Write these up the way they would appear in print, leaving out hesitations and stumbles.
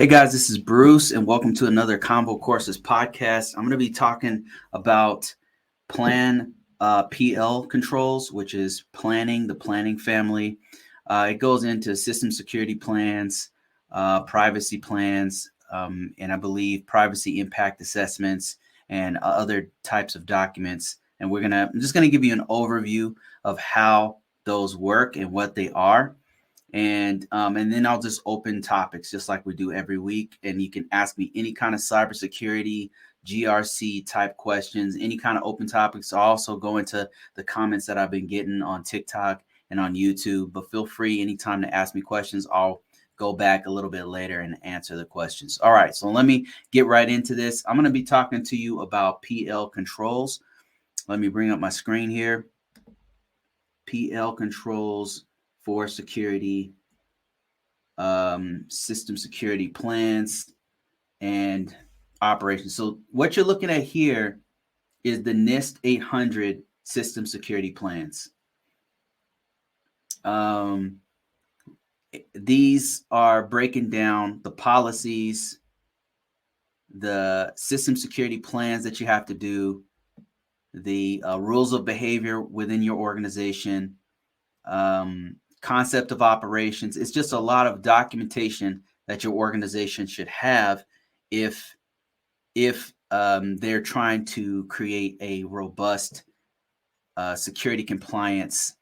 Hey guys, this is Bruce, and welcome to another Convocourses Podcast. I'm going to be talking about plan PL controls, which is planning, the planning family. It goes into system security plans, privacy plans, and I believe privacy impact assessments and other types of documents. And I'm just going to give you an overview of how those work and what they are. And then I'll just open topics just like we do every week. And you can ask me any kind of cybersecurity, GRC type questions, any kind of open topics. I'll also go into the comments that I've been getting on TikTok and on YouTube. But feel free anytime to ask me questions. I'll go back a little bit later and answer the questions. All right, so let me get right into this. I'm going to be talking to you about PL controls. Let me bring up my screen here. PL controls for security, system security plans, and operations. So what you're looking at here is the NIST 800 system security plans. These are breaking down the policies, the system security plans that you have to do, the rules of behavior within your organization, concept of operations. It's just a lot of documentation that your organization should have if they're trying to create a robust security compliance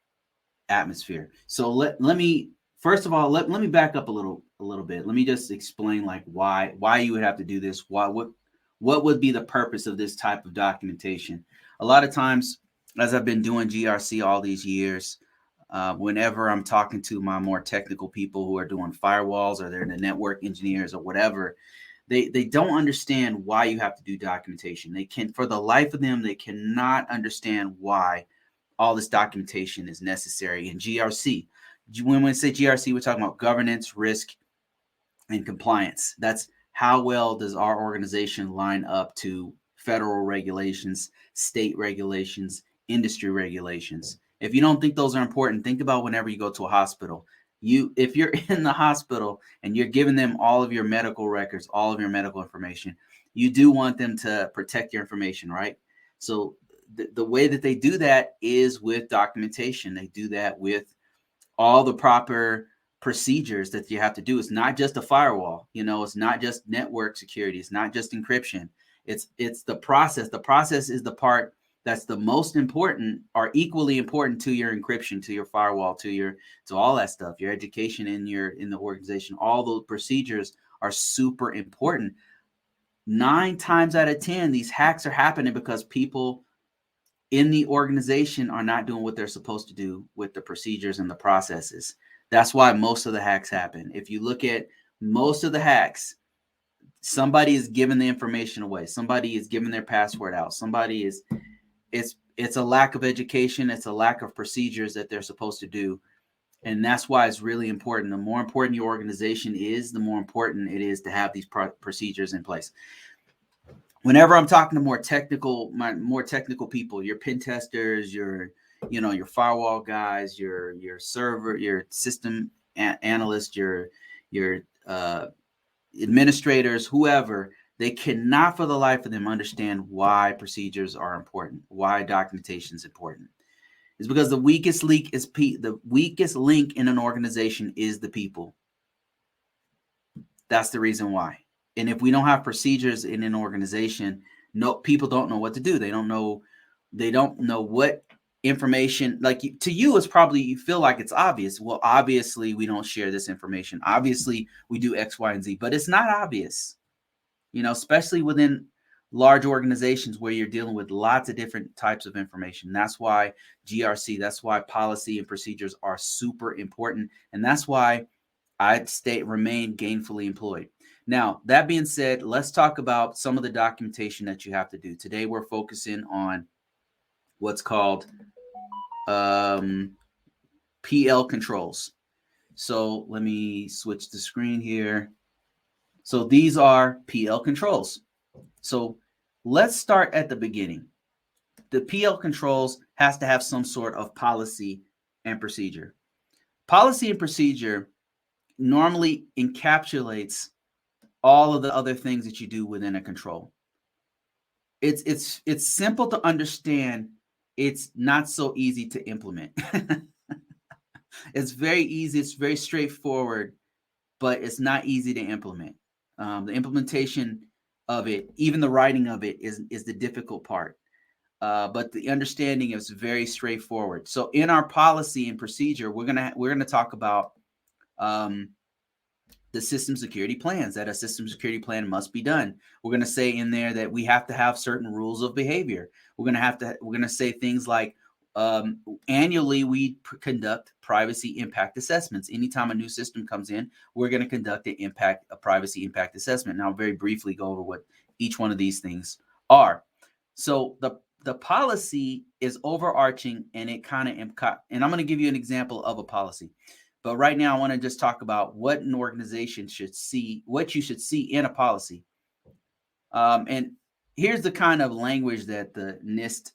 atmosphere. So let me first of all let me back up a little bit. Let me just explain like why you would have to do this. What would be the purpose of this type of documentation? A lot of times, as I've been doing GRC all these years, whenever I'm talking to my more technical people who are doing firewalls or they're the network engineers or whatever, they don't understand why you have to do documentation. For the life of them, they cannot understand why all this documentation is necessary in GRC. When we say GRC, we're talking about governance, risk, and compliance. That's how well does our organization line up to federal regulations, state regulations, industry regulations. If you don't think those are important, think about whenever you go to a hospital. If you're in the hospital and you're giving them all of your medical records, all of your medical information, you do want them to protect your information, right? So the way that they do that is with documentation. They do that with all the proper procedures that you have to do. It's not just a firewall, it's not just network security. It's not just encryption. It's the process. The process is the part that's the most important or equally important to your encryption, to your firewall, to all that stuff, your education in the organization. All those procedures are super important. 9 times out of 10, these hacks are happening because people in the organization are not doing what they're supposed to do with the procedures and the processes. That's why most of the hacks happen. If you look at most of the hacks, somebody is giving the information away. Somebody is giving their password out. It's a lack of education. It's a lack of procedures that they're supposed to do. And that's why it's really important. The more important your organization is, the more important it is to have these procedures in place. Whenever I'm talking to more technical people, your pen testers, your firewall guys, your server, your system analyst, your administrators, whoever, they cannot for the life of them understand why procedures are important, why documentation is important. It's because the weakest link in an organization is the people. That's the reason why. And if we don't have procedures in an organization, people don't know what to do. They don't know what information, like to you, it's probably, you feel like it's obvious. Well, obviously we don't share this information. Obviously we do X, Y, and Z, but it's not obvious, especially within large organizations where you're dealing with lots of different types of information. That's why GRC, that's why policy and procedures are super important. And that's why I remain gainfully employed. Now, that being said, let's talk about some of the documentation that you have to do. Today, we're focusing on what's called PL controls. So let me switch the screen here. So these are PL controls. So let's start at the beginning. The PL controls has to have some sort of policy and procedure. Policy and procedure normally encapsulates all of the other things that you do within a control. It's simple to understand. It's not so easy to implement. It's very easy. It's very straightforward, but it's not easy to implement. The implementation of it, even the writing of it, is the difficult part. But the understanding is very straightforward. So in our policy and procedure, we're gonna talk about um, the system security plans, that a system security plan must be done. We're going to say in there that we have to have certain rules of behavior. We're going to say things like annually we conduct privacy impact assessments. Anytime a new system comes in, we're going to conduct a privacy impact assessment. Now, I'll very briefly go over what each one of these things are. So the policy is overarching, and it kind of, and I'm going to give you an example of a policy. But right now, I want to just talk about what an organization should see, what you should see in a policy. And here's the kind of language that the NIST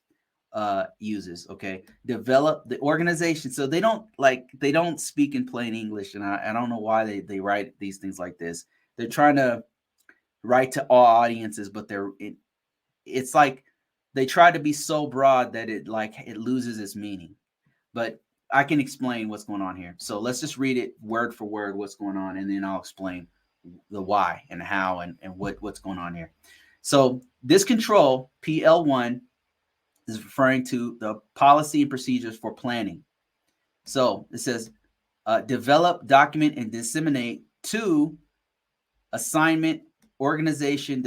uses. Okay, develop the organization. So they don't speak in plain English, and I don't know why they write these things like this. They're trying to write to all audiences, but it's like they try to be so broad that it loses its meaning. But I can explain what's going on here. So let's just read it word for word, what's going on, and then I'll explain the why and how and what's going on here. So this control, PL1, is referring to the policy and procedures for planning. So it says, develop, document, and disseminate to assignment, organizationally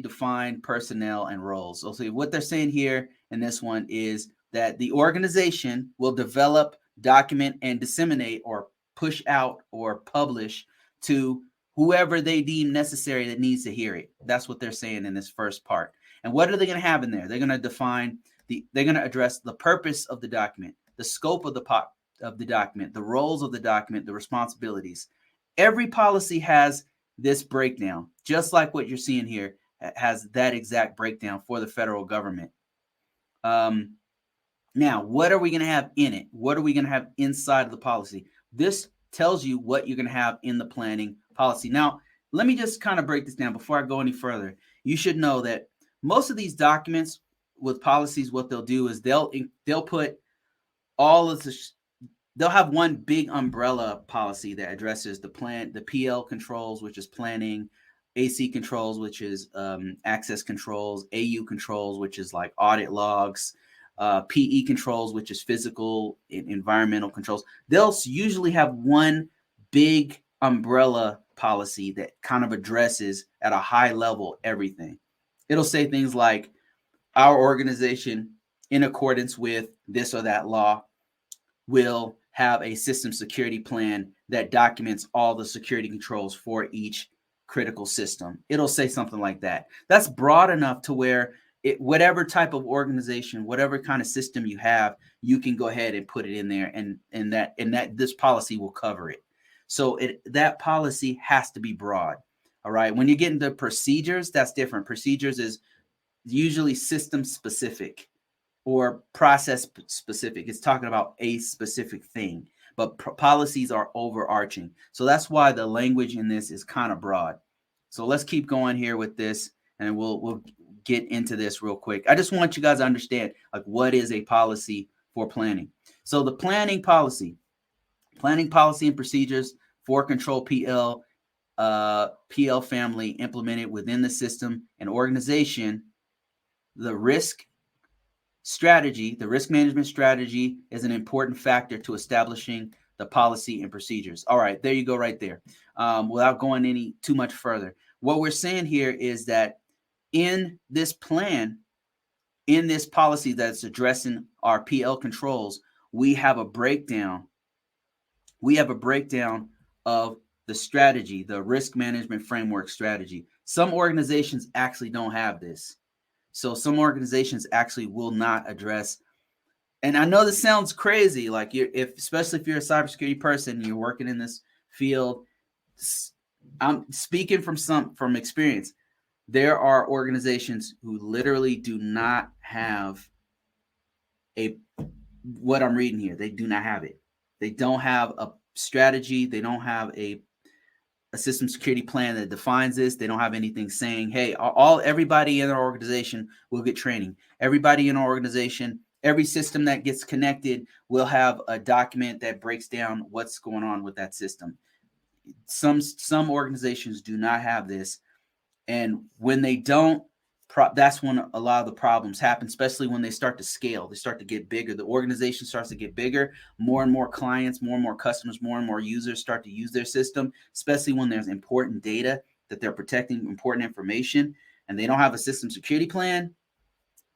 defined personnel and roles. So what they're saying here in this one is that the organization will develop, document, and disseminate or push out or publish to whoever they deem necessary that needs to hear it. That's what they're saying in this first part. And what are they going to have in there? They're going to define they're going to address the purpose of the document, the scope of the document, the roles of the document, the responsibilities. Every policy has this breakdown, just like what you're seeing here, has that exact breakdown for the federal government. Now, what are we going to have in it? What are we going to have inside of the policy? This tells you what you're going to have in the planning policy. Now, let me just kind of break this down before I go any further. You should know that most of these documents with policies, what they'll do is they'll put all of the they'll have one big umbrella policy that addresses the PL controls, which is planning, AC controls, which is access controls, AU controls, which is like audit logs, PE controls, which is physical and environmental controls. They'll usually have one big umbrella policy that kind of addresses at a high level everything. It'll say things like, our organization, in accordance with this or that law, will have a system security plan that documents all the security controls for each critical system. It'll say something like that. That's broad enough to where whatever type of organization, whatever kind of system you have, you can go ahead and put it in there, and that this policy will cover it. So that policy has to be broad. All right. When you get into procedures, that's different. Procedures is usually system specific or process specific. It's talking about a specific thing, but policies are overarching. So that's why the language in this is kind of broad. So let's keep going here with this, and we'll get into this real quick. I just want you guys to understand, like, what is a policy for planning. So the planning policy and procedures for control PL family implemented within the system and organization. The risk management strategy is an important factor to establishing the policy and procedures. All right, there you go right there. Without going any too much further, what we're saying here is that in this plan, in this policy that's addressing our PL controls, we have a breakdown. We have a breakdown of the strategy, the risk management framework strategy. Some organizations actually don't have this. So some organizations actually will not address, and I know this sounds crazy, like especially if you're a cybersecurity person, you're working in this field. I'm speaking from experience. There are organizations who literally do not have what I'm reading here. They do not have it. They don't have a strategy. They don't have a a system security plan that defines this. They don't have anything saying, hey, everybody in our organization will get training. Everybody in our organization, every system that gets connected will have a document that breaks down what's going on with that system. Some organizations do not have this. And when they don't, that's when a lot of the problems happen, especially when they start to scale. They start to get bigger. The organization starts to get bigger. More and more clients, more and more customers, more and more users start to use their system, especially when there's important data that they're protecting, important information, and they don't have a system security plan.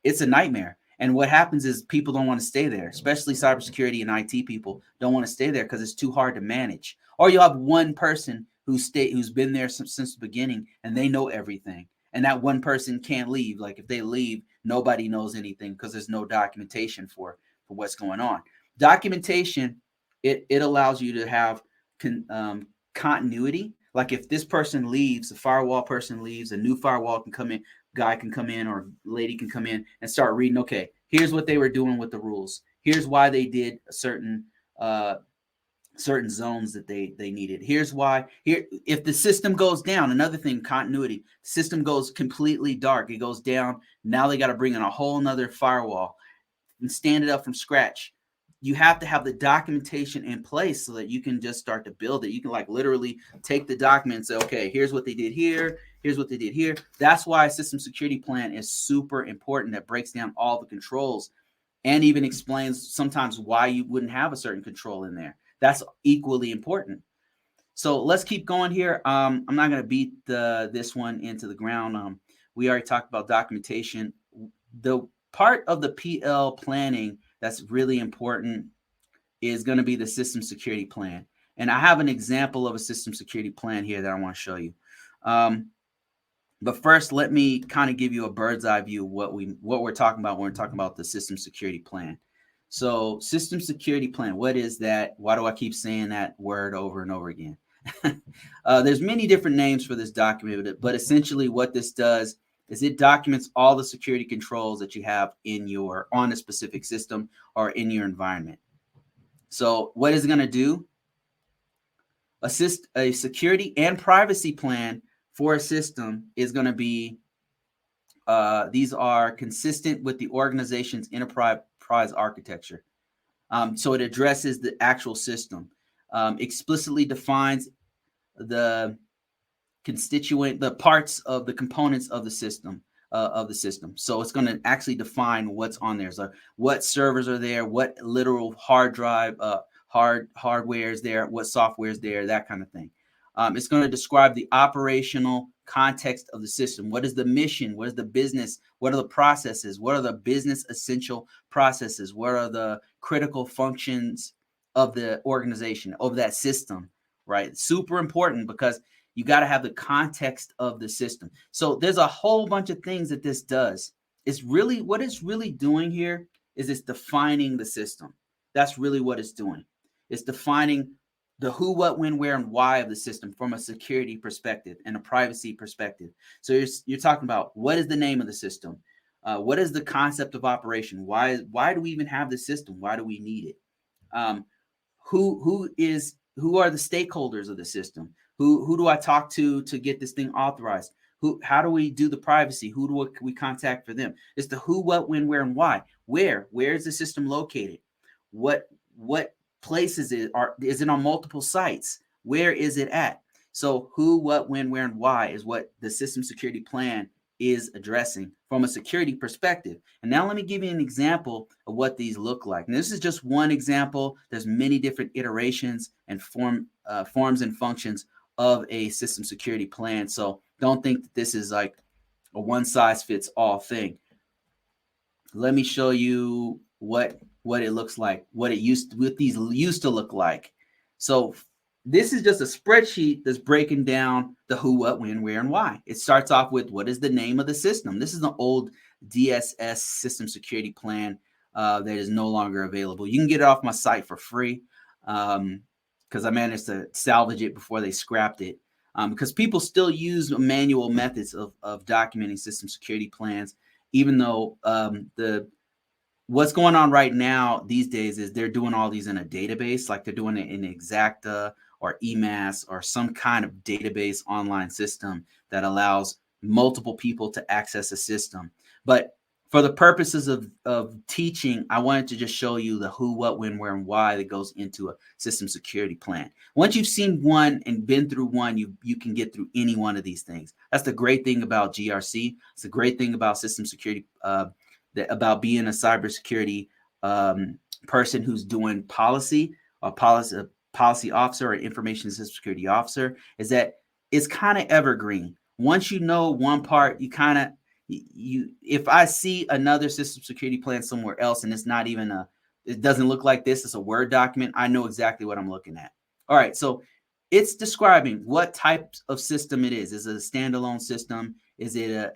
It's a nightmare. And what happens is people don't want to stay there, especially cybersecurity and IT people don't want to stay there because it's too hard to manage. Or you'll have one person who's been there since the beginning and they know everything. And that one person can't leave. Like if they leave, nobody knows anything because there's no documentation for what's going on. Documentation, it allows you to have continuity. Like if this person leaves, the firewall person leaves, a new firewall guy can come in or lady can come in and start reading. Okay, here's what they were doing with the rules. Here's why they did a certain zones that they needed. Here's why. Here, if the system goes down, another thing, continuity. The system goes completely dark. It goes down. Now they got to bring in a whole nother firewall and stand it up from scratch. You have to have the documentation in place so that you can just start to build it. You can like literally take the document and say, okay, here's what they did here. Here's what they did here. That's why a system security plan is super important. That breaks down all the controls and even explains sometimes why you wouldn't have a certain control in there. That's equally important. So let's keep going here. I'm not going to beat this one into the ground. We already talked about documentation. The part of the PL planning that's really important is going to be the system security plan. And I have an example of a system security plan here that I want to show you. But first, let me kind of give you a bird's eye view of what we're talking about when we're talking about the system security plan. So system security plan, what is that? Why do I keep saying that word over and over again? There's many different names for this document, but essentially what this does is it documents all the security controls that you have on a specific system or in your environment. So what is it going to do? A security and privacy plan for a system is going to be, these are consistent with the organization's enterprise architecture. So it addresses the actual system, explicitly defines the parts of the components of the system. So it's going to actually define what's on there. So what servers are there, what literal hard drive, hardware is there, what software is there, that kind of thing. It's going to describe the operational context of the system. What is the mission? What is the business? What are the processes? What are the business essential processes? What are the critical functions of the organization, of that system, right? Super important because you got to have the context of the system. So there's a whole bunch of things that this does. What it's really doing here is it's defining the system. That's really what it's doing. It's defining the who, what, when, where, and why of the system from a security perspective and a privacy perspective. So you're talking about what is the name of the system? What is the concept of operation? Why do we even have the system? Why do we need it? Who are the stakeholders of the system? Who do I talk to get this thing authorized? How do we do the privacy? Who do we contact for them? It's the who, what, when, where, and why. Where is the system located? What place is it? Is it on multiple sites? Where is it at? So who, what, when, where, and why is what the system security plan is addressing from a security perspective. And now let me give you an example of what these look like. And this is just one example. There's many different iterations and forms and functions of a system security plan. So don't think that this is like a one size fits all thing. Let me show you what it looks like, what these used to look like. So this is just a spreadsheet that's breaking down the who, what, when, where, and why. It starts off with what is the name of the system. This is an old DSS system security plan that is no longer available. You can get it off my site for free because I managed to salvage it before they scrapped it. Because people still use manual methods of documenting system security plans, even though what's going on right now these days is they're doing all these in a database, like they're doing it in Exacta or EMAS or some kind of database online system that allows multiple people to access a system. But for the purposes of teaching, I wanted to just show you the who, what, when, where, and why that goes into a system security plan. Once you've seen one and been through one, you can get through any one of these things. That's the great thing about GRC. It's the great thing about system security, about being a cybersecurity person who's doing policy, a policy officer or information system security officer, is that it's kind of evergreen. Once you know one part, you kind of if I see another system security plan somewhere else and it's not even it doesn't look like this, it's a Word document, I know exactly what I'm looking at. All right, so it's describing what type of system it is. Is it a standalone system? Is it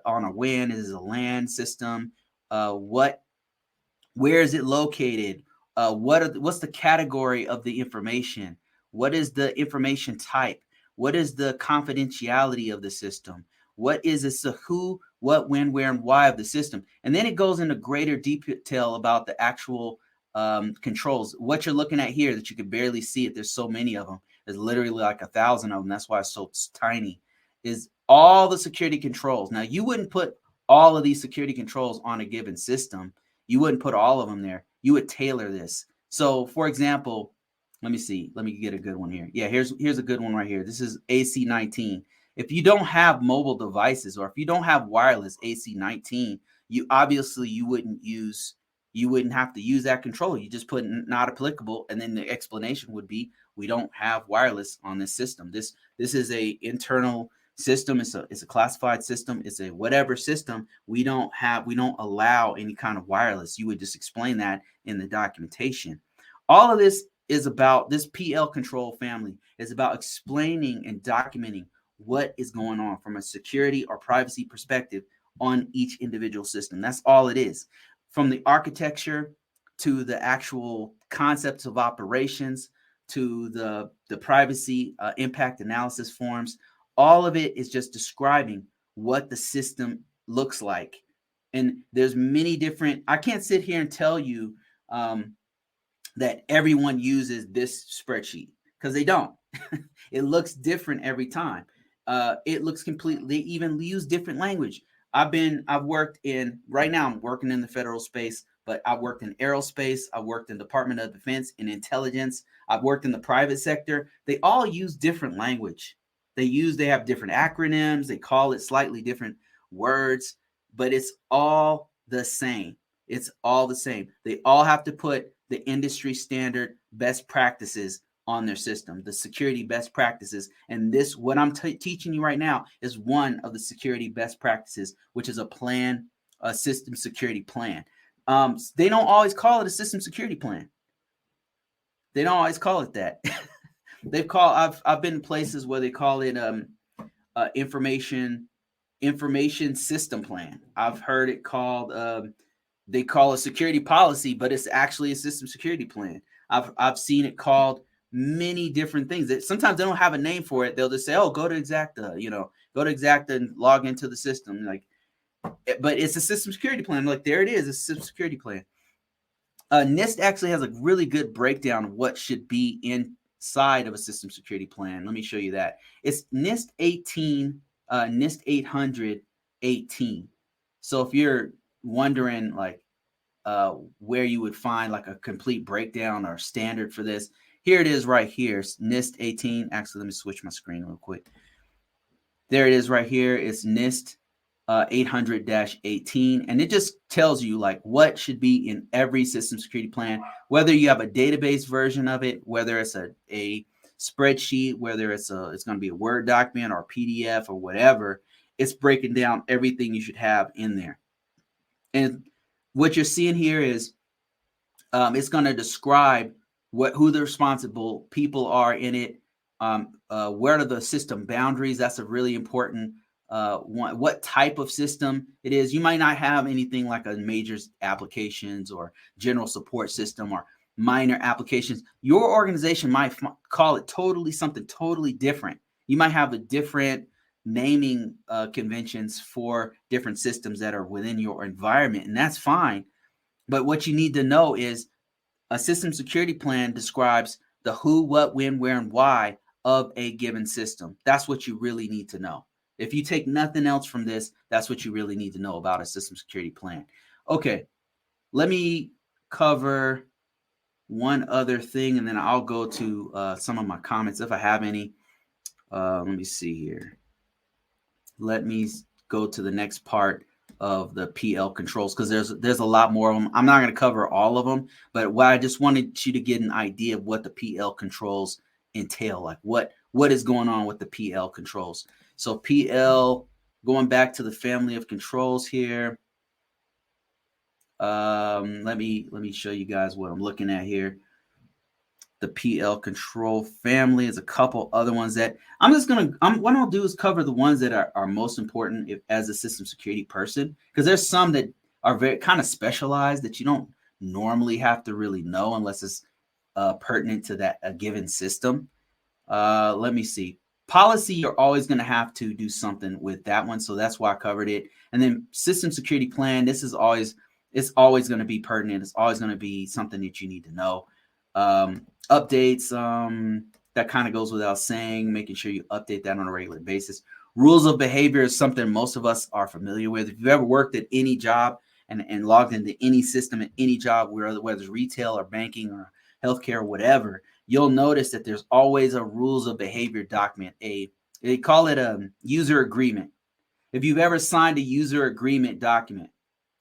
on a WAN? Is it a LAN system? Where is it located? What's the category of the information? What is the information type? What is the confidentiality of the system? What is the who, what, when, where, and why of the system? And then it goes into greater detail about the actual controls. What you're looking at here that you can barely see it, there's so many of them. There's literally like 1,000 of them. That's why it's so tiny, is all the security controls. Now, you wouldn't put all of these security controls on a given system. You wouldn't put all of them there. You would tailor this. So, for example, let me see. Let me get a good one here. Yeah, here's a good one right here. This is AC19. If you don't have mobile devices or if you don't have wireless AC19, you wouldn't have to use that control. You just put not applicable, and then the explanation would be we don't have wireless on this system. This is a internal system. It's a classified system. It's a whatever system. We don't allow any kind of wireless. You would just explain that in the documentation. All of this is about this PL control family is about explaining and documenting what is going on from a security or privacy perspective on each individual system. That's all it is. From the architecture to the actual concepts of operations to the privacy impact analysis forms, all of it is just describing what the system looks like. And there's many different, I can't sit here and tell you that everyone uses this spreadsheet because they don't. It looks different every time. It looks completely, they even use different language. Right now I'm working in the federal space, but I've worked in aerospace. I've worked in Department of Defense and intelligence. I've worked in the private sector. They all use different language. They have different acronyms. They call it slightly different words, but it's all the same. It's all the same. They all have to put the industry standard best practices on their system, the security best practices. And this, what I'm teaching you right now, is one of the security best practices, which is a system security plan. They don't always call it a system security plan. They don't always call it that. I've been in places where they call it information system plan. I've heard it called they call it security policy, but it's actually a system security plan. I've seen it called many different things. That sometimes they don't have a name for it. They'll just say, "Oh, go to Exacta and log into the system." But it's a system security plan. Like, there it is, a system security plan. NIST actually has a really good breakdown of what should be inside of a system security plan. Let me show you that. It's NIST 800-18. So if you're wondering where you would find like a complete breakdown or standard for this, here it is right here. It's NIST 18. Actually, let me switch my screen real quick. There it is right here. It's NIST 800-18, and it just tells you like what should be in every system security plan, whether you have a database version of it, whether it's a spreadsheet, whether it's going to be a Word document or PDF or whatever. It's breaking down everything you should have in there. And what you're seeing here is it's going to describe who the responsible people are in it, where are the system boundaries. That's a really important one. What type of system it is. You might not have anything like a major applications or general support system or minor applications. Your organization might call it something totally different. You might have a different naming conventions for different systems that are within your environment, and that's fine. But what you need to know is a system security plan describes the who, what, when, where, and why of a given system. That's what you really need to know. If you take nothing else from this, that's what you really need to know about a system security plan. Okay, let me cover one other thing, and then I'll go to some of my comments if I have any. Let me see here. Let me go to the next part of the PL controls, because there's a lot more of them. I'm not going to cover all of them, but what I just wanted you to get an idea of what the PL controls entail, like what is going on with the PL controls. So PL, going back to the family of controls here. Let me show you guys what I'm looking at here. The PL control family is a couple other ones that what I'll do is cover the ones that are most important as a system security person, because there's some that are very kind of specialized that you don't normally have to really know unless it's pertinent to a given system. Let me see. Policy, you're always going to have to do something with that one, so that's why I covered it. And then system security plan, it's always going to be pertinent. It's always going to be something that you need to know. Updates, that kind of goes without saying, making sure you update that on a regular basis. Rules of behavior is something most of us are familiar with. If you've ever worked at any job and logged into any system at any job, whether it's retail or banking or healthcare or whatever, you'll notice that there's always a rules of behavior document. They call it a user agreement. If you've ever signed a user agreement document,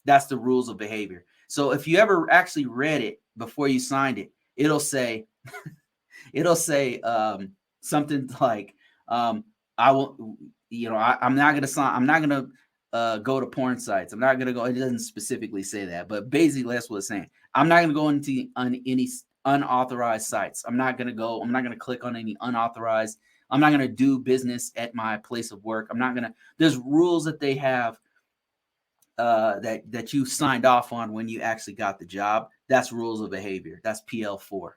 that's the rules of behavior. So if you ever actually read it before you signed it, it'll say something like, I will, I'm not going to sign. I'm not going to go to porn sites. I'm not going to go. It doesn't specifically say that, but basically that's what it's saying. I'm not going to go into any unauthorized sites. I'm not going to click on any unauthorized. I'm not going to do business at my place of work. There's rules that they have that you signed off on when you actually got the job. That's rules of behavior. That's PL4.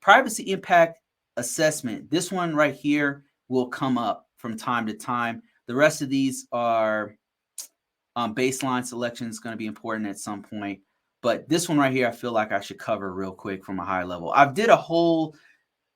Privacy impact assessment. This one right here will come up from time to time. The rest of these are baseline selection is going to be important at some point. But this one right here, I feel like I should cover real quick from a high level.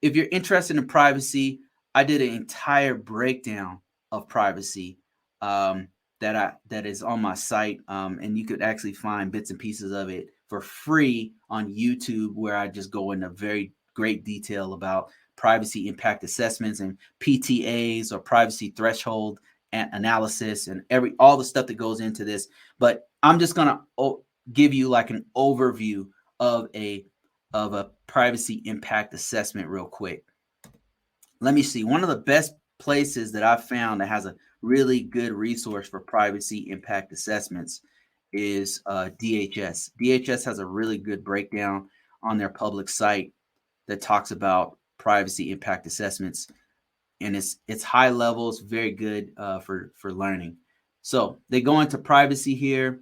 If you're interested in privacy, I did an entire breakdown of privacy that is on my site. And you could actually find bits and pieces of it for free on YouTube, where I just go into very great detail about privacy impact assessments and PTAs, or privacy threshold analysis, and all the stuff that goes into this. But I'm just going to give you like an overview of a privacy impact assessment real quick. Let me see. One of the best places that I've found that has a really good resource for privacy impact assessments is DHS. DHS has a really good breakdown on their public site that talks about privacy impact assessments, and it's high level. It's very good for learning. So they go into privacy here.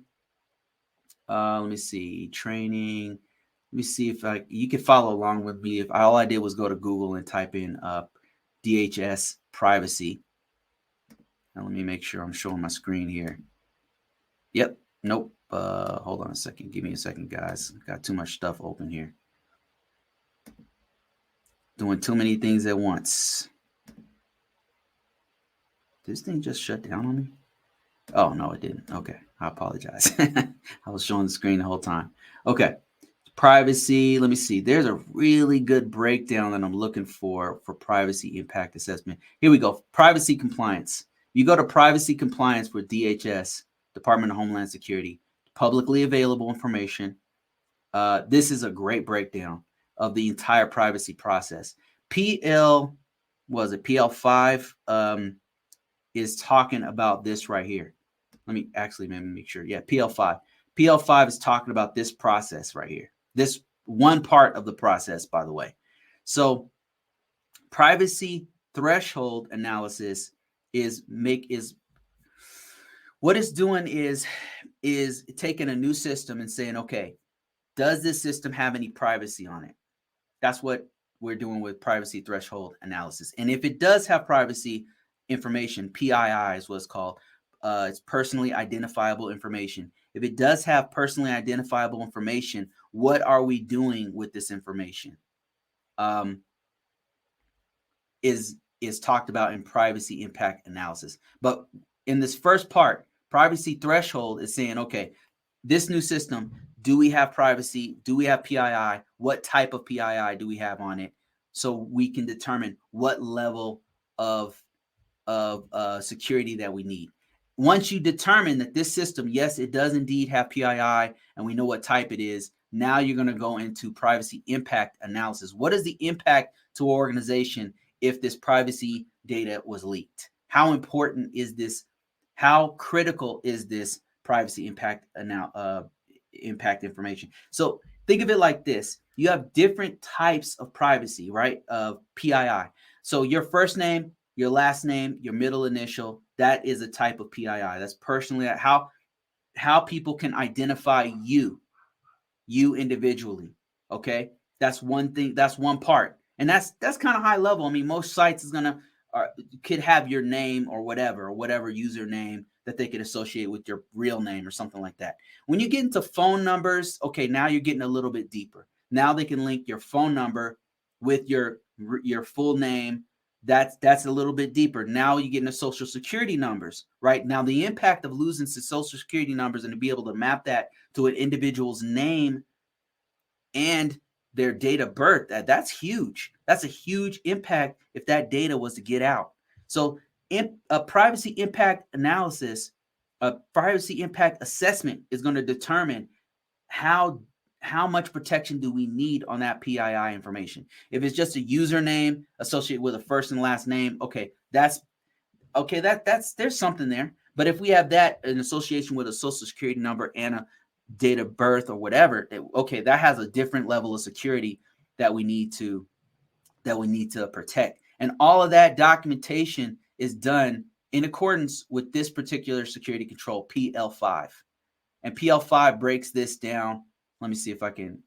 Let me see, training. Let me see if you can follow along with me. If all I did was go to Google and type in DHS privacy. Now let me make sure I'm showing my screen here. Yep. Nope. Hold on a second. Give me a second, guys. Got too much stuff open here. Doing too many things at once. Did this thing just shut down on me? Oh, no, it didn't. Okay. I apologize. I was showing the screen the whole time. Okay. Privacy. Let me see. There's a really good breakdown that I'm looking for privacy impact assessment. Here we go. Privacy compliance. You go to privacy compliance for DHS, Department of Homeland Security, publicly available information. This is a great breakdown of the entire privacy process. PL5 is talking about this right here. Let me actually maybe make sure. Yeah, PL5. PL5 is talking about this process right here. This one part of the process, by the way. So privacy threshold analysis is what it's doing is taking a new system and saying, okay, does this system have any privacy on it? That's what we're doing with privacy threshold analysis. And if it does have privacy information, PII is what it's called. It's personally identifiable information. If it does have personally identifiable information, what are we doing with this information? um, is talked about in privacy impact analysis. But in this first part, privacy threshold is saying, okay, this new system, do we have privacy? Do we have PII? What type of PII do we have on it? So we can determine what level of security that we need. Once you determine that this system, yes, it does indeed have PII, and we know what type it is, now you're going to go into privacy impact analysis. What is the impact to an organization if this privacy data was leaked? How important is this? How critical is this privacy impact impact information? So think of it like this. You have different types of privacy, right? Of PII. So your first name, your last name, your middle initial, that is a type of PII. That's personally how people can identify you individually. Okay. That's one thing. That's one part. And that's kind of high level. I mean, most sites could have your name or whatever username that they could associate with your real name or something like that. When you get into phone numbers, okay, now you're getting a little bit deeper. Now they can link your phone number with your full name. That's a little bit deeper. Now you get into social security numbers, right? Now the impact of losing social security numbers and to be able to map that to an individual's name and their date of birth, that's huge. That's a huge impact if that data was to get out. So a privacy impact analysis, a privacy impact assessment is going to determine how much protection do we need on that PII information. If it's just a username associated with a first and last name, okay, that's there's something there. But if we have that in association with a social security number and a date of birth or whatever, okay, that has a different level of security that we need to protect. And all of that documentation is done in accordance with this particular security control, PL5. And PL5 breaks this down. Let me see if I can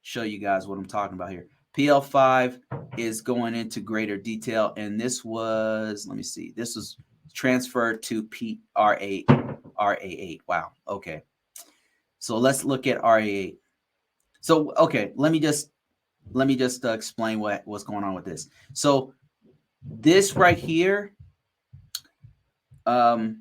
show you guys what I'm talking about here. PL5 is going into greater detail. And this was, let me see, this was transferred to RA8. Wow. Okay. So let's look at RA8. So, okay, let me just explain what's going on with this. So this right here, NIST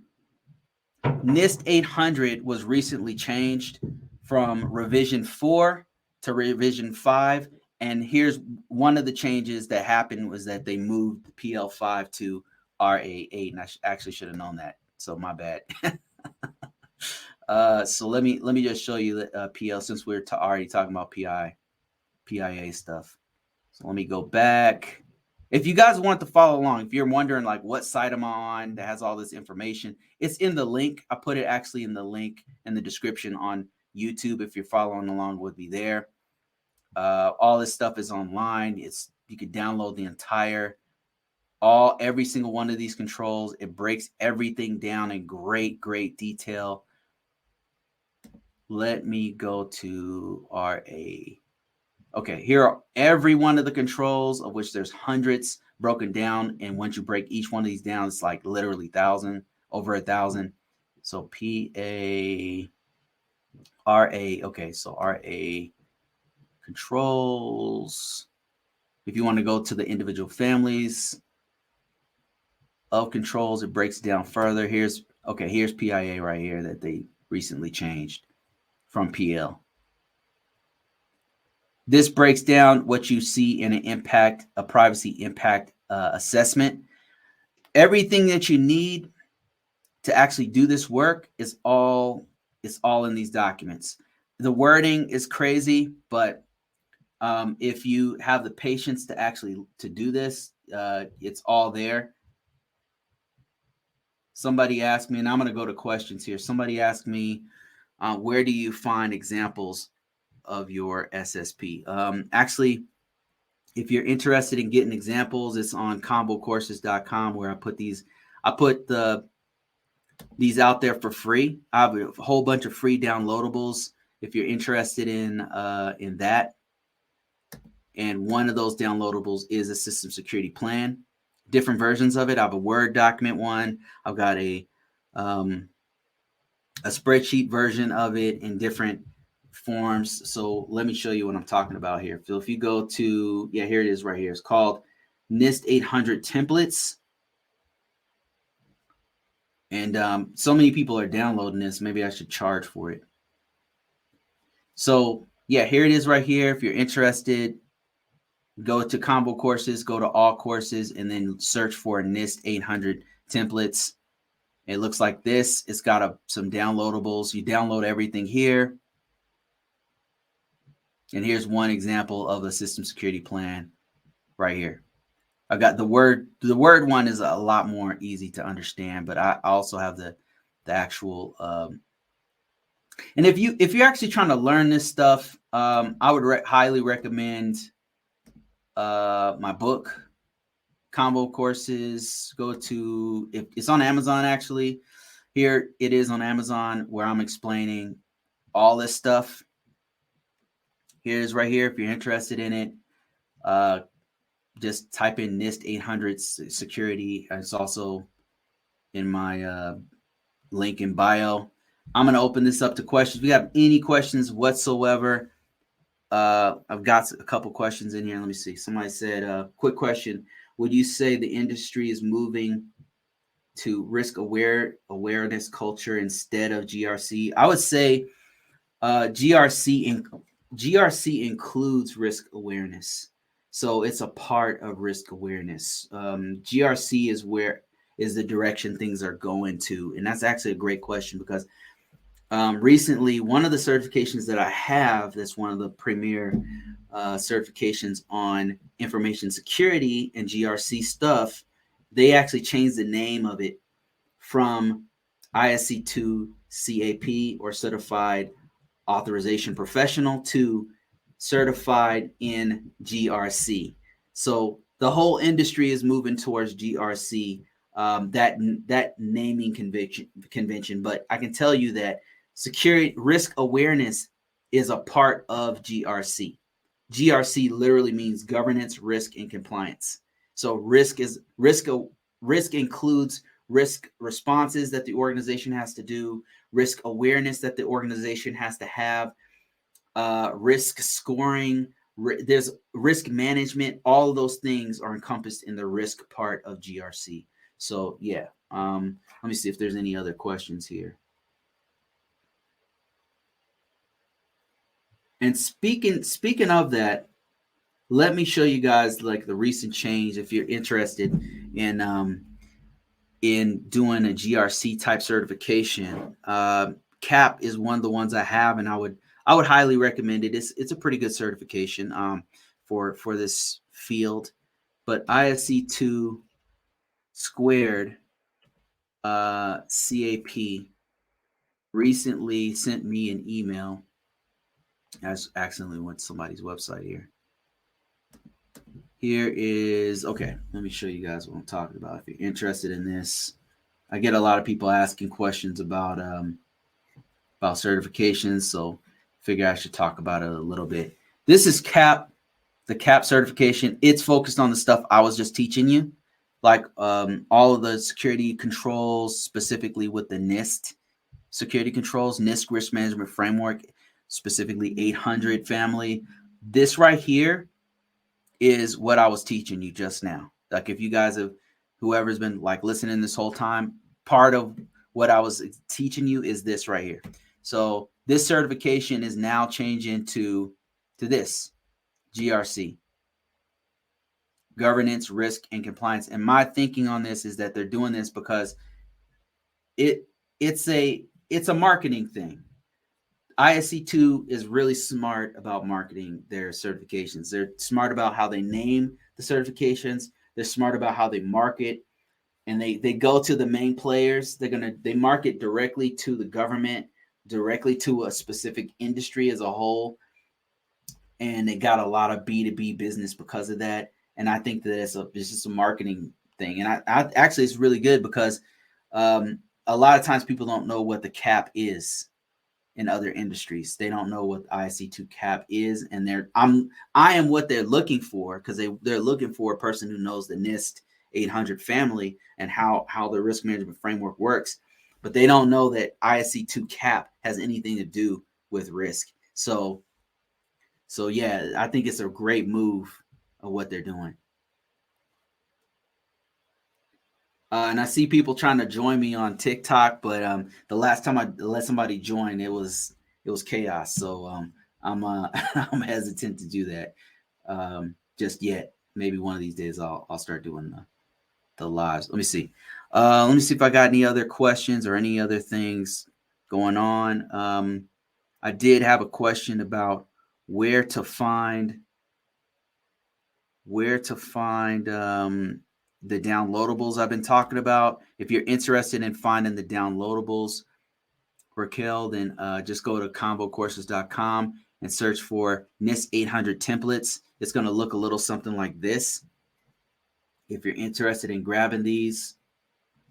800 was recently changed from revision 4 to revision 5. And here's one of the changes that happened was that they moved PL5 to RA8. And I actually should have known that. So my bad. So let me just show you the PL since we're already talking about PIA stuff. So let me go back. If you guys want to follow along, if you're wondering like what site I'm on that has all this information, it's in the link. I put it actually in the link in the description on YouTube. If you're following along, would be there. All this stuff is online. You could download the entire every single one of these controls. It breaks everything down in great detail. Let me go to RA. Okay, here are every one of the controls, of which there's hundreds broken down. And once you break each one of these down, it's like literally over 1,000. So RA. Okay, so RA controls. If you want to go to the individual families of controls, it breaks down further. Here's PIA right here that they recently changed from PL. This breaks down what you see in a privacy impact assessment. Everything that you need to actually do this work is all in these documents. The wording is crazy, but if you have the patience to do this, it's all there. Somebody asked me, and I'm going to go to questions here. Somebody asked me, where do you find examples of your SSP? Actually, if you're interested in getting examples, it's on Convocourses.com where I put these out there for free. I have a whole bunch of free downloadables if you're interested in that. And one of those downloadables is a system security plan. Different versions of it. I have a Word document one. I've got a spreadsheet version of it in different forms. So let me show you what I'm talking about here. So if you go to, here it is right here. It's called NIST 800 templates. And so many people are downloading this. Maybe I should charge for it. So here it is right here. If you're interested, go to Convocourses, go to all courses, and then search for NIST 800 templates. It looks like this. It's got some downloadables. You download everything here. And here's one example of a system security plan right here. I've got the word one is a lot more easy to understand, but I also have the actual. And if you're actually trying to learn this stuff, I would highly recommend my book, Convocourses. Go to, if it's on Amazon, actually. Here it is on Amazon, where I'm explaining all this stuff. Here's right here. If you're interested in it, just type in NIST 800 security. It's also in my link in bio. I'm going to open this up to questions. If you have any questions whatsoever, I've got a couple questions in here. Let me see. Somebody said, quick question. Would you say the industry is moving to risk awareness culture instead of GRC? I would say GRC includes risk awareness. So it's a part of risk awareness. GRC is the direction things are going to. And that's actually a great question, because recently, one of the certifications that I have, that's one of the premier certifications on information security and GRC stuff, they actually changed the name of it from ISC2 CAP, or Certified Authorization Professional, to Certified in GRC. So the whole industry is moving towards GRC, that naming convention. But I can tell you that security risk awareness is a part of GRC. GRC literally means governance, risk, and compliance. So risk includes risk responses that the organization has to do, risk awareness that the organization has to have, risk scoring, there's risk management. All of those things are encompassed in the risk part of GRC. So let me see if there's any other questions here. And speaking of that, let me show you guys like the recent change. If you're interested in doing a GRC type certification, CAP is one of the ones I have, and I would highly recommend it. It's a pretty good certification for this field. But ISC2 squared CAP recently sent me an email. I just accidentally went to somebody's website here. Here is, okay, let me show you guys what I'm talking about. If you're interested in this, I get a lot of people asking questions about certifications, so figure I should talk about it a little bit. This is CAP, the CAP certification. It's focused on the stuff I was just teaching you, like all of the security controls, specifically with the NIST security controls, NIST risk management framework, specifically 800 family. This right here is what I was teaching you just now. Like if you guys have, whoever's been like listening this whole time, part of what I was teaching you is this right here. So this certification is now changing to this GRC, governance, risk, and compliance. And my thinking on this is that they're doing this because it's a marketing thing. ISC2 is really smart about marketing their certifications. They're smart about how they name the certifications. They're smart about how they market, and they go to the main players. They market directly to the government, directly to a specific industry as a whole, and they got a lot of B2B business because of that. And I think that it's just a marketing thing. And I actually, it's really good because a lot of times people don't know what the CAP is. In other industries, they don't know what ISC2 CAP is, and I am what they're looking for, because they're looking for a person who knows the NIST 800 family and how the risk management framework works, but they don't know that ISC2 CAP has anything to do with risk. So yeah, I think it's a great move of what they're doing. And I see people trying to join me on TikTok, but the last time I let somebody join, it was chaos. So I'm I'm hesitant to do that just yet. Maybe one of these days I'll start doing the lives. Let me see. Let me see if I got any other questions or any other things going on. I did have a question about where to find the downloadables I've been talking about. If you're interested in finding the downloadables, Raquel, then just go to convocourses.com and search for NIST 800 templates. It's going to look a little something like this. If you're interested in grabbing these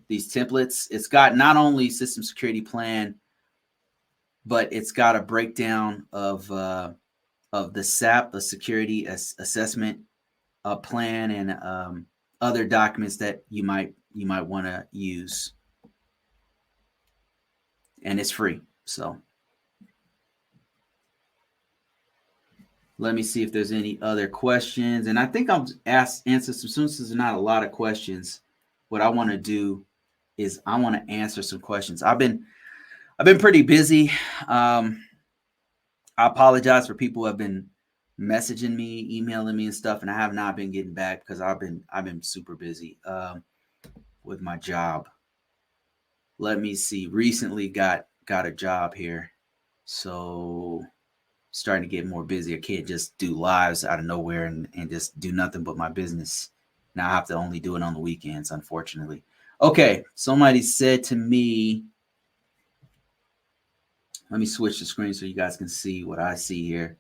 templates, it's got not only system security plan, but it's got a breakdown of the SAP, the security assessment plan, and other documents that you might want to use, and it's free. So let me see if there's any other questions, and I think I'll answer some. Since there's not a lot of questions, what I want to do is I want to answer some questions. I've been pretty busy. I apologize for people who have been messaging me, emailing me and stuff, and I have not been getting back because I've been super busy with my job. Let me see. Recently got a job here, so starting to get more busy. I can't just do lives out of nowhere and just do nothing but my business. Now I have to only do it on the weekends, unfortunately. Okay, somebody said to me, let me switch the screen so you guys can see what I see here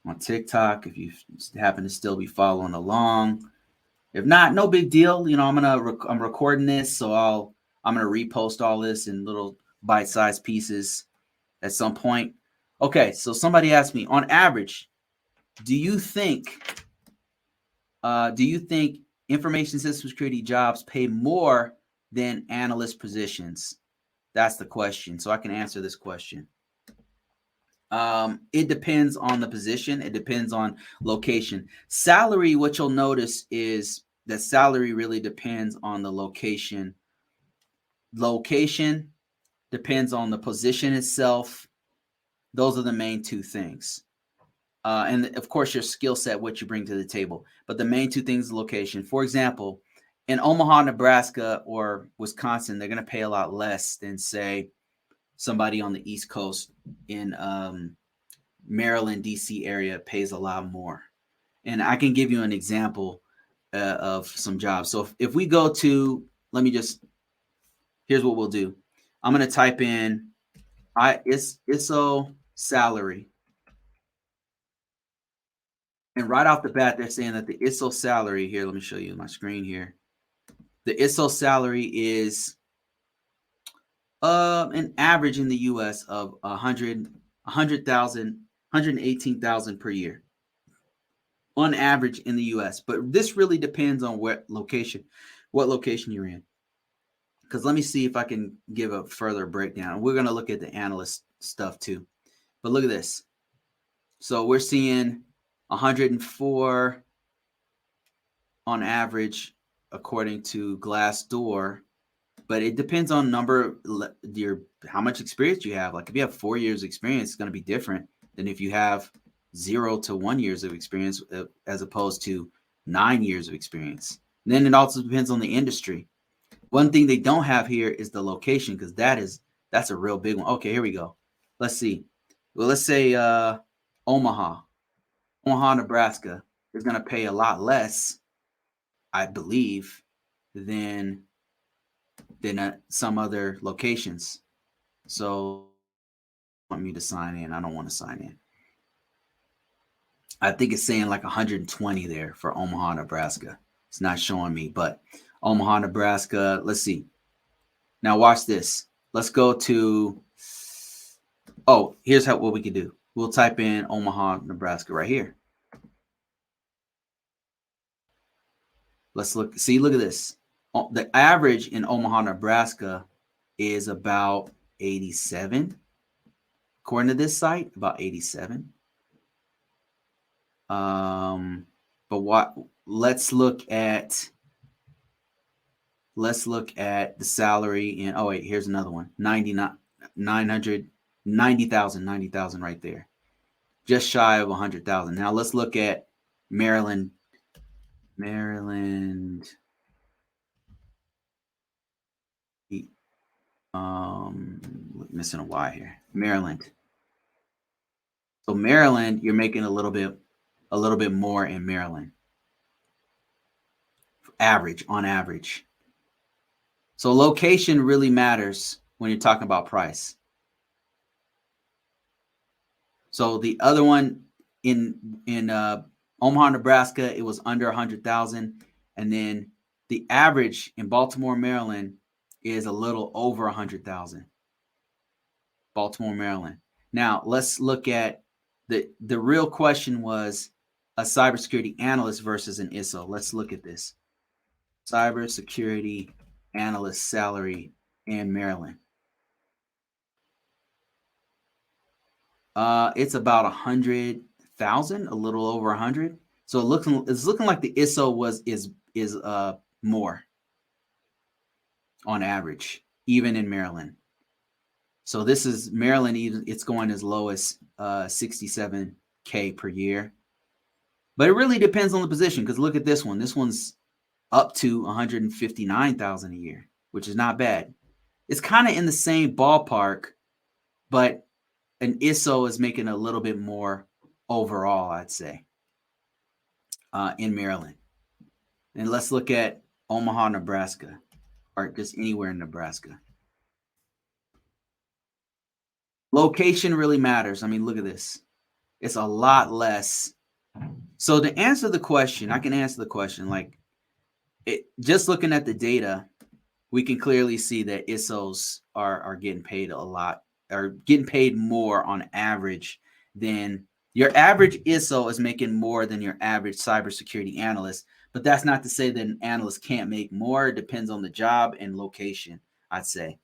on TikTok. If you happen to still be following along, if not, no big deal. You know, I'm recording this, so I'm gonna repost all this in little bite-sized pieces at some point. Okay, so somebody asked me, on average, do you think information system security jobs pay more than analyst positions? That's the question. So I can answer this question. It depends on the position. It depends on location. Salary, what you'll notice is that salary really depends on the location. Location depends on the position itself. Those are the main two things. And of course, your skill set, what you bring to the table. But the main two things, location. For example, in Omaha, Nebraska, or Wisconsin, they're going to pay a lot less than, say, somebody on the East Coast. In Maryland, D.C. area pays a lot more. And I can give you an example of some jobs. So if we go to, here's what we'll do. I'm going to type in ISO salary. And right off the bat, they're saying that the ISO salary here, let me show you my screen here. The ISO salary is an average in the U.S. of 118,000 per year on average in the U.S. But this really depends on what location you're in. Because let me see if I can give a further breakdown. We're going to look at the analyst stuff too. But look at this. So we're seeing 104 on average according to Glassdoor. But it depends on how much experience you have. Like if you have 4 years experience, it's going to be different than if you have 0 to 1 years of experience, as opposed to 9 years of experience. And then it also depends on the industry. One thing they don't have here is the location, because that's a real big one. Okay, here we go. Let's see. Well, let's say Omaha, Nebraska is going to pay a lot less, I believe, than some other locations. So want me to sign in. I don't want to sign in. I think it's saying like 120 there for Omaha, Nebraska. It's not showing me, but Omaha, Nebraska. Let's see. Now watch this. Let's go to, here's what we can do. We'll type in Omaha, Nebraska right here. Let's look at this. The average in Omaha, Nebraska is about 87, According to this site, about 87. But let's look at the salary in, oh wait, here's another one. 90,000 right there. Just shy of 100,000. Now let's look at Maryland. Missing a Y here. Maryland. So Maryland, you're making a little bit more in Maryland. On average. So location really matters when you're talking about price. So the other one in Omaha, Nebraska, it was under 100,000, and then the average in Baltimore, Maryland, is a little over 100,000. Baltimore, Maryland. Now let's look at the real question was a cybersecurity analyst versus an ISO. Let's look at this. Cybersecurity analyst salary in Maryland. It's about 100,000, a little over 100. So it's looking like the ISO is more on average, even in Maryland. So this is Maryland. Even it's going as low as $67K per year, but it really depends on the position. Because look at this one. This one's up to 159,000 a year, which is not bad. It's kind of in the same ballpark, but an ISO is making a little bit more overall, I'd say, in Maryland. And let's look at Omaha, Nebraska, or just anywhere in Nebraska. Location really matters. I mean, look at this. It's a lot less. So to answer the question, I can answer the question like just looking at the data, we can clearly see that ISOs are getting paid a lot, or getting paid more on average than your average ISO is making more than your average cybersecurity analyst. But that's not to say that an analyst can't make more. It depends on the job and location, I'd say.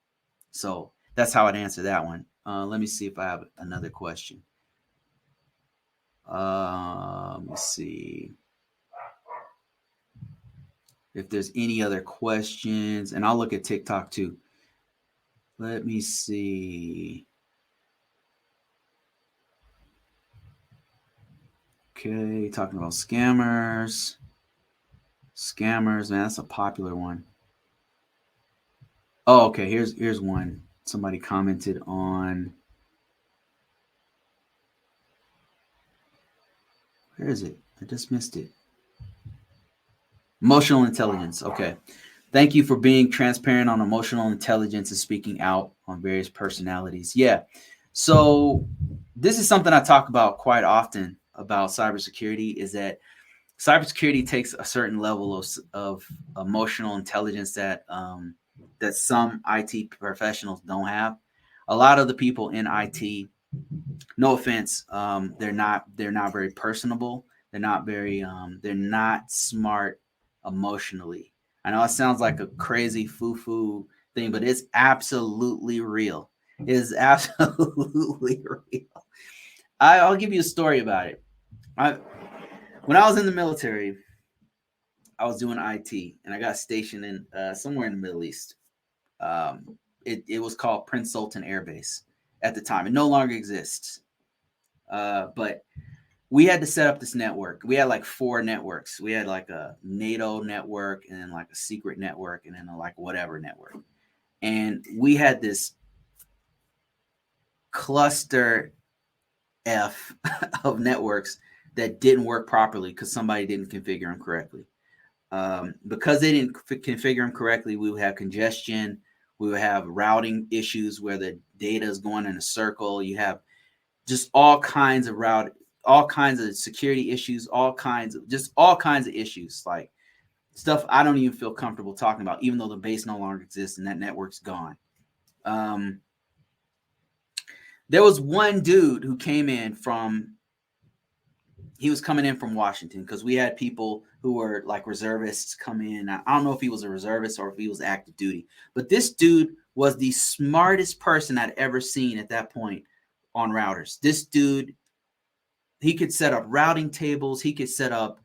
So that's how I'd answer that one. Let me see if I have another question. Let me see if there's any other questions, and I'll look at TikTok too. Let me see. Okay, talking about scammers. Scammers, man, that's a popular one. Oh, okay, here's one. Somebody commented on. Where is it? I just missed it. Emotional intelligence. Okay. Thank you for being transparent on emotional intelligence and speaking out on various personalities. Yeah. So this is something I talk about quite often about cybersecurity, is that cybersecurity takes a certain level of emotional intelligence that that some IT professionals don't have. A lot of the people in IT, no offense, they're not very personable. They're not smart emotionally. I know it sounds like a crazy foo-foo thing, but it's absolutely real. It is absolutely real. I'll give you a story about it. When I was in the military, I was doing IT, and I got stationed in somewhere in the Middle East. It was called Prince Sultan Air Base at the time. It no longer exists. But we had to set up this network. We had like 4 networks. We had like a NATO network, and then like a secret network, and then like whatever network. And we had this cluster F of networks that didn't work properly because somebody didn't configure them correctly. Because they didn't configure them correctly, we would have congestion. We would have routing issues where the data is going in a circle. You have just all kinds of security issues, all kinds of issues, like stuff I don't even feel comfortable talking about, even though the base no longer exists and that network's gone. There was one dude who came in from Washington, because we had people who were like reservists come in. I don't know if he was a reservist or if he was active duty, but this dude was the smartest person I'd ever seen at that point on routers. This dude, he could set up routing tables. He could set up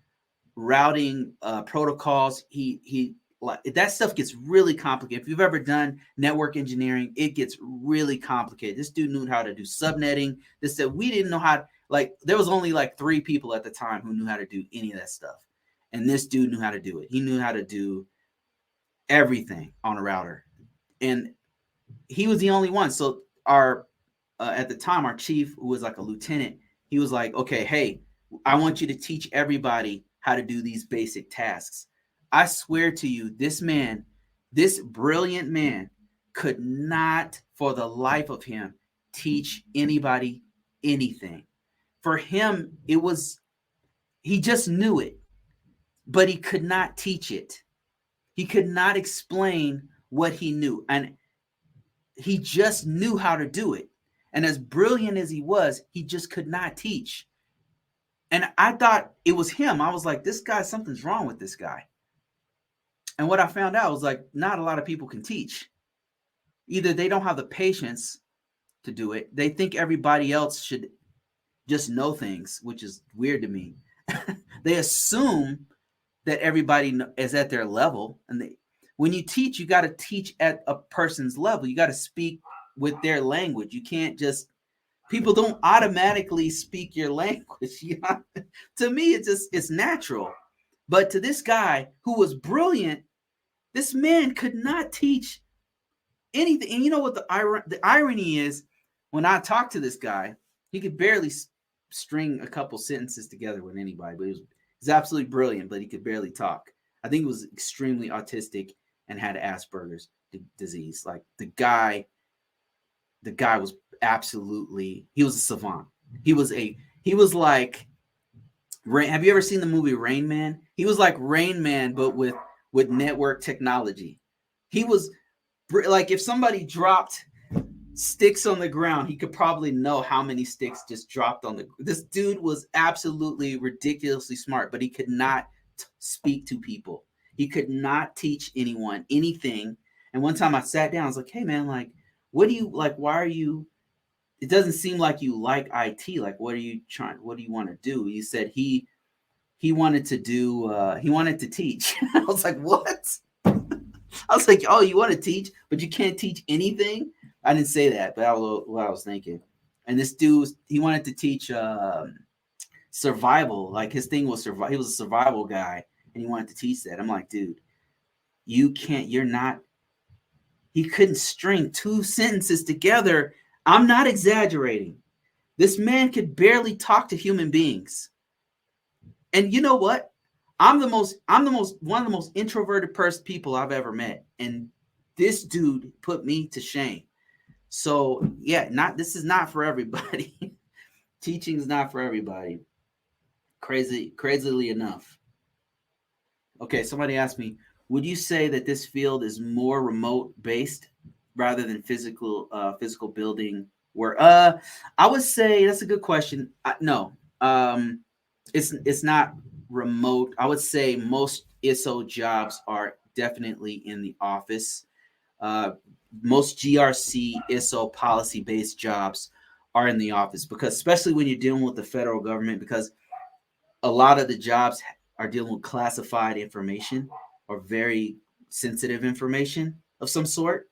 routing protocols. He like that stuff gets really complicated. If you've ever done network engineering, it gets really complicated. This dude knew how to do subnetting. This said we didn't know how. Like there was only like 3 people at the time who knew how to do any of that stuff, and this dude knew how to do it. He knew how to do everything on a router, and he was the only one. So our at the time, our chief, who was like a lieutenant, he was like, okay, hey, I want you to teach everybody how to do these basic tasks. I swear to you, this man, this brilliant man, could not for the life of him teach anybody anything. For him, it was, he just knew it, but he could not teach it. He could not explain what he knew. And he just knew how to do it. And as brilliant as he was, he just could not teach. And I thought it was him. I was like, this guy, something's wrong with this guy. And what I found out was like, not a lot of people can teach. Either they don't have the patience to do it. They think everybody else should just know things, which is weird to me. They assume that everybody is at their level. And when you teach, you got to teach at a person's level. You got to speak with their language. You can't just, people don't automatically speak your language. You know? To me, it's natural. But to this guy who was brilliant, this man could not teach anything. And you know what the irony is? When I talked to this guy, he could barely string a couple sentences together with anybody, but he's absolutely brilliant, but he could barely talk. I think he was extremely autistic and had Asperger's disease. Like the guy was absolutely, he was a savant. He was like, have you ever seen the movie Rain Man? He was like Rain Man, but with network technology. He was like, if somebody dropped sticks on the ground, he could probably know how many sticks just dropped on this dude was absolutely ridiculously smart, but he could not speak to people. He could not teach anyone anything. And one time I sat down, I was like, hey man, like, what do you like? Why are you, it doesn't seem like you like IT. Like, what do you want to do? He said he wanted to do, he wanted to teach. I was like, what? I was like, oh, you want to teach, but you can't teach anything? I didn't say that, but that was what I was thinking. And this dude, he wanted to teach survival. Like his thing was survival. He was a survival guy, and he wanted to teach that. I'm like, dude, you can't, you're not, he couldn't string 2 sentences together. I'm not exaggerating. This man could barely talk to human beings. And you know what? I'm one of the most introverted people I've ever met. And this dude put me to shame. So yeah, this is not for everybody. Teaching is not for everybody. Crazily enough. Okay, somebody asked me, would you say that this field is more remote based rather than physical building work? I would say that's a good question. No, it's not remote. I would say most ISO jobs are definitely in the office. Most GRC ISO policy based jobs are in the office, because especially when you're dealing with the federal government, because a lot of the jobs are dealing with classified information or very sensitive information of some sort,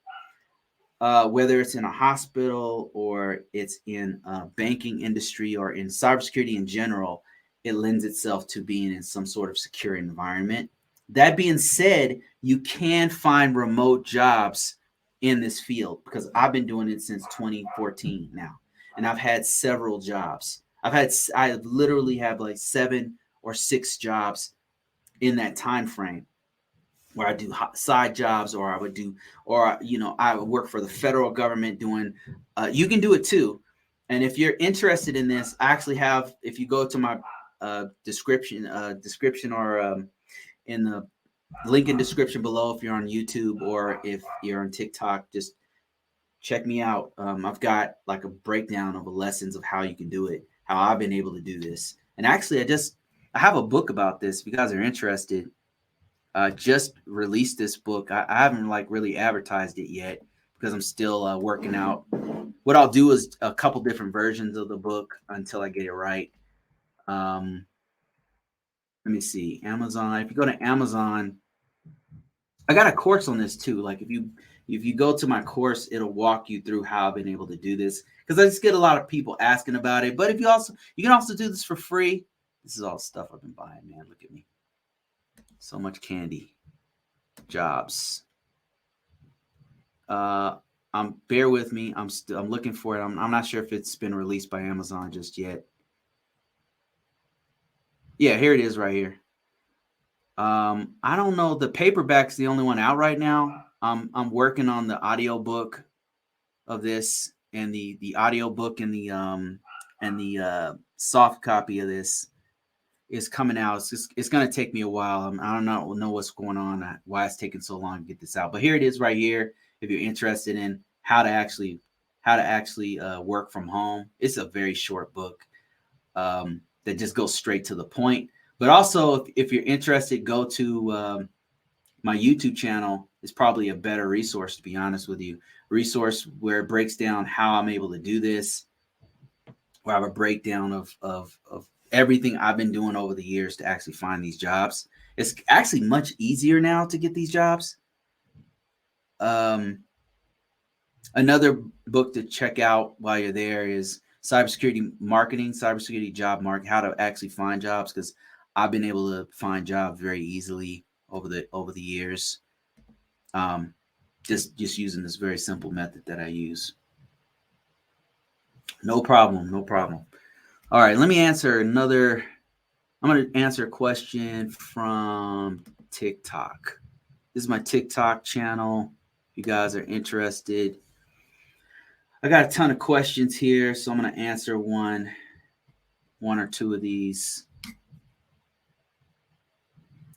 whether it's in a hospital or it's in banking industry or in cybersecurity in general. It lends itself to being in some sort of secure environment. That being said, you can find remote jobs in this field, because I've been doing it since 2014 now, and I've had several jobs. I literally have like 7 or 6 jobs in that time frame where I do side jobs, or I would work for the federal government doing. You can do it too, and if you're interested in this, I actually have. If you go to my description or in the link in description below, if you're on YouTube or if you're on TikTok, just check me out. I've got like a breakdown of the lessons of how you can do it, how I've been able to do this. And actually, I have a book about this. If you guys are interested, just released this book. I haven't like really advertised it yet because I'm still working out what I'll do is a couple different versions of the book until I get it right. Let me see. Amazon. If you go to Amazon, I got a course on this too. Like if you go to my course, it'll walk you through how I've been able to do this, because I just get a lot of people asking about it. But if you can also do this for free. This is all stuff I've been buying, man. Look at me. So much candy. Jobs. Bear with me. I'm looking for it. I'm not sure if it's been released by Amazon just yet. Yeah, here it is right here. I don't know. The paperback's the only one out right now. I'm working on the audio book of this, and the audio book and the soft copy of this is coming out. It's going to take me a while. I don't know what's going on, why it's taking so long to get this out. But here it is right here. If you're interested in how to actually work from home, it's a very short book that just goes straight to the point. But also, if you're interested, go to my YouTube channel. Is probably a better resource, to be honest with you. Resource where it breaks down how I'm able to do this, where I have a breakdown of everything I've been doing over the years to actually find these jobs. It's actually much easier now to get these jobs. Another book to check out while you're there is Cybersecurity Marketing, Cybersecurity Job Market, how to actually find jobs, because I've been able to find jobs very easily over the years. Just using this very simple method that I use. No problem. All right, let me answer I'm going to answer a question from TikTok. This is my TikTok channel. If you guys are interested, I got a ton of questions here, so I'm going to answer one or two of these.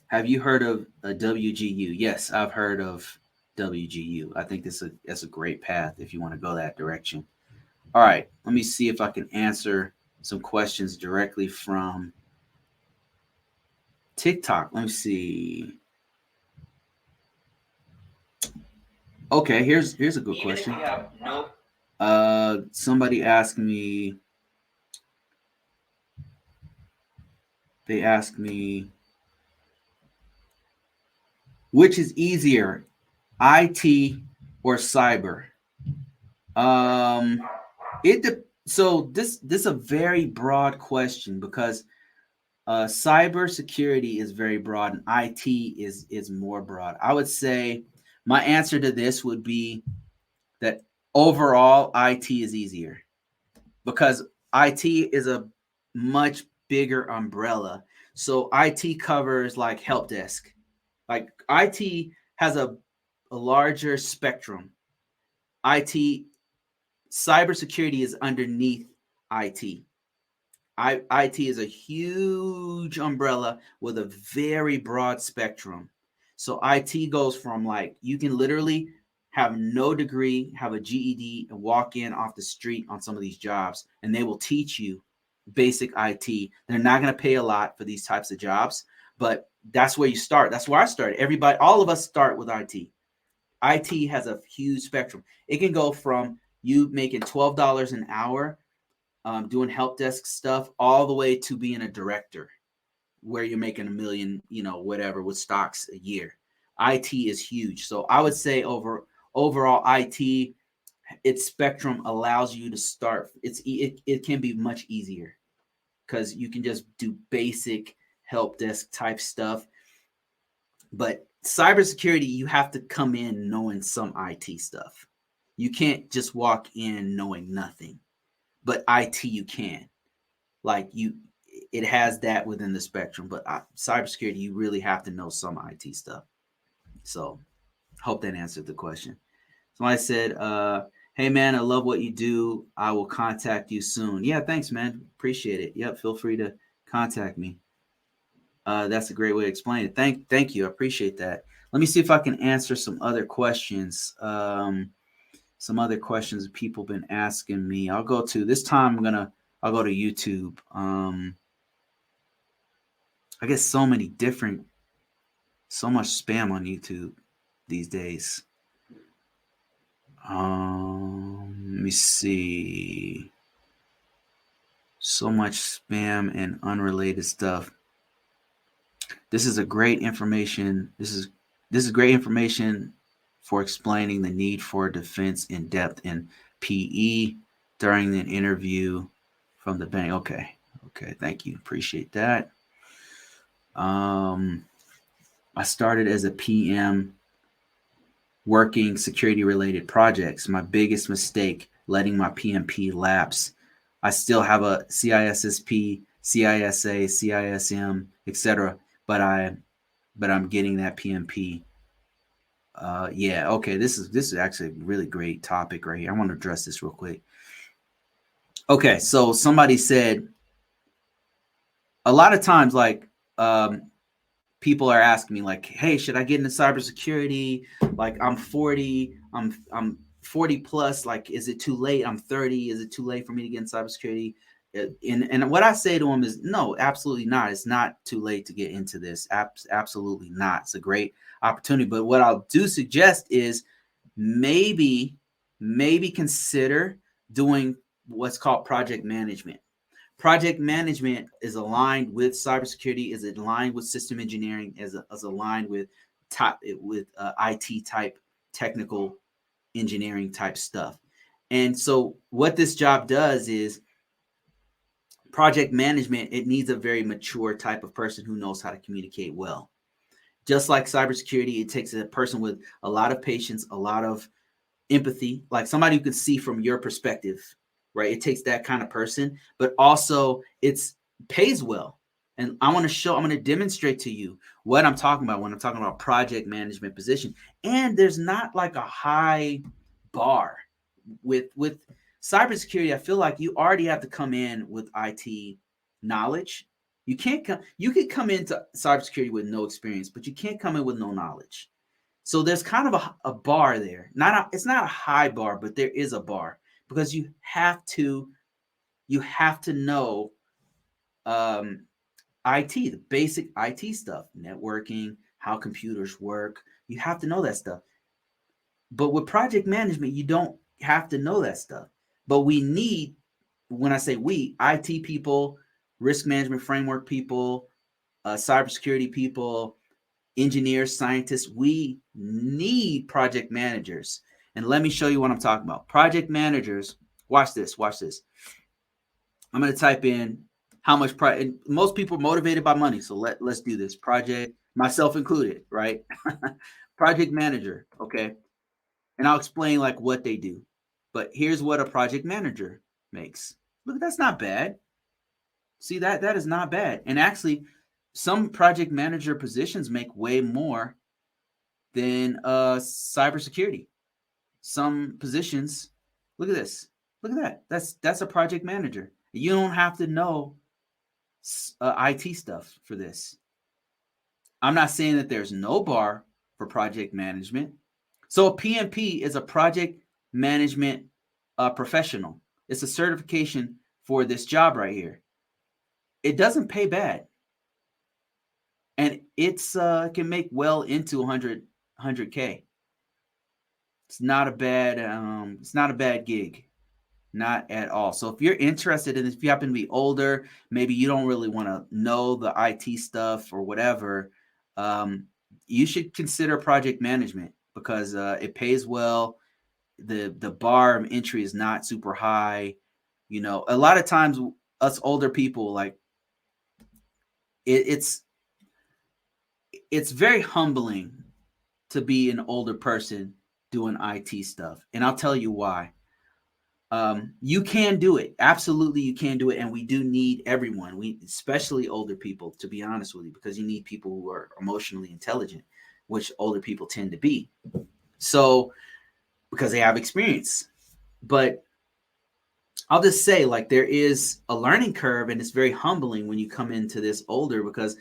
Have you heard of a WGU? Yes, I've heard of WGU. I think that's a great path if you want to go that direction. All right, let me see if I can answer some questions directly from TikTok. Let me see. Okay, here's a good question. Somebody asked me. They asked me, which is easier, IT or cyber? So this is a very broad question, because cybersecurity is very broad and IT is more broad. I would say my answer to this would be that overall IT is easier, because IT is a much bigger umbrella. So IT covers like help desk. Like IT has a larger spectrum. Cybersecurity is underneath IT. IT is a huge umbrella with a very broad spectrum. So IT goes from, like, you can literally have no degree, have a GED, and walk in off the street on some of these jobs, and they will teach you basic IT. They're not going to pay a lot for these types of jobs, but that's where you start. That's where I started. All of us start with IT. IT has a huge spectrum. It can go from you making $12 an hour doing help desk stuff, all the way to being a director where you're making $1 million, whatever, with stocks a year. IT is huge. So I would say overall IT, its spectrum allows you to start. It can be much easier because you can just do basic help desk type stuff. But cybersecurity, you have to come in knowing some IT stuff. You can't just walk in knowing nothing. But IT, you can. It has that within the spectrum. But cybersecurity, you really have to know some IT stuff. So, hope that answered the question. Somebody said, "Hey man, I love what you do. I will contact you soon." Yeah, thanks, man. Appreciate it. Yep, feel free to contact me. That's a great way to explain it. Thank you. I appreciate that. Let me see if I can answer some other questions. Some other questions people been asking me. I'll go to YouTube. I get so much spam on YouTube these days. Let me see. So much spam and unrelated stuff. This is a great information. This is great information for explaining the need for defense in depth in PE during an interview from the bank. Okay. Thank you. Appreciate that. I started as a PM working security related projects. My biggest mistake, letting my PMP lapse. I still have a CISSP, CISA, CISM, etc. But I'm getting that PMP. Yeah, okay. This is actually a really great topic right here. I want to address this real quick. Okay, so somebody said a lot of times, like, people are asking me, like, hey, should I get into cybersecurity? Like, I'm 40, I'm 40 plus. Like, is it too late? I'm 30. Is it too late for me to get in cybersecurity? And what I say to them is, no, absolutely not. It's not too late to get into this. Absolutely not. It's a great opportunity. But what I'll do suggest is maybe consider doing what's called project management. Project management is aligned with cybersecurity, is aligned with system engineering, is aligned with IT type technical engineering type stuff. And so what this job does is project management, it needs a very mature type of person who knows how to communicate well. Just like cybersecurity, it takes a person with a lot of patience, a lot of empathy, like somebody who can see from your perspective, right? It takes that kind of person, but also it's pays well. And I'm going to demonstrate to you what I'm talking about when I'm talking about project management position. And there's not like a high bar with cybersecurity. I feel like you already have to come in with IT knowledge. You can come into cybersecurity with no experience, but you can't come in with no knowledge. So there's kind of a bar there. It's not a high bar, but there is a bar because you have to know IT, the basic IT stuff, networking, how computers work. You have to know that stuff. But with project management, you don't have to know that stuff. But we need, when I say we, IT people, risk management framework people, cybersecurity people, engineers, scientists, we need project managers. And let me show you what I'm talking about. Project managers, watch this. I'm going to type in how much most people are motivated by money. So let's do this. Project, myself included, right? Project manager, okay? And I'll explain like what they do. But here's what a project manager makes. Look, that's not bad. See, that is not bad. And actually, some project manager positions make way more than cybersecurity. Some positions, look at this. Look at that. That's a project manager. You don't have to know IT stuff for this. I'm not saying that there's no bar for project management. So a PMP is a project management professional. It's a certification for this job right here. It doesn't pay bad. And it's can make well into 100K. It's not a bad gig. Not at all. So if you're interested in this, if you happen to be older, maybe you don't really want to know the IT stuff or whatever, you should consider project management because it pays well. The bar of entry is not super high. You know, a lot of times us older people, like it's very humbling to be an older person doing IT stuff. And I'll tell you why. You can do it. Absolutely, you can do it. And we do need everyone. Especially older people, to be honest with you, because you need people who are emotionally intelligent, which older people tend to be. So, because they have experience. But I'll just say, like, there is a learning curve, and it's very humbling when you come into this older, because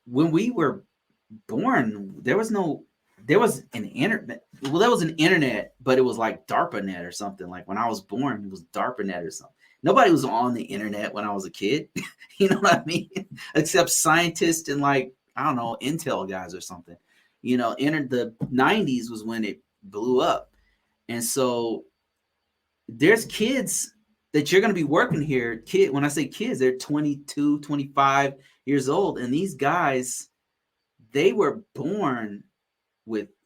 when we were born, there was an internet. Well, there was an internet, but it was like DARPANet or something. Like when I was born, it was DARPANet or something. Nobody was on the internet when I was a kid. You know what I mean? Except scientists and like, I don't know, Intel guys or something. You know, the 90s was when it blew up. And so there's kids that you're going to be working here. When I say kids, they're 22, 25 years old. And these guys, they were born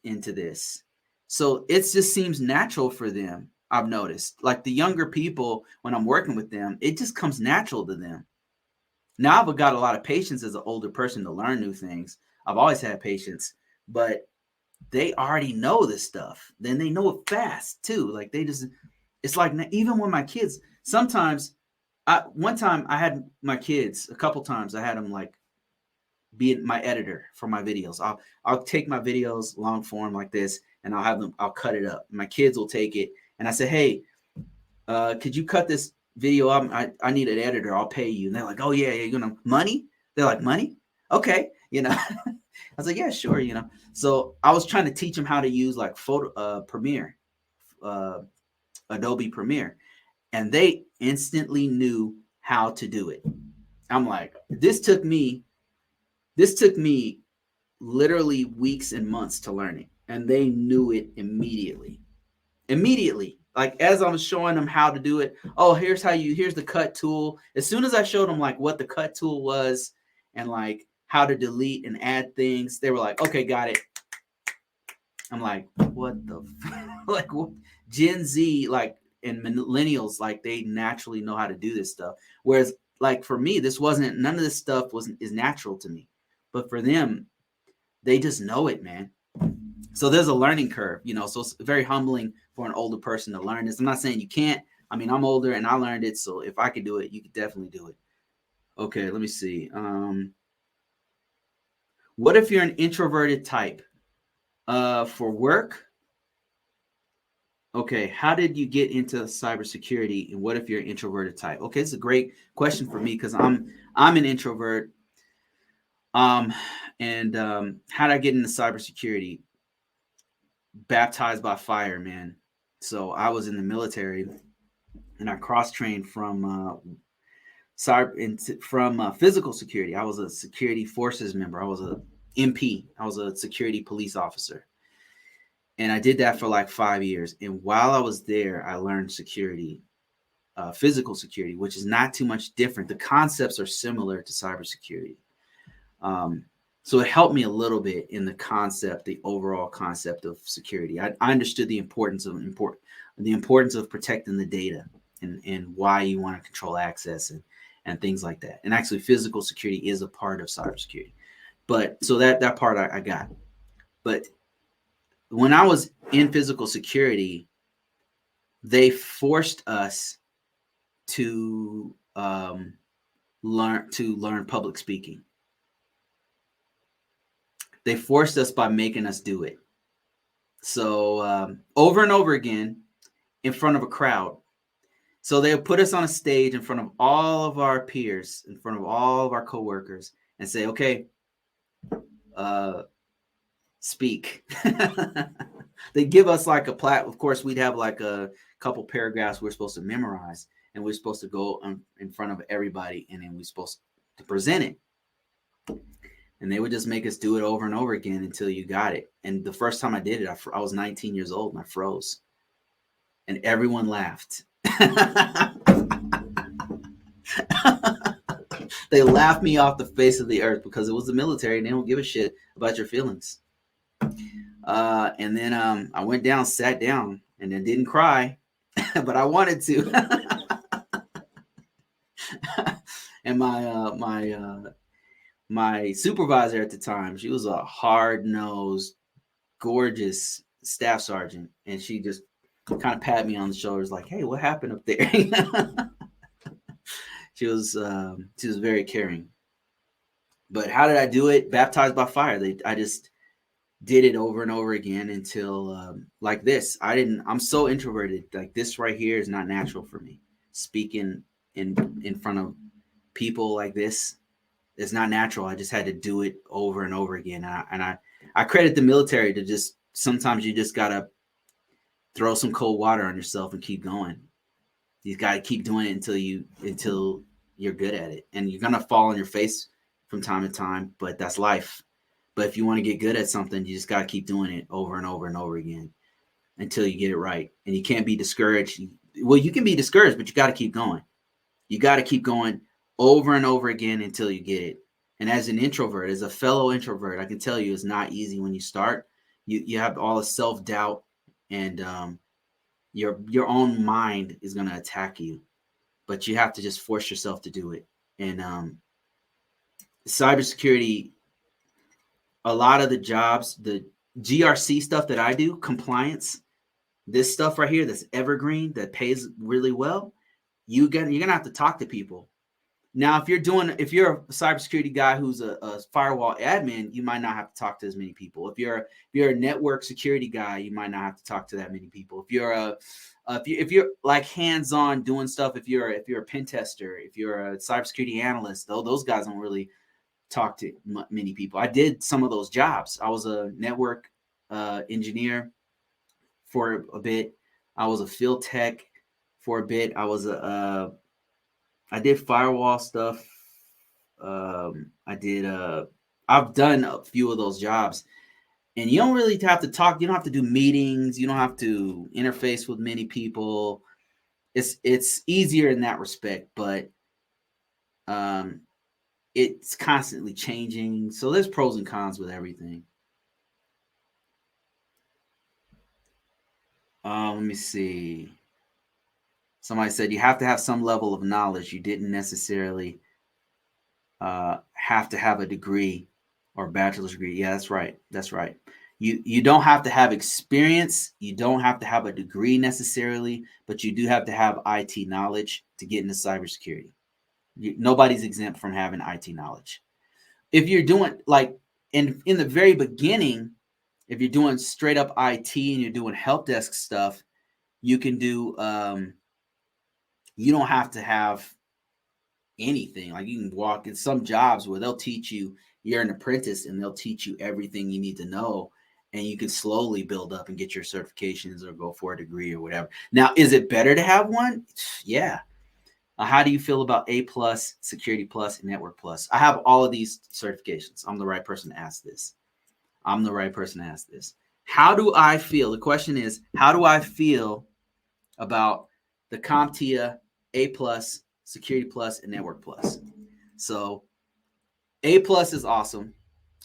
into this. So it just seems natural for them. I've noticed, like the younger people, when I'm working with them, it just comes natural to them. Now I've got a lot of patience as an older person to learn new things. I've always had patience, but they already know this stuff. Then they know it fast too. Like it's like even when my kids, sometimes one time I had my kids, a couple times I had them like be my editor for my videos. I'll take my videos long form like this, and I'll cut it up. My kids will take it, and I say, hey, could you cut this video up? I need an editor. I'll pay you. And they're like, oh yeah, money? They're like, money? Okay, I was like, yeah, sure, So I was trying to teach them how to use like Premiere, Adobe Premiere, and they instantly knew how to do it. I'm like, this took me literally weeks and months to learn it, and they knew it immediately. Like as I was showing them how to do it, oh, here's the cut tool. As soon as I showed them like what the cut tool was and like how to delete and add things, they were like, okay, got it. I'm like, what the like what? Gen Z, like, and millennials, like they naturally know how to do this stuff. Whereas like for me, none of this stuff is natural to me. But for them, they just know it, man. So there's a learning curve, so it's very humbling for an older person to learn this. I'm not saying you can't. I mean, I'm older and I learned it. So if I could do it, you could definitely do it. Okay, let me see. What if you're an introverted type? For work? Okay, how did you get into cybersecurity, and what if you're an introverted type? Okay, it's a great question for me because I'm an introvert. How did I get into cybersecurity? Baptized by fire, man. So I was in the military, and I cross-trained from physical security. I was a security forces member. I was a MP. I was a security police officer. And I did that for like 5 years. And while I was there, I learned security, physical security, which is not too much different. The concepts are similar to cybersecurity. So it helped me a little bit in the overall concept of security. I understood the importance of protecting the data and why you want to control access and things like that. And actually, physical security is a part of cybersecurity. But so that part I got. But when I was in physical security, they forced us to learn public speaking. They forced us by making us do it. So over and over again in front of a crowd. So they would put us on a stage in front of all of our peers, in front of all of our coworkers, and say, okay, speak. They give us like a of course, we'd have like a couple paragraphs we're supposed to memorize, and we're supposed to go in front of everybody, and then we're supposed to present it. And they would just make us do it over and over again until you got it. And the first time I did it, I was 19 years old and I froze. And everyone laughed. They laughed me off the face of the earth because it was the military and they don't give a shit about your feelings. And then I went down, sat down, and then didn't cry, but I wanted to. And my supervisor at the time, she was a hard-nosed, gorgeous staff sergeant, and she just kind of patted me on the shoulders like, hey, what happened up there? She was very caring. But how did I do it? Baptized by fire. I just did it over and over again until like this. I'm so introverted. Like this right here is not natural for me. Speaking in front of people like this is not natural. I just had to do it over and over again. And I credit the military to just, sometimes you just got to throw some cold water on yourself and keep going. You got to keep doing it until you're good at it. And you're going to fall on your face from time to time, but that's life. But if you want to get good at something, you just got to keep doing it over and over and over again until you get it right. And you can't be discouraged. well, you can be discouraged, but you got to keep going. You got to keep going over and over again until you get it. And as an introvert, as a fellow introvert, I can tell you it's not easy when you start. You have all the self-doubt, and your own mind is going to attack you, but you have to just force yourself to do it. And cybersecurity, a lot of the jobs, the GRC stuff that I do, compliance, this stuff right here that's evergreen, that pays really well, you're gonna have to talk to people. Now, if you're a cybersecurity guy who's a firewall admin, you might not have to talk to as many people. If you're a network security guy, you might not have to talk to that many people. If you're like hands-on doing stuff, if you're a pen tester, if you're a cybersecurity analyst, though, those guys don't really talk to many people. I did some of those jobs. I was a network engineer for a bit. I was a field tech for a bit. I did firewall stuff. I've done a few of those jobs, and you don't really have to talk. You don't have to do meetings. You don't have to interface with many people. It's easier in that respect, but it's constantly changing. So there's pros and cons with everything. Let me see. Somebody said you have to have some level of knowledge. You didn't necessarily have to have a degree or bachelor's degree. Yeah, that's right. That's right. You don't have to have experience. You don't have to have a degree necessarily, but you do have to have IT knowledge to get into cybersecurity. Nobody's exempt from having IT knowledge. If you're doing like in the very beginning, if you're doing straight up IT and you're doing help desk stuff, you can do. You don't have to have anything. Like you can walk in some jobs where they'll teach you. You're an apprentice and they'll teach you everything you need to know, and you can slowly build up and get your certifications or go for a degree or whatever. Now, is it better to have one? Yeah. How do you feel about A+, Security Plus, and Network Plus? I have all of these certifications. I'm the right person to ask this. How do I feel? The question is, how do I feel about the CompTIA, A+, Security Plus, and Network Plus? So A+ is awesome.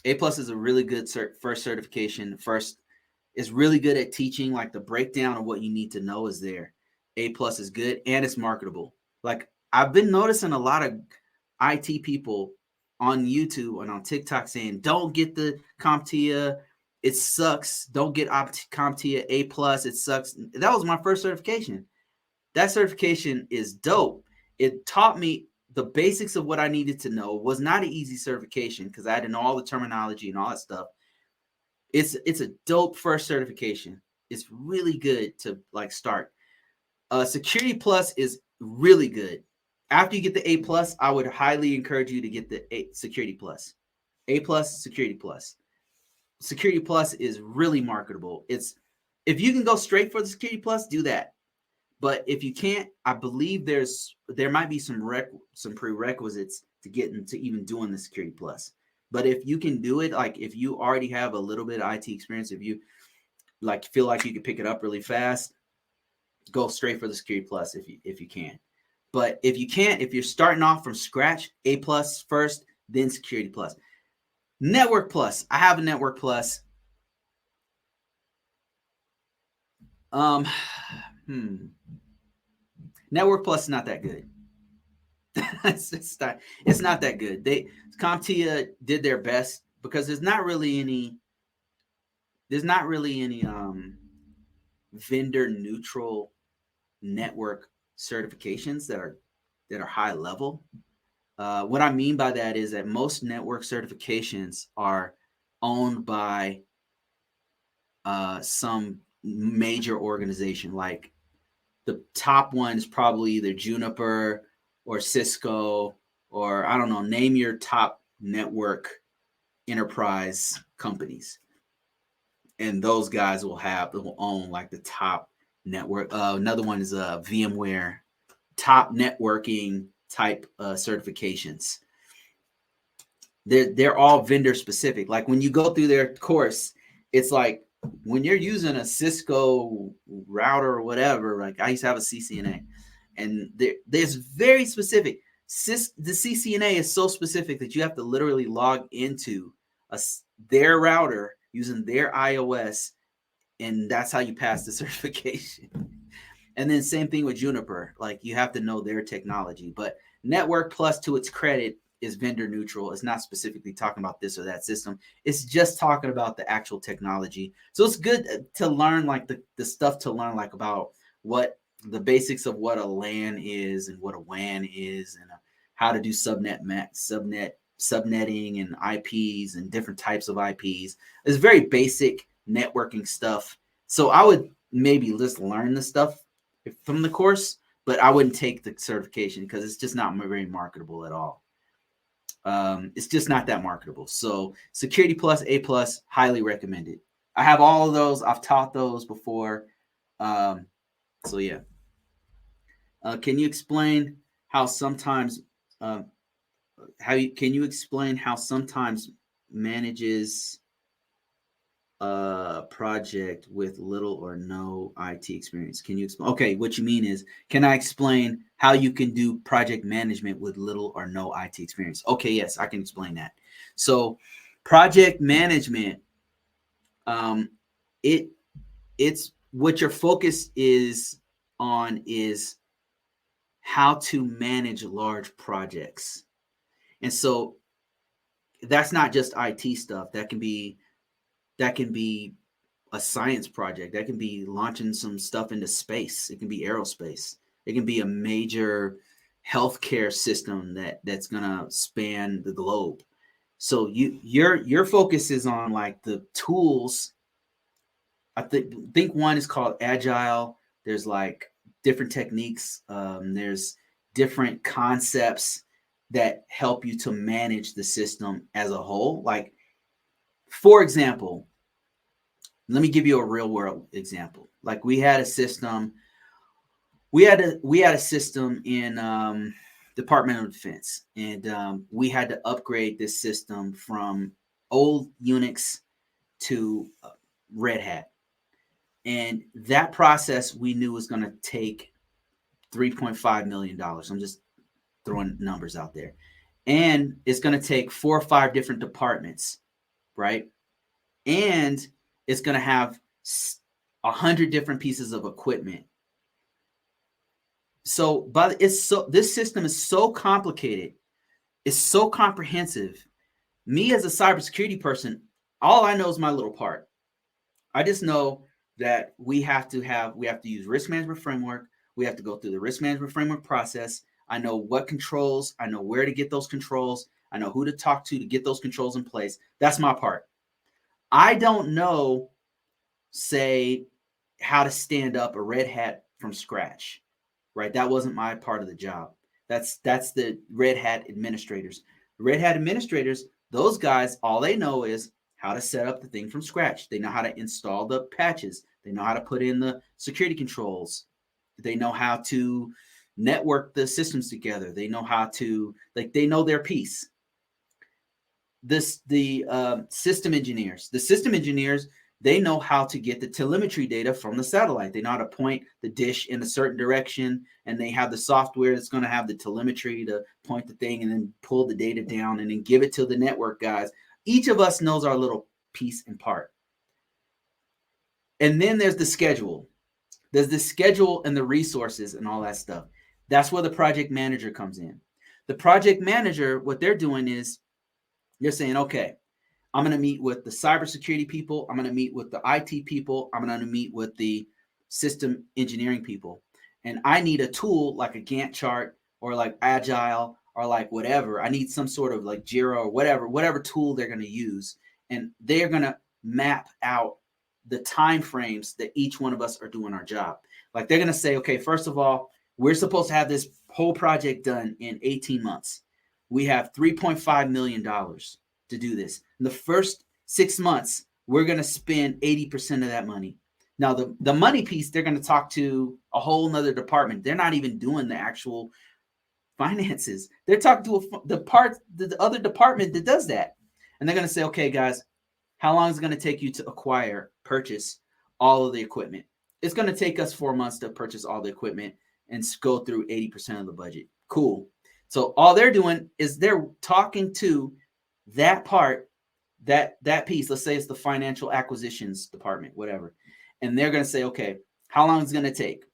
A+ is a really good first certification. First, is really good at teaching, like the breakdown of what you need to know is there. A+ is good, and it's marketable. Like I've been noticing a lot of IT people on YouTube and on TikTok saying, don't get the CompTIA. It sucks. Don't get CompTIA A+. It sucks. That was my first certification. That certification is dope. It taught me the basics of what I needed to know. It was not an easy certification because I had to know all the terminology and all that stuff. It's a dope first certification. It's really good to like start. Security Plus is really good. After you get the A+, I would highly encourage you to get the Security Plus. A+, Security Plus. Security Plus is really marketable. If you can go straight for the Security Plus, do that. But if you can't, I believe there might be some prerequisites to get into even doing the Security Plus. But if you can do it, like if you already have a little bit of IT experience, if you like feel like you can pick it up really fast, go straight for the Security Plus if you can. But if you can't, if you're starting off from scratch, A+ first, then Security Plus. Network Plus. I have a Network Plus. Network Plus is not that good. it's not that good. CompTIA did their best because there's not really any vendor neutral network certifications that are high level. What I mean by that is that most network certifications are owned by some major organization. Like the top one is probably either Juniper or Cisco, or I don't know, name your top network enterprise companies. And those guys will own like the top network. Another one is VMware, top networking type certifications. They're all vendor specific. Like when you go through their course, it's like when you're using a Cisco router or whatever, like I used to have a CCNA, and there's very specific. The CCNA is so specific that you have to literally log into their router using their iOS, and that's how you pass the certification. And then same thing with Juniper, like you have to know their technology. But Network Plus, to its credit, is vendor neutral. It's not specifically talking about this or that system. It's just talking about the actual technology. So it's good to learn like the stuff to learn like about what the basics of what a LAN is and what a WAN is, and how to do subnetting and IPs and different types of IPs. It's very basic networking stuff. So I would maybe just learn the stuff from the course, but I wouldn't take the certification because it's just not very marketable at all. It's just not that marketable. So Security Plus, A Plus, highly recommended. I have all of those. I've taught those before. So yeah. Can you explain how sometimes manages a project with little or no IT experience? Can you explain? Okay, what you mean is, can I explain how you can do project management with little or no IT experience? Okay, yes, I can explain that. So project management, it's what your focus is on is how to manage large projects. And so that's not just IT stuff. That can be a science project. That can be launching some stuff into space. It can be aerospace. It can be a major healthcare system that's gonna span the globe. So your focus is on like the tools. I think one is called Agile. There's like different techniques. There's different concepts that help you to manage the system as a whole. Like, for example, let me give you a real world example. Like we had a system in Department of Defense, and we had to upgrade this system from old Unix to Red Hat. And that process we knew was going to take $3.5 million. I'm just throwing numbers out there. And it's going to take 4 or 5 different departments, right? And it's going to have 100 different pieces of equipment. So, this system is so complicated. It's so comprehensive. Me as a cybersecurity person, all I know is my little part. I just know that we have to use risk management framework. We have to go through the risk management framework process. I know what controls, I know where to get those controls. I know who to talk to get those controls in place. That's my part. I don't know, say, how to stand up a Red Hat from scratch, right? That wasn't my part of the job. That's the Red Hat administrators. Red Hat administrators, those guys, all they know is how to set up the thing from scratch. They know how to install the patches. They know how to put in the security controls. They know how to network the systems together. They know how to, they know their piece. The system engineers, they know how to get the telemetry data from the satellite. They know how to point the dish in a certain direction, and they have the software that's going to have the telemetry to point the thing and then pull the data down and then give it to the network guys. Each of us knows our little piece and part. And then there's the schedule. There's the schedule and the resources and all that stuff. That's where the project manager comes in. The project manager, what they're doing is they're saying, okay, I'm going to meet with the cybersecurity people. I'm going to meet with the IT people. I'm going to meet with the system engineering people. And I need a tool like a Gantt chart or like Agile or like whatever. I need some sort of like Jira or whatever tool they're going to use. And they're going to map out the time frames that each one of us are doing our job. Like they're going to say, okay, first of all, we're supposed to have this whole project done in 18 months. We have $3.5 million to do this. In the first 6 months, we're going to spend 80% of that money. Now, the money piece, they're going to talk to a whole nother department. They're not even doing the actual finances. They're talking to the other department that does that. And they're going to say, okay, guys, how long is it going to take you to purchase all of the equipment? It's going to take us 4 months to purchase all the equipment and go through 80% of the budget. Cool. So all they're doing is they're talking to that part, that piece. Let's say it's the financial acquisitions department, whatever. And they're going to say, okay, how long is it going to take?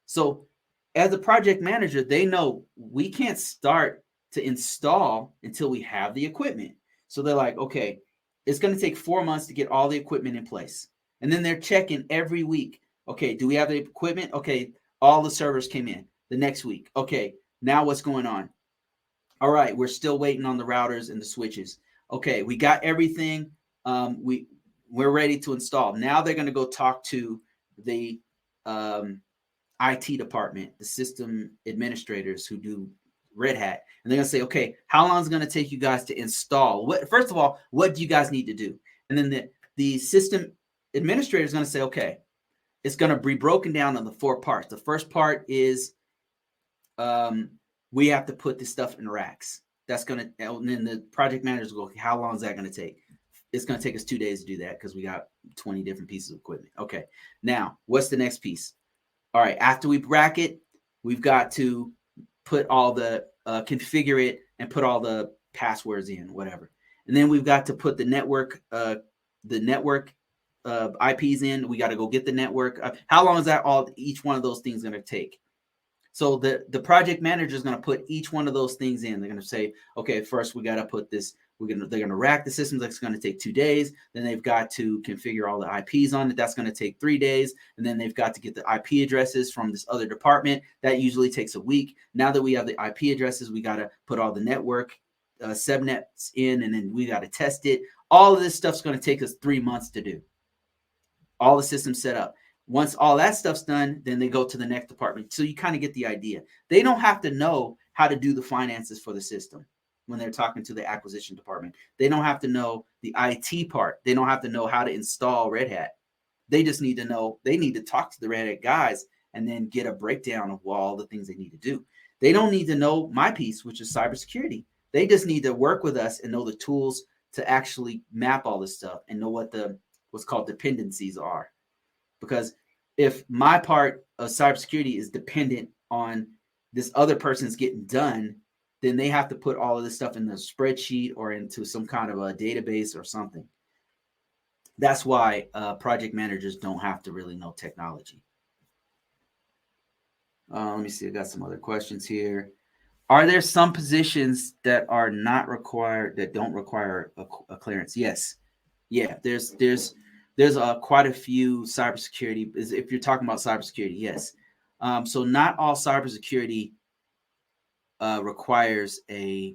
So as a project manager, they know we can't start to install until we have the equipment. So they're like, okay, it's going to take 4 months to get all the equipment in place. And then they're checking every week. Okay, do we have the equipment? Okay, all the servers came in. The next week. Okay, now what's going on? All right, we're still waiting on the routers and the switches. Okay, we got everything. We're ready to install. Now they're going to go talk to the IT department, the system administrators who do Red Hat, and they're going to say, okay, how long is it going to take you guys to install? First of all, what do you guys need to do? And then the system administrator is going to say, okay, it's going to be broken down into 4 parts. The first part is we have to put this stuff in racks. That's going to, and then the project managers go, okay, how long is that going to take? It's going to take us 2 days to do that because we got 20 different pieces of equipment. Okay, now what's the next piece? All right, after we rack it, we've got to put all the, configure it and put all the passwords in, whatever. And then we've got to put the network IPs in. We got to go get the network. How long is that each one of those things going to take? So the project manager is going to put each one of those things in. They're going to say, okay, first we got to put this. They're going to rack the systems. That's going to take 2 days. Then they've got to configure all the IPs on it. That's going to take 3 days. And then they've got to get the IP addresses from this other department. That usually takes a week. Now that we have the IP addresses, we got to put all the network subnets in, and then we got to test it. All of this stuff's going to take us 3 months to do. All the systems set up. Once all that stuff's done, then they go to the next department. So you kind of get the idea. They don't have to know how to do the finances for the system when they're talking to the acquisition department. They don't have to know the IT part. They don't have to know how to install Red Hat. They just need to know, they need to talk to the Red Hat guys and then get a breakdown of all the things they need to do. They don't need to know my piece, which is cybersecurity. They just need to work with us and know the tools to actually map all this stuff and know what what's called dependencies are. Because if my part of cybersecurity is dependent on this other person's getting done, then they have to put all of this stuff in the spreadsheet or into some kind of a database or something. That's why project managers don't have to really know technology. Let me see. I got some other questions here. Are there some positions that are not required, that don't require a clearance? Yes. Yeah, there's quite a few cybersecurity. If you're talking about cybersecurity, yes. So not all cybersecurity requires a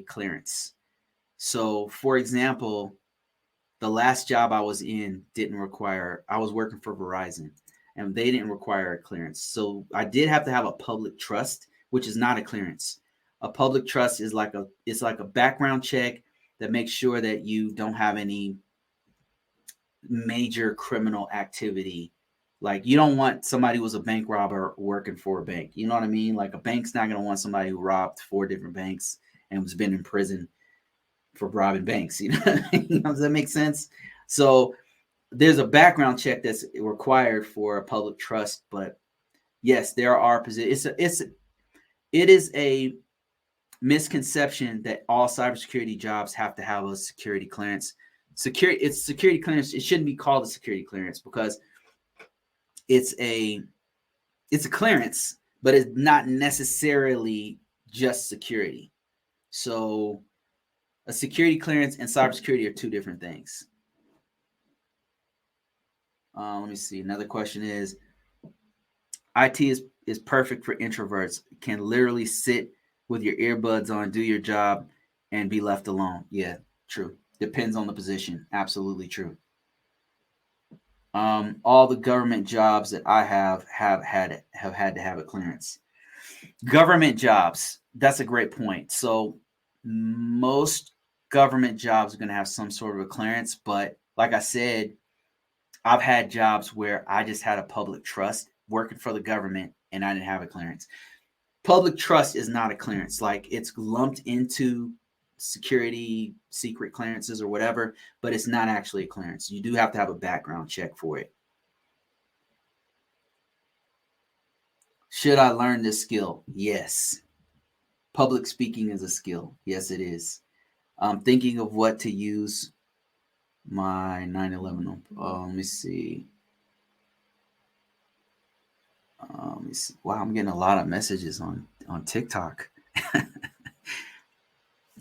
clearance. So, for example, the last job I was in I was working for Verizon, and they didn't require a clearance. So I did have to have a public trust, which is not a clearance. A public trust is like a background check that makes sure that you don't have any major criminal activity. Like, you don't want somebody who was a bank robber working for a bank. You know what I mean? Like, a bank's not going to want somebody who robbed 4 different banks and has been in prison for robbing banks. You know what I mean? Does that make sense? So there's a background check that's required for a public trust. But yes, there are positions. It is a misconception that all cybersecurity jobs have to have a security clearance. It's security clearance. It shouldn't be called a security clearance because it's a clearance, but it's not necessarily just security. So a security clearance and cybersecurity are 2 different things. Let me see. Another question is, IT is perfect for introverts. Can literally sit with your earbuds on, do your job, and be left alone. Yeah, true. Depends on the position. Absolutely true. All the government jobs that I have had to have a clearance. Government jobs. That's a great point. So most government jobs are going to have some sort of a clearance, but like I said, I've had jobs where I just had a public trust working for the government and I didn't have a clearance. Public trust is not a clearance. Like, it's lumped into security secret clearances or whatever, but it's not actually a clearance. You do have to have a background check for it. Should I learn this skill? Yes. Public speaking is a skill. Yes, it is. I'm thinking of what to use my 9/11 on. Let me see. Let me see. Wow, I'm getting a lot of messages on TikTok.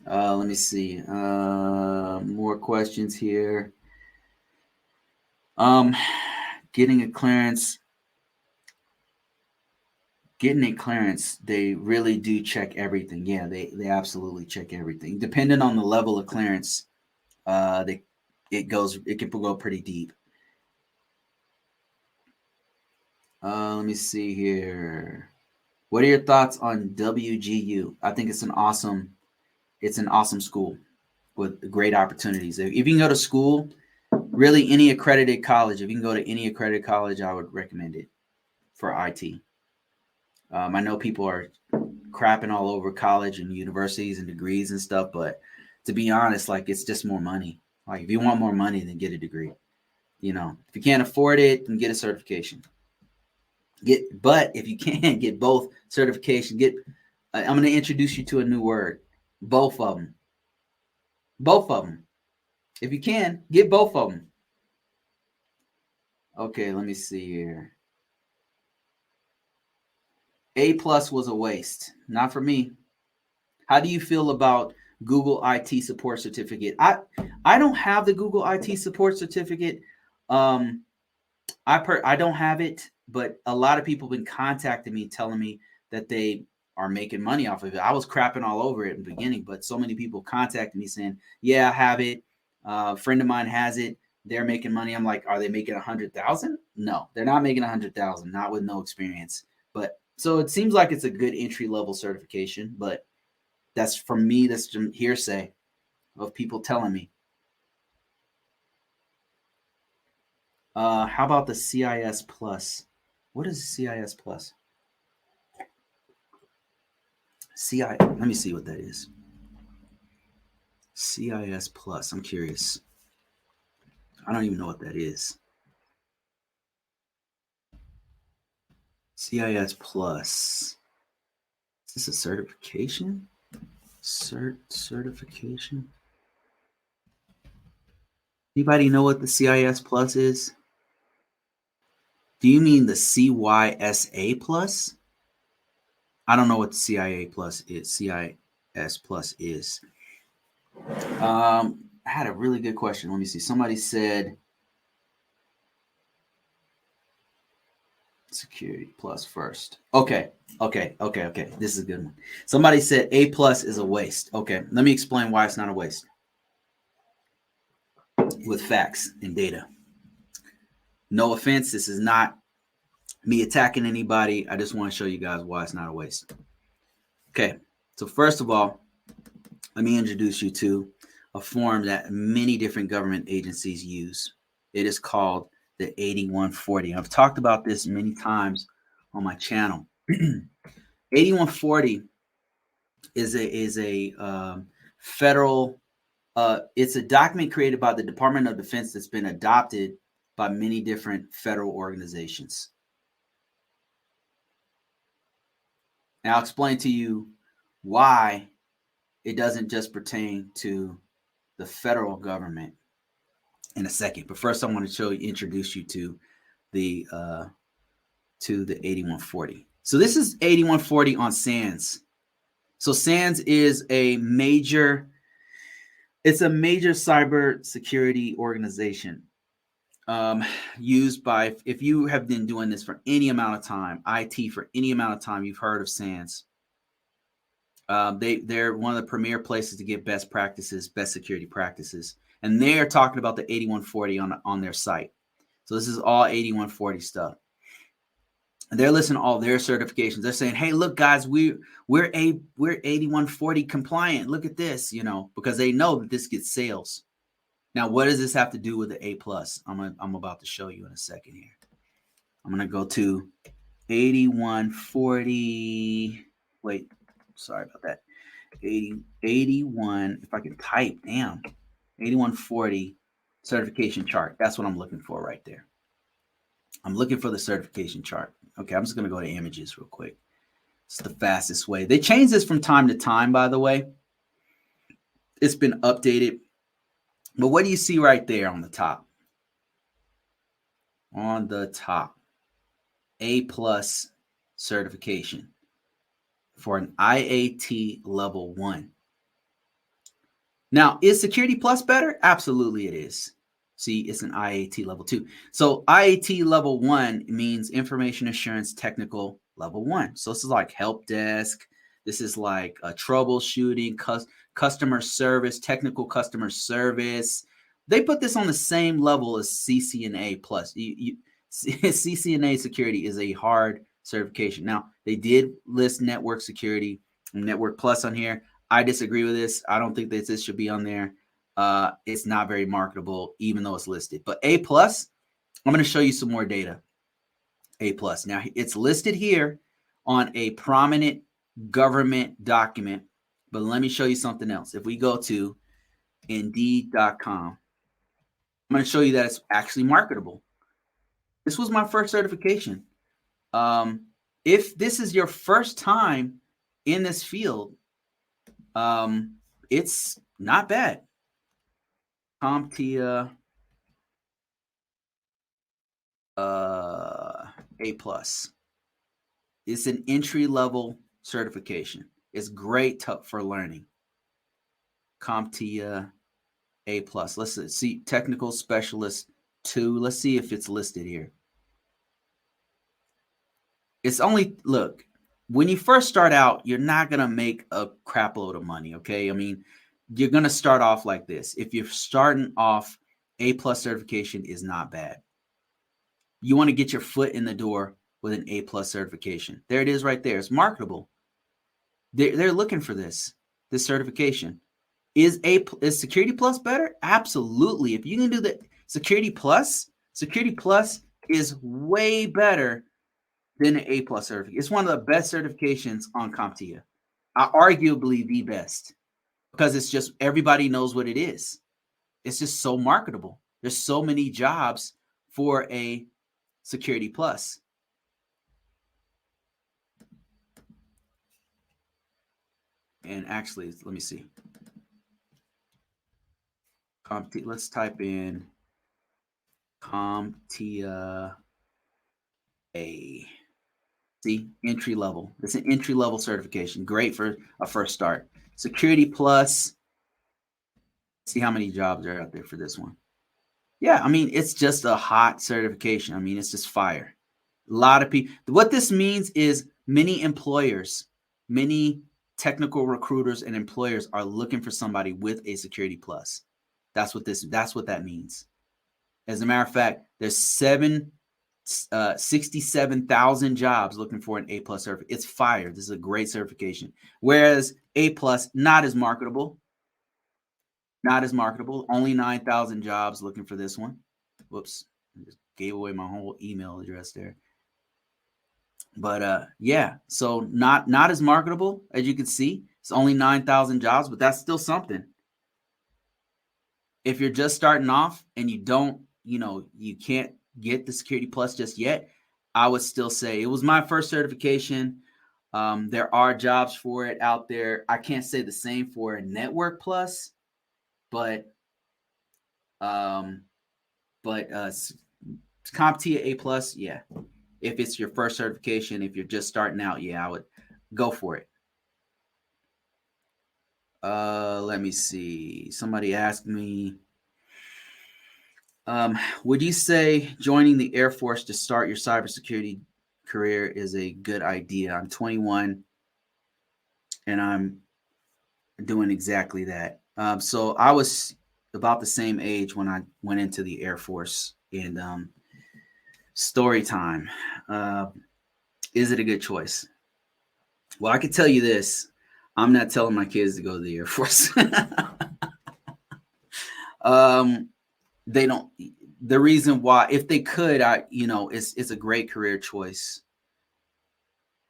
Let me see. More questions here. Getting a clearance. Getting a clearance, they really do check everything. Yeah, they absolutely check everything. Depending on the level of clearance, it can go pretty deep. Let me see here. What are your thoughts on WGU? I think it's an awesome school with great opportunities. If you can go to school, really any accredited college, if you can go to any accredited college, I would recommend it for IT. I know people are crapping all over college and universities and degrees and stuff, but to be honest, like it's just more money. Like if you want more money, then get a degree. You know, if you can't afford it, then get a certification. But if you can't get both certification, I'm going to introduce you to a new word. Both of them. Both of them. If you can, get both of them. Okay, let me see here. A+ was a waste. Not for me. How do you feel about Google IT support certificate? I don't have the Google IT support certificate. I don't have it, but a lot of people have been contacting me telling me that they are making money off of it. I was crapping all over it in the beginning, but so many people contacted me saying, yeah, I have it. A friend of mine has it. They're making money. I'm like, are they making 100,000? No, they're not making 100,000, not with no experience. But so it seems like it's a good entry level certification, but that's for me, that's some hearsay of people telling me. How about the CIS Plus? What is CIS Plus? Let me see what that is. CIS Plus. I'm curious. I don't even know what that is. CIS Plus. Is this a certification? Certification? Anybody know what the CIS Plus is? Do you mean the CYSA Plus? I don't know what the CIA Plus is. CIS Plus is. I had a really good question. Let me see. Somebody said security plus first. Okay. This is a good one. Somebody said A+ is a waste. Okay. Let me explain why it's not a waste with facts and data. No offense. This is not me attacking anybody. I just want to show you guys why it's not a waste. Okay. So first of all, let me introduce you to a form that many different government agencies use. It is called the 8140. I've talked about this many times on my channel. 8140 is a federal. It's a document created by the Department of Defense that's been adopted by many different federal organizations. And I'll explain to you why it doesn't just pertain to the federal government in a second. But first, I want to introduce you to the 8140. So this is 8140 on SANS. So SANS is a major cybersecurity organization used by, if you have been doing this for any amount of time, IT for any amount of time, you've heard of SANS. They're one of the premier places to get best security practices. And they're talking about the 8140 on their site. So this is all 8140 stuff. And they're listing all their certifications. They're saying, hey, look, guys, we're 8140 compliant. Look at this, because they know that this gets sales. Now, what does this have to do with the A+? I'm about to show you in a second here. I'm going to go to 8140. Wait, sorry about that. 81, if I can type, damn, 8140 certification chart. That's what I'm looking for right there. I'm looking for the certification chart. Okay, I'm just going to go to images real quick. It's the fastest way. They change this from time to time, by the way. It's been updated. But what do you see right there on the top? On the top, A+ certification for an IAT level 1. Now, is Security Plus better? Absolutely it is. See, it's an IAT level 2. So IAT level 1 means Information Assurance Technical level 1. So this is like help desk. This is like troubleshooting, customer service, technical customer service. They put this on the same level as CCNA Plus. CCNA security is a hard certification. Now, they did list network security and network plus on here. I disagree with this. I don't think that this should be on there. It's not very marketable, even though it's listed. But A+, I'm going to show you some more data. A+. Now, it's listed here on a prominent government document. But let me show you something else. If we go to Indeed.com, I'm going to show you that it's actually marketable. This was my first certification. If this is your first time in this field, it's not bad. CompTIA A+. It's an entry-level certification. It's great for learning. CompTIA A+. Let's see, Technical Specialist 2. Let's see if it's listed here. It's only, look, when you first start out, you're not going to make a crap load of money, okay? I mean, you're going to start off like this. If you're starting off, A+ certification is not bad. You want to get your foot in the door with an A+ certification. There it is right there. It's marketable. They're looking for this certification. Is Security Plus better? Absolutely. If you can do the Security Plus is way better than an A+ certificate. It's one of the best certifications on CompTIA. Arguably the best, because it's just everybody knows what it is. It's just so marketable. There's so many jobs for a Security Plus. And actually, let me see. Let's type in CompTIA A. See, entry level. It's an entry level certification. Great for a first start. Security Plus. See how many jobs are out there for this one. Yeah, I mean, it's just a hot certification. I mean, it's just fire. A lot of people. What this means is many employers, many technical recruiters and employers are looking for somebody with a Security Plus. That's what that means. As a matter of fact, there's 67,000 jobs looking for an A+ certificate. It's fire. This is a great certification. Whereas A+, not as marketable. Not as marketable. Only 9,000 jobs looking for this one. Whoops. I just gave away my whole email address there. But yeah, so not as marketable as you can see. It's only 9,000 jobs, but that's still something. If you're just starting off and you don't, you can't get the Security Plus just yet, I would still say it was my first certification. There are jobs for it out there. I can't say the same for a Network Plus, but CompTIA A+, yeah. If it's your first certification, if you're just starting out, yeah, I would go for it. Let me see. Somebody asked me, would you say joining the Air Force to start your cybersecurity career is a good idea? I'm 21 and I'm doing exactly that. So I was about the same age when I went into the Air Force. And story time. Is it a good choice? Well, I can tell you this. I'm not telling my kids to go to the Air Force. They don't. The reason why, if they could, it's a great career choice.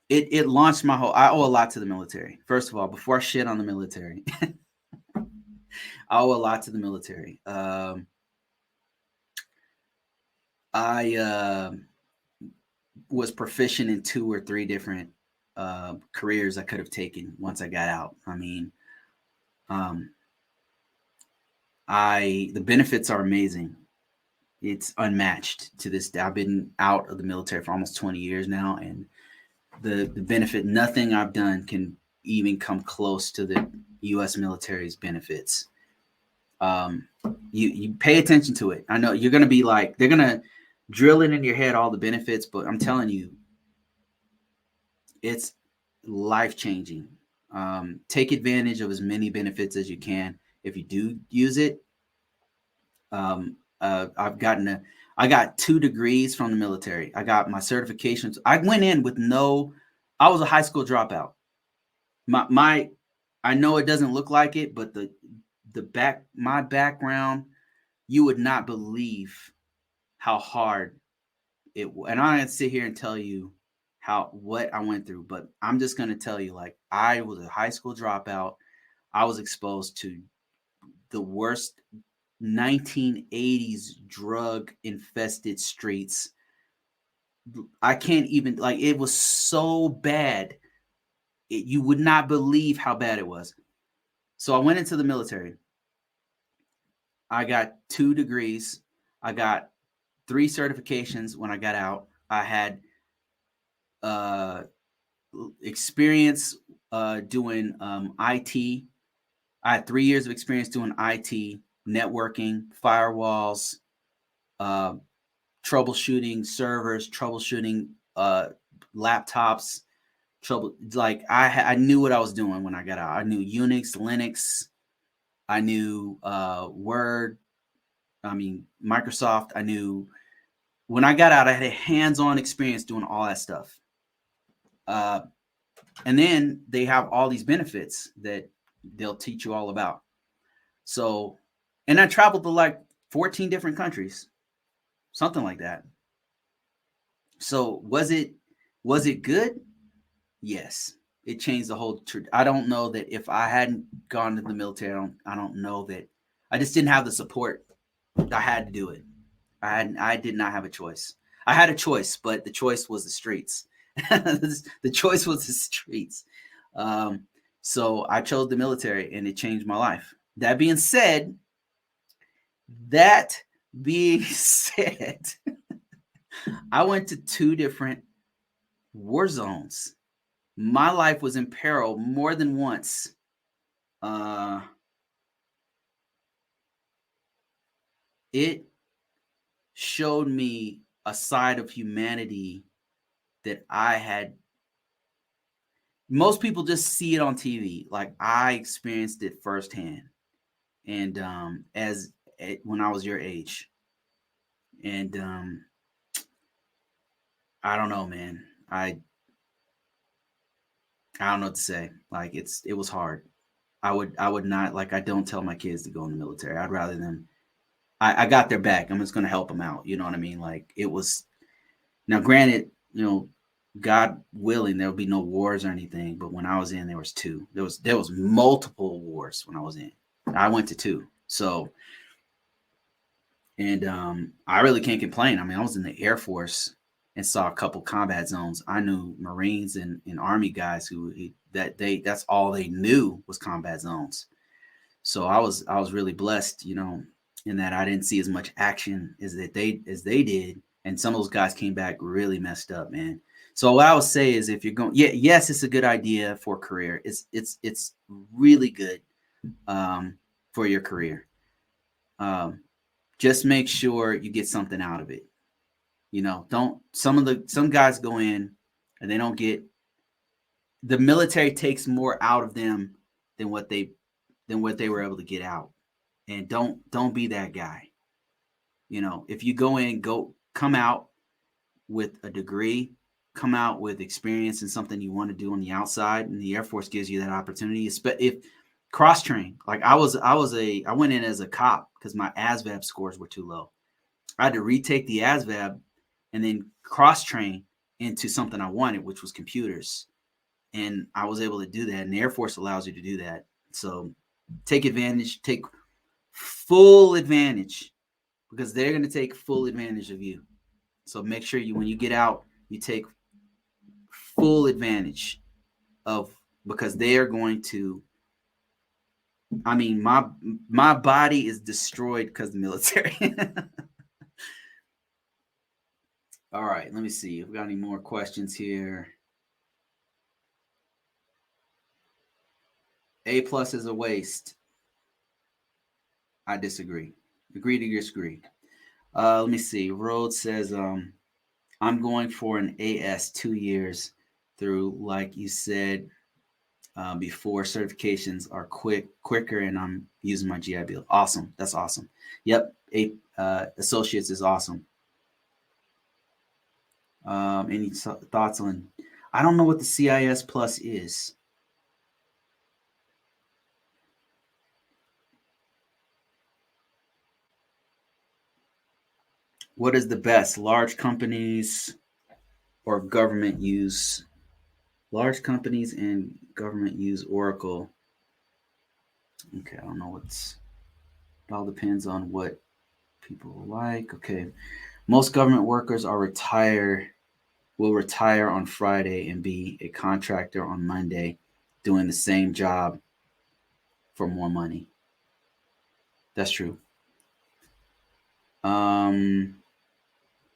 it launched my whole. I owe a lot to the military. First of all, before I shit on the military, I owe a lot to the military. I was proficient in 2 or 3 different careers I could have taken once I got out. I mean, the benefits are amazing. It's unmatched to this day. I've been out of the military for almost 20 years now, and the benefit, nothing I've done can even come close to the U.S. military's benefits. You pay attention to it. I know you're going to be like, they're going to drill it in your head, all the benefits, but I'm telling you, it's life-changing. Take advantage of as many benefits as you can. If you do use it, I got 2 degrees from the military. I got my certifications. I went in with I was a high school dropout. I know it doesn't look like it, but my background, you would not believe how hard it was. And I'm going to sit here and tell you what I went through, but I'm just going to tell you, like, I was a high school dropout. I was exposed to the worst 1980s drug infested streets. I can't even, like, it was so bad. You would not believe how bad it was. So I went into the military. I got 2 degrees. I got 3 certifications when I got out. I had experience doing IT. I had 3 years of experience doing IT, networking, firewalls, troubleshooting servers, troubleshooting laptops. I knew what I was doing when I got out. I knew Unix, Linux. I knew Word. I mean, Microsoft. I knew when I got out, I had a hands-on experience doing all that stuff. And then they have all these benefits that they'll teach you all about. So, and I traveled to like 14 different countries, something like that. So was it good? Yes, it changed the whole. I don't know that if I hadn't gone to the military, I don't know that. I just didn't have the support. I had to do it. I did not have a choice. I had a choice, but the choice was the streets. The choice was the streets. So I chose the military, and it changed my life. That being said, I went to 2 different war zones. My life was in peril more than once. It showed me a side of humanity that most people just see it on TV. Like, I experienced it firsthand. And when I was your age. And I don't know, man. I don't know what to say. Like, it was hard. I would not, like, I don't tell my kids to go in the military. I'd rather them. I got their back. I'm just going to help them out. You know what I mean? Like, it was. Now, granted, God willing, there'll be no wars or anything. But when I was in, there was 2. There was multiple wars when I was in. I went to 2. So, and I really can't complain. I mean, I was in the Air Force and saw a couple combat zones. I knew Marines and Army guys that's all they knew was combat zones. So I was really blessed, in that I didn't see as much action as they did. And some of those guys came back really messed up, man. So what I would say is, if you're going, yes, it's a good idea for a career. It's really good for your career. Just make sure you get something out of it. Some guys go in and they don't get. The military takes more out of them than what they were able to get out. And don't be that guy. If you go in, come out with a degree, come out with experience in something you want to do on the outside, and the Air Force gives you that opportunity. If cross train, like I went in as a cop because my ASVAB scores were too low. I had to retake the ASVAB and then cross train into something I wanted, which was computers. And I was able to do that. And the Air Force allows you to do that. So take full advantage, because they're going to take full advantage of you. So make sure when you get out, you take full advantage of, because they are going to, I mean, my body is destroyed because of the military. All right, let me see if we got any more questions here. A+ is a waste. I disagree. Agree to disagree. Let me see. Rhodes says, I'm going for an AS 2 years through, like you said, before certifications are quicker, and I'm using my GI Bill. Awesome. That's awesome. Yep. Associates is awesome. Any thoughts on, I don't know what the CIS Plus is. What is the best? Large companies or government use? Large companies and government use Oracle. Okay, I don't know it all depends on what people like. Okay. Most government workers will retire on Friday and be a contractor on Monday doing the same job for more money. That's true.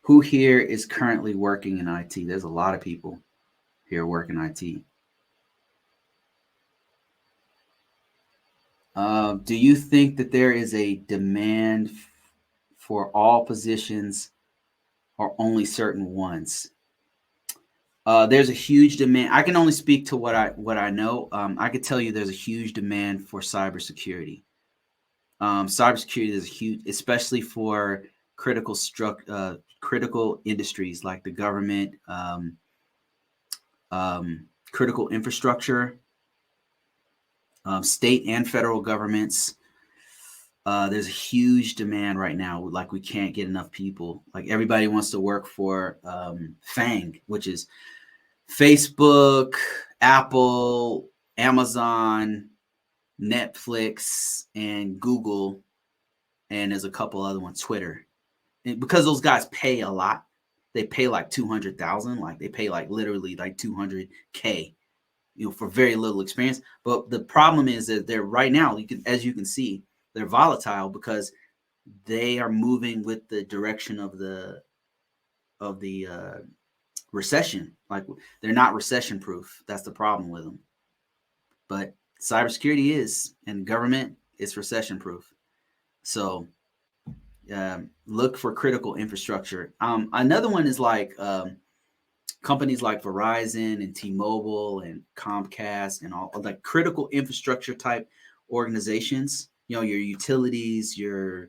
Who here is currently working in IT? There's a lot of people here working IT. Do you think that there is a demand for all positions or only certain ones? There's a huge demand. I can only speak to what I know. I could tell you there's a huge demand for cybersecurity. Cybersecurity is huge, especially for critical industries like the government, critical infrastructure, state and federal governments. There's a huge demand right now. Like, we can't get enough people. Like, everybody wants to work for FANG, which is Facebook, Apple, Amazon, Netflix, and Google, and there's a couple other ones, Twitter. And because those guys pay a lot, they pay like 200,000, like they pay like literally like 200K, for very little experience. But the problem is that they're right now, as you can see, they're volatile because they are moving with the direction of the recession. Like, they're not recession proof. That's the problem with them. But cybersecurity is, and government is recession proof. So look for critical infrastructure. Another one is like companies like Verizon and T-Mobile and Comcast and all, like critical infrastructure type organizations. Your utilities, your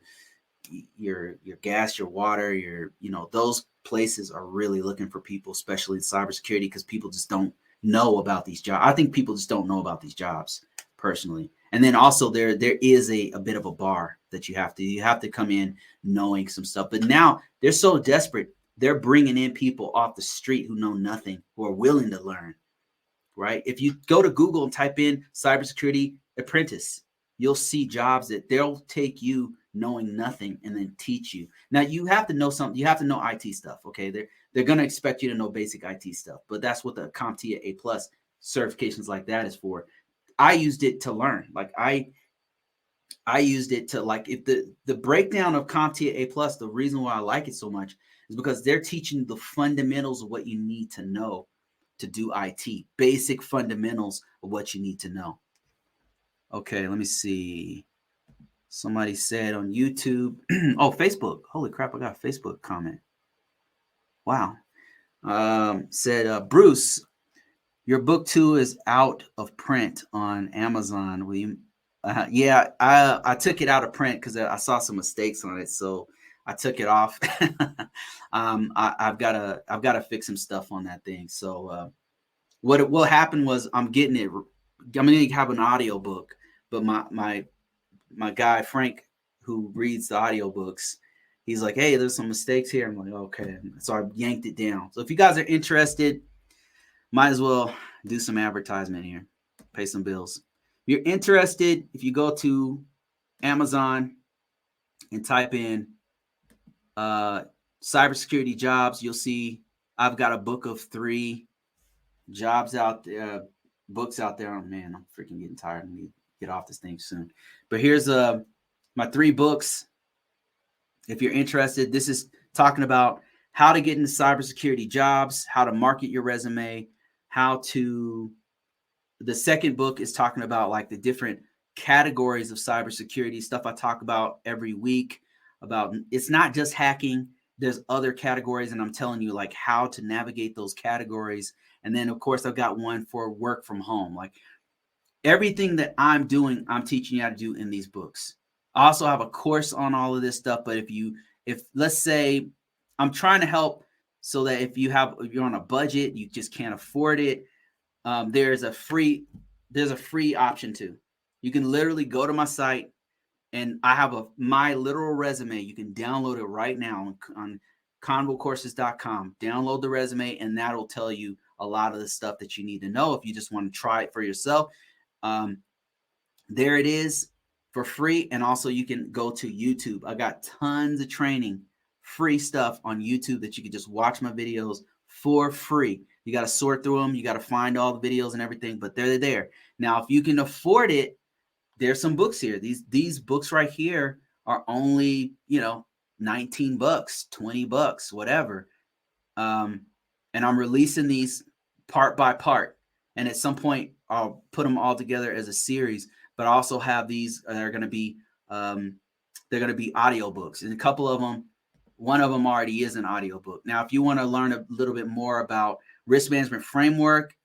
gas, your water, those places are really looking for people, especially in cybersecurity, because people just don't know about these jobs. I think people just don't know about these jobs personally. And then also there is a bit of a bar that you have to come in knowing some stuff. But now they're so desperate, they're bringing in people off the street who know nothing, who are willing to learn, right? If you go to Google and type in cybersecurity apprentice, you'll see jobs that they'll take you knowing nothing and then teach you. Now, you have to know something. You have to know IT stuff, okay? They're going to expect you to know basic IT stuff, but that's what the CompTIA A+ certifications like that is for. I used it to learn. Like, I used it to, like, if the breakdown of CompTIA A+, the reason why I like it so much is because they're teaching the fundamentals of what you need to know to do IT, basic fundamentals of what you need to know. Okay, let me see. Somebody said on YouTube, oh, Facebook. Holy crap, I got a Facebook comment. Wow. Said, Bruce, your book 2 is out of print on Amazon. Yeah, I took it out of print because I saw some mistakes on it, so I took it off. I've got to fix some stuff on that thing. So what will happen was I'm going to have an audio book, but my guy Frank, who reads the audiobooks, He's like, hey, there's some mistakes here. I'm like, okay. So I yanked it down. So if you guys are interested, might as well do some advertisement here, pay some bills. If you're interested, if you go to Amazon and type in cybersecurity jobs, you'll see I've got a book of 3 jobs out there, books out there. Oh man, I'm freaking getting tired. I need to get off this thing soon. But here's my 3 books. If you're interested, this is talking about how to get into cybersecurity jobs, how to market your resume, the second book is talking about like the different categories of cybersecurity stuff I talk about every week. About it's not just hacking, there's other categories, and I'm telling you like how to navigate those categories. And then of course I've got one for work from home. Like everything that I'm doing, I'm teaching you how to do in these books. I also have a course on all of this stuff, but if let's say I'm trying to help so that if you're on a budget, you just can't afford it, there's a free option too. You can literally go to my site, and I have my literal resume. You can download it right now on Convocourses.com. Download the resume, and that'll tell you a lot of the stuff that you need to know if you just want to try it for yourself. There it is for free. And also you can go to YouTube. I got tons of training, free stuff on YouTube that you can just watch my videos for free. You got to sort through them. You got to find all the videos and everything, but they're there. Now, if you can afford it, there's some books here. These books right here are only, $19, $20, whatever. And I'm releasing these part by part. And at some point, I'll put them all together as a series. But I also have these that are going to be audiobooks. And a couple of them, one of them already is an audiobook. Now, if you want to learn a little bit more about risk management framework,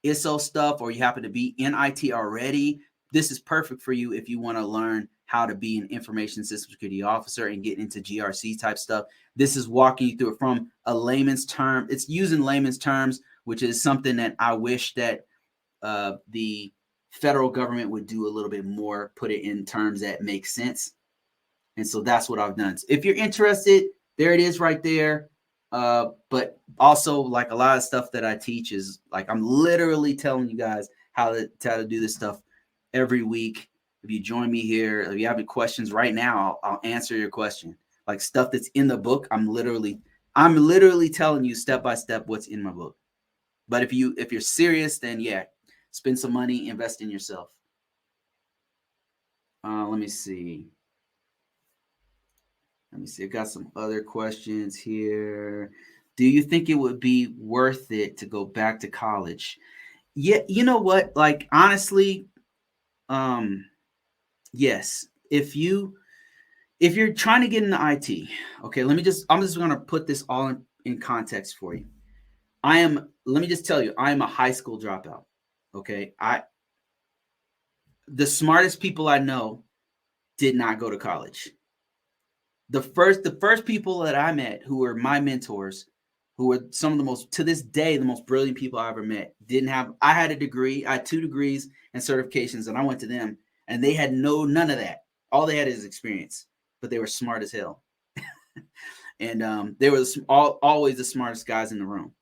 ISO stuff, or you happen to be in IT already, this is perfect for you if you want to learn how to be an information system security officer and get into GRC type stuff. This is walking you through it from a layman's term. It's using layman's terms, which is something that I wish that the federal government would do a little bit more, put it in terms that make sense. And so that's what I've done. So if you're interested, there it is right there. But also, like a lot of stuff that I teach is like I'm literally telling you guys how to do this stuff every week. If you join me here, if you have any questions right now, I'll answer your question. Like stuff that's in the book, I'm literally telling you step by step what's in my book. But if you're serious, then yeah, spend some money, invest in yourself. Let me see. I've got some other questions here. Do you think it would be worth it to go back to college? Yeah, you know what? Like honestly, yes. If you're trying to get into IT, okay, I'm just going to put this all in context for you. Let me just tell you, I am a high school dropout. Okay. The smartest people I know did not go to college. The first people that I met who were my mentors, who were some of the most, to this day, the most brilliant people I ever met, I had a degree, I had 2 degrees and certifications, and I went to them, and they had none of that. All they had is experience, but they were smart as hell. And they were always the smartest guys in the room.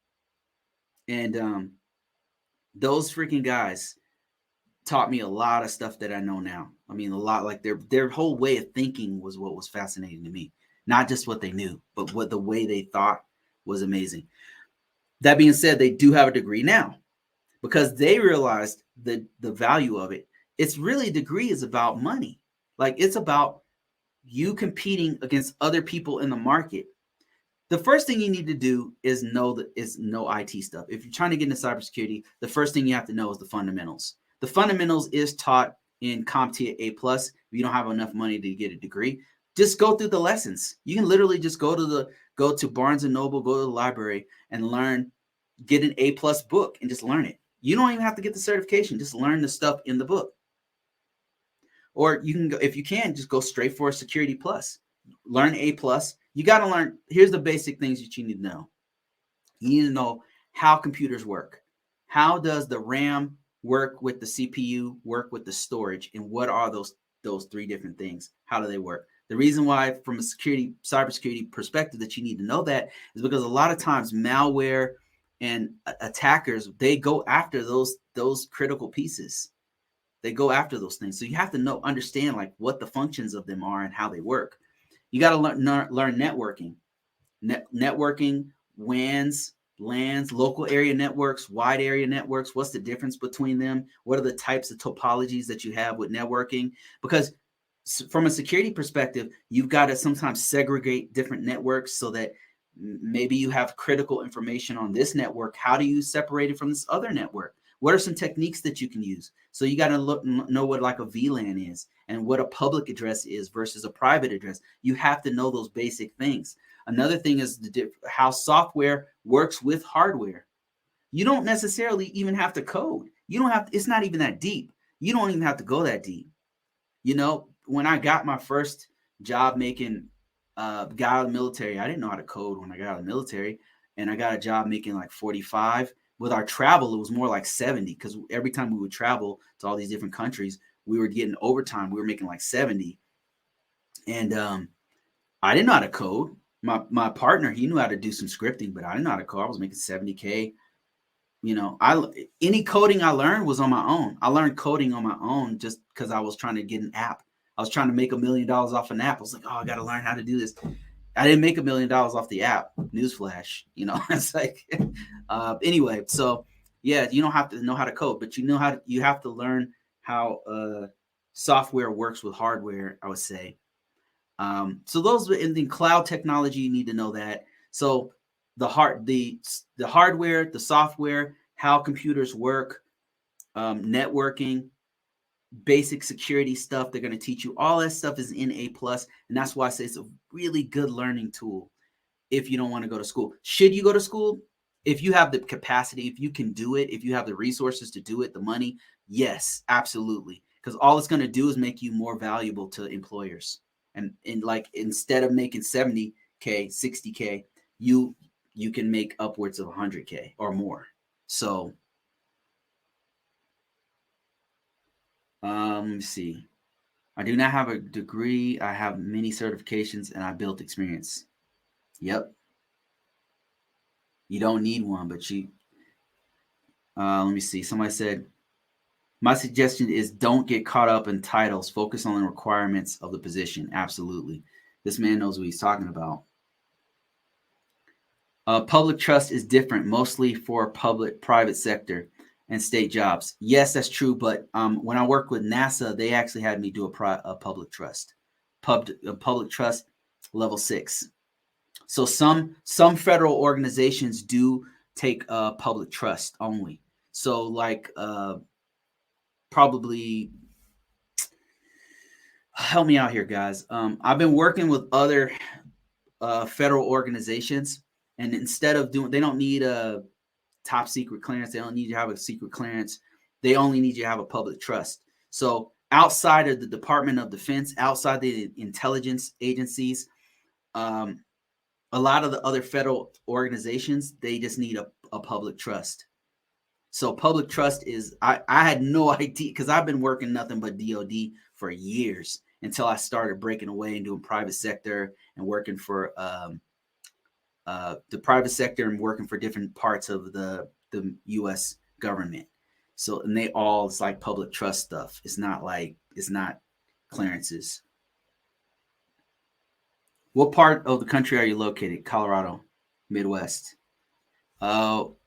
And those freaking guys taught me a lot of stuff that I know now. I mean, a lot, like their whole way of thinking was what was fascinating to me. Not just what they knew, but what the way they thought was amazing. That being said, they do have a degree now because they realized the value of it. It's really, a degree is about money. Like it's about you competing against other people in the market. The first thing you need to do is know IT stuff. If you're trying to get into cybersecurity, the first thing you have to know is the fundamentals. The fundamentals is taught in CompTIA A+. If you don't have enough money to get a degree, just go through the lessons. You can literally just go to Barnes & Noble, go to the library and get an A+ book and just learn it. You don't even have to get the certification. Just learn the stuff in the book. Or you can go, if you can, just go straight for a Security Plus. Learn A+. You got to learn. Here's the basic things that you need to know. You need to know how computers work. How does the RAM work with the CPU, work with the storage, and what are those 3 different things? How do they work? The reason why, from a cybersecurity perspective, that you need to know that is because a lot of times malware and attackers, they go after those critical pieces. They go after those things. So you have to understand like what the functions of them are and how they work. You got to learn networking. Networking, WANs, LANs, local area networks, wide area networks. What's the difference between them? What are the types of topologies that you have with networking? Because from a security perspective, you've got to sometimes segregate different networks so that maybe you have critical information on this network. How do you separate it from this other network? What are some techniques that you can use? So you got to know what like a VLAN is and what a public address is versus a private address. You have to know those basic things. Another thing is how software works with hardware. You don't necessarily even have to code. It's not even that deep. You don't even have to go that deep. When I got my first job got out of the military, I didn't know how to code when I got out of the military, and I got a job making like 45. With our travel, it was more like 70 because every time we would travel to all these different countries, we were getting overtime. We were making like 70. And I didn't know how to code. My partner, he knew how to do some scripting, but I didn't know how to code. I was making 70K. Any coding I learned was on my own. I learned coding on my own just because I was trying to get an app. I was trying to make $1 million off an app. I was like, I got to learn how to do this. I didn't make $1 million off the app. Newsflash, it's like, anyway. So yeah, you don't have to know how to code, but you have to learn how software works with hardware, I would say. So those in the cloud technology, you need to know that. So the hardware, the software, how computers work, networking, basic security stuff. They're going to teach you all that stuff is in A+, and that's why I say it's a really good learning tool. If you don't want to go to school, should you go to school? If you have the capacity, if you can do it, if you have the resources to do it, the money, yes, absolutely. Because all it's going to do is make you more valuable to employers. And like instead of making 70K, 60K, you can make upwards of 100K or more. So let me see. I do not have a degree. I have many certifications and I built experience. Yep. You don't need one, but let me see. Somebody said, my suggestion is don't get caught up in titles. Focus on the requirements of the position. Absolutely. This man knows what he's talking about. Public trust is different, mostly for private sector and state jobs. Yes, that's true. But when I worked with NASA, they actually had me do a public trust, public trust level 6. So some federal organizations do take public trust only. So like probably help me out here, guys. I've been working with other federal organizations, and instead of they don't need a top secret clearance. They don't need you to have a secret clearance. They only need you to have a public trust. So outside of the Department of Defense, outside the intelligence agencies, a lot of the other federal organizations, they just need a public trust. So public trust is, I had no idea because I've been working nothing but DOD for years until I started breaking away and doing private sector and working for the private sector and working for different parts of the U.S. government. So, and it's like public trust stuff. It's not clearances. What part of the country are you located? Colorado, Midwest.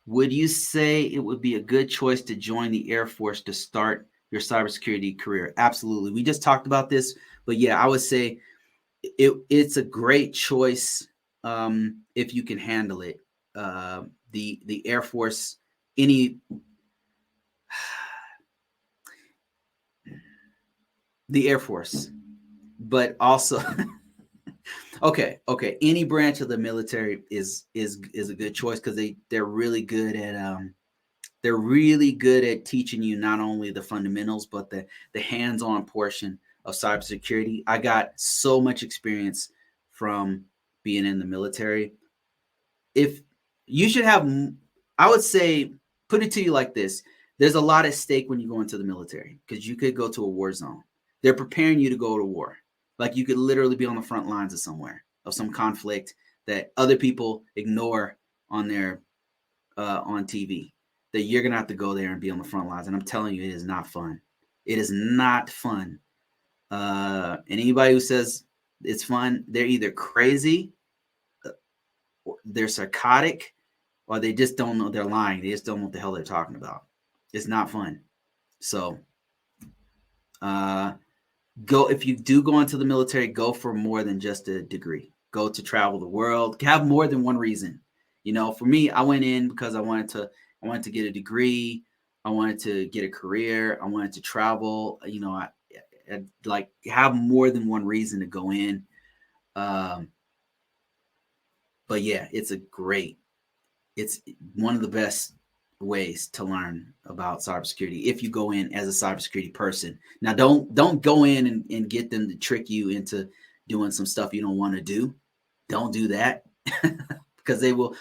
Would you say it would be a good choice to join the Air Force to start your cybersecurity career? Absolutely. We just talked about this, but yeah, I would say it's a great choice if you can handle it. The Air Force, the Air Force, but also okay. Any branch of the military is a good choice because they're really good at teaching you not only the fundamentals but the hands-on portion of cybersecurity. I got so much experience from being in the military. If you should have, I would say, put it to you like this: there's a lot at stake when you go into the military because you could go to a war zone. They're preparing you to go to war. Like you could literally be on the front lines of somewhere, of some conflict that other people ignore on their on TV. That you're gonna have to go there and be on the front lines. And I'm telling you, it is not fun. It is not fun. And anybody who says it's fun, they're either crazy, they're psychotic, or they just don't know. They're lying. They just don't know what the hell they're talking about. It's not fun. So, go if you do go into the military, go for more than just a degree. Go to travel the world. Have more than one reason. You know, for me, I went in because I wanted to get a degree. I wanted to get a career. I wanted to travel. You know, I like have more than one reason to go in. But yeah, it's one of the best ways to learn about cybersecurity if you go in as a cybersecurity person. Now, don't go in and get them to trick you into doing some stuff you don't want to do. Don't do that. Because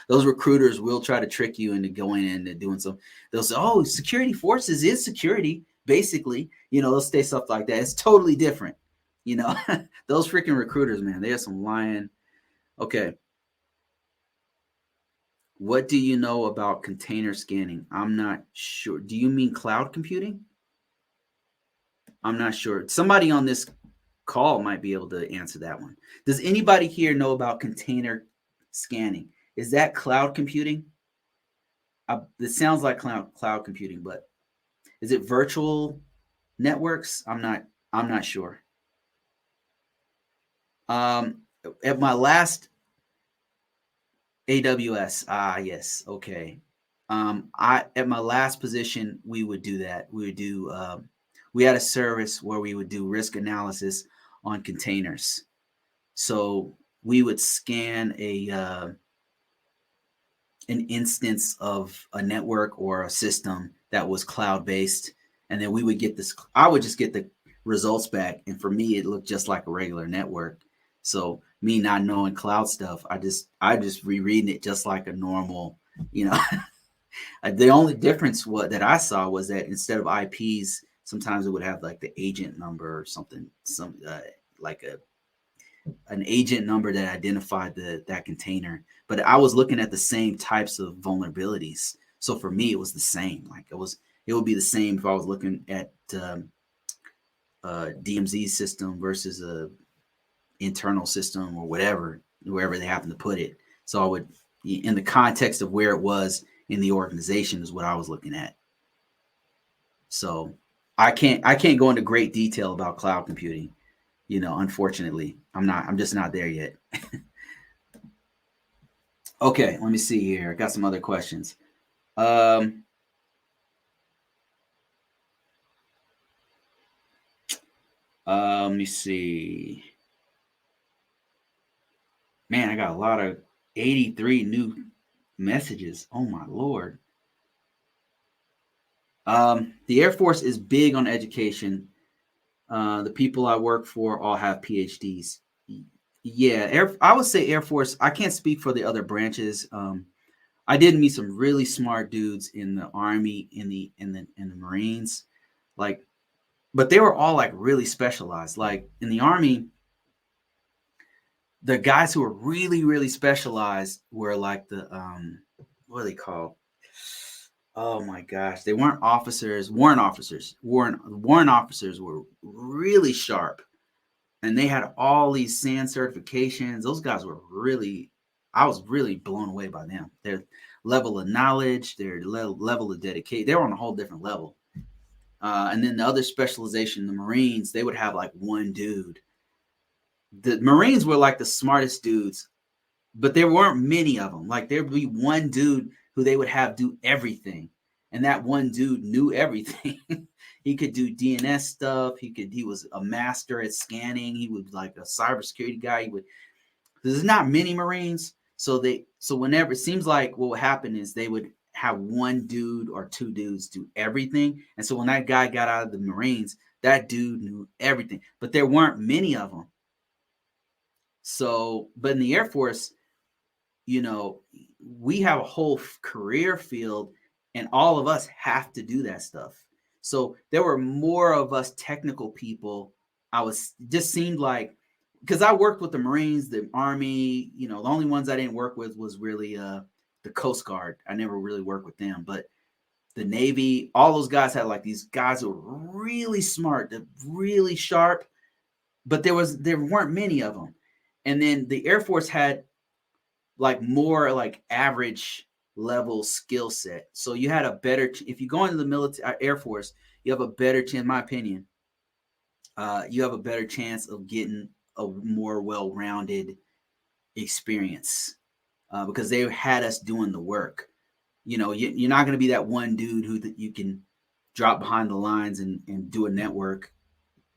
those recruiters will try to trick you into going in and doing some. They'll say, "Oh, security forces is security." Basically, you know, they'll say stuff like that. It's totally different. You know, those freaking recruiters, man, they are some lying. Okay. What do you know about container scanning? I'm not sure. Do you mean cloud computing? I'm not sure. Somebody on this call might be able to answer that one. Does anybody here know about container scanning? Is that cloud computing? It sounds like cloud computing, but is it virtual networks? I'm not sure. At my last AWS, yes, okay. At my last position, we would do that. We would do we had a service where we would do risk analysis on containers. So we would scan an instance of a network or a system that was cloud-based, and then we would get this. I would just get the results back, and for me, it looked just like a regular network. So me not knowing cloud stuff, I just rereading it just like a normal, you know. The only difference that I saw was that instead of IPs, sometimes it would have like the agent number or something, like an agent number that identified that container. But I was looking at the same types of vulnerabilities. So for me, it was the same. Like it would be the same if I was looking at DMZ system versus a internal system or wherever they happen to put it. So I would, in the context of where it was in the organization, is what I was looking at. So I can't go into great detail about cloud computing. You know, unfortunately, I'm just not there yet. Okay, let me see here. I got some other questions. Let me see. Man, I got a lot of 83 new messages. Oh my Lord. The Air Force is big on education. The people I work for all have PhDs. Yeah, I would say Air Force. I can't speak for the other branches. I did meet some really smart dudes in the Army, in the Marines, like, but they were all like really specialized. Like in the Army, the guys who were really, really specialized were like the what are they called? Oh my gosh, they weren't officers. Warrant officers. Warrant officers were really sharp, and they had all these SAN certifications. Those guys were really, I was really blown away by them. Their level of knowledge, their level of dedication, they were on a whole different level. And then the other specialization, the Marines, they would have like one dude. The Marines were like the smartest dudes, but there weren't many of them. Like there would be one dude who they would have do everything. And that one dude knew everything. He could do DNS stuff. He was a master at scanning. He was like a cybersecurity guy. There's not many Marines. So whenever it seems like what would happen is they would have one dude or two dudes do everything. And so when that guy got out of the Marines, that dude knew everything. But there weren't many of them. So, but in the Air Force, you know, we have a whole career field and all of us have to do that stuff. So there were more of us technical people. Just seemed like because I worked with the Marines, the Army. The only ones I didn't work with was really the Coast Guard. I never really worked with them, but the Navy, all those guys had like these guys who were really smart, really sharp, but there weren't many of them. And then the Air Force had like more like average level skill set. So you had a better, if you go into the military Air Force, you have a better chance, in my opinion, you have a better chance of getting a more well-rounded experience because they had us doing the work. You're not going to be that one dude who that you can drop behind the lines and do a network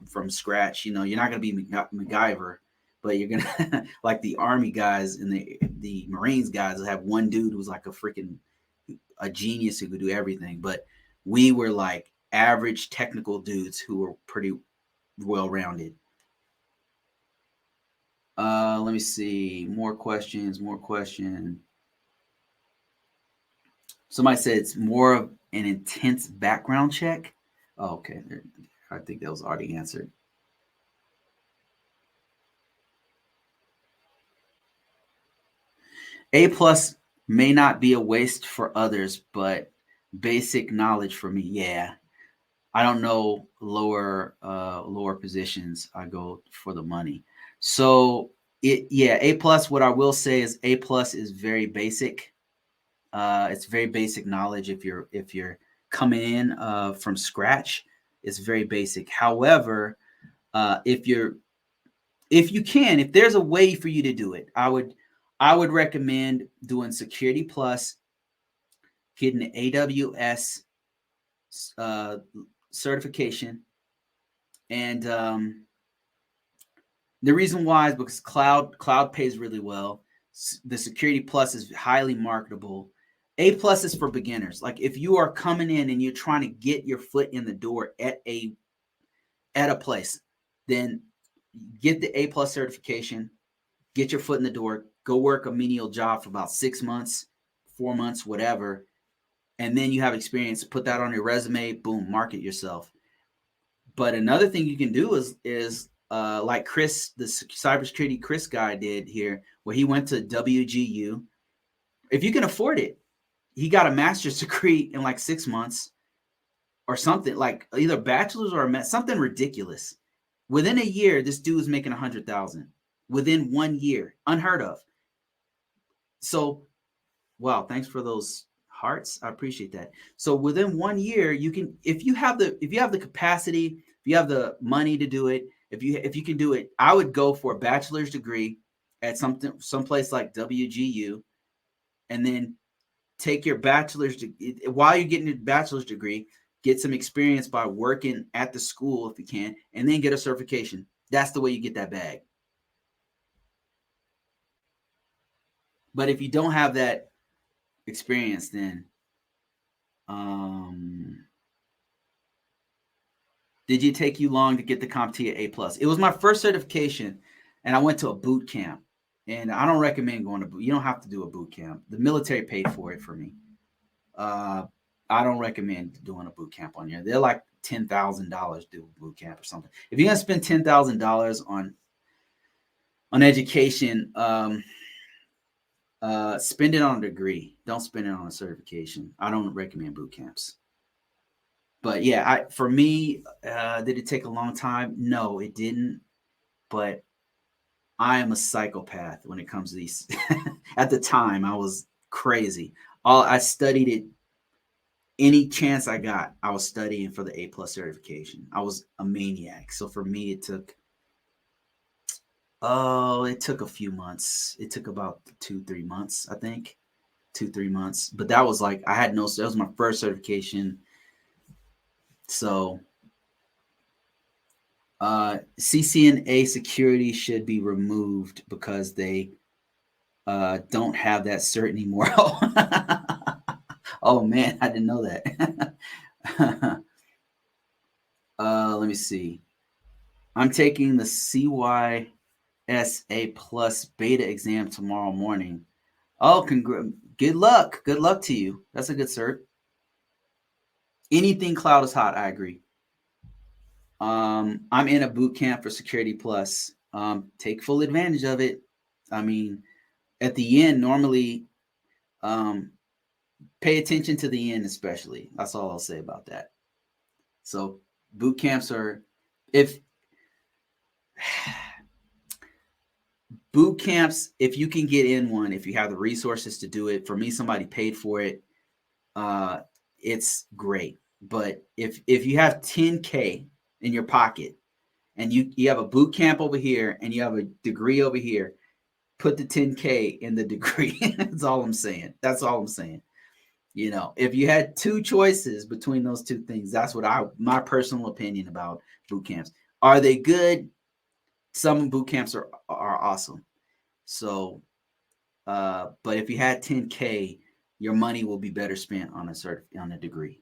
from scratch. You're not going to be MacGyver, but you're going to like the Army guys and the Marines guys will have one dude who's like a genius who could do everything. But we were like average technical dudes who were pretty well-rounded. Let me see. More questions. Somebody said it's more of an intense background check. Oh, okay. I think that was already answered. A+ may not be a waste for others, but basic knowledge for me. Yeah. I don't know lower positions. I go for the money. So A+, what I will say is A+ is very basic. It's very basic knowledge. If you're coming in from scratch, it's very basic. However, if there's a way for you to do it, I would recommend doing Security Plus, getting the AWS certification, and the reason why is because cloud pays really well. The Security Plus is highly marketable. A+ is for beginners. Like if you are coming in and you're trying to get your foot in the door at a place, then get the A+ certification, get your foot in the door, go work a menial job for about 6 months, 4 months, whatever, and then you have experience. Put that on your resume. Boom, market yourself. But another thing you can do is like Chris, the cybersecurity Chris guy did here, where he went to WGU. If you can afford it, he got a master's degree in like 6 months or something, like either bachelor's or something ridiculous. Within a year, this dude was making $100,000 within 1 year, unheard of. So, wow, thanks for those hearts. I appreciate that. So within 1 year, you can, if you have the capacity, if you have the money to do it, if you can do it, I would go for a bachelor's degree at someplace like WGU, and then take your bachelor's while you're getting your bachelor's degree, get some experience by working at the school if you can, and then get a certification. That's the way you get that bag. But if you don't have that experience, then did it take you long to get the CompTIA A+? It was my first certification, and I went to a boot camp. And I don't recommend going to boot. You don't have to do a boot camp. The military paid for it for me. I don't recommend doing a boot camp on here. They're like $10,000 to do a boot camp or something. If you're gonna spend $10,000 on education, spend it on a degree. Don't spend it on a certification. I don't recommend boot camps. But yeah, for me, did it take a long time? No, it didn't. But I am a psychopath when it comes to these. At the time, I was crazy. I studied it. Any chance I got, I was studying for the A+ certification. I was a maniac. So for me, it took a few months. It took about 2-3 months, I think. 2-3 months. But that was like, that was my first certification. So CCNA security should be removed because they don't have that cert anymore. Oh man, I didn't know that. Let me see. I'm taking the CYSA plus beta exam tomorrow morning. Oh, good luck. Good luck to you. That's a good cert. Anything cloud is hot. I agree. I'm in a boot camp for Security Plus. take full advantage of it. I mean, at the end, normally, pay attention to the end, especially. That's all I'll say about that. So boot camps are, if boot camps, if you can get in one, if you have the resources to do it, for me, somebody paid for it. It's great. But if you have 10K in your pocket and you have a boot camp over here and you have a degree over here, put the 10K in the degree. That's all I'm saying. That's all I'm saying. You know, if you had two choices between those two things, that's what my personal opinion about boot camps. Are they good? Some boot camps are awesome. So, but if you had 10K, your money will be better spent on a degree.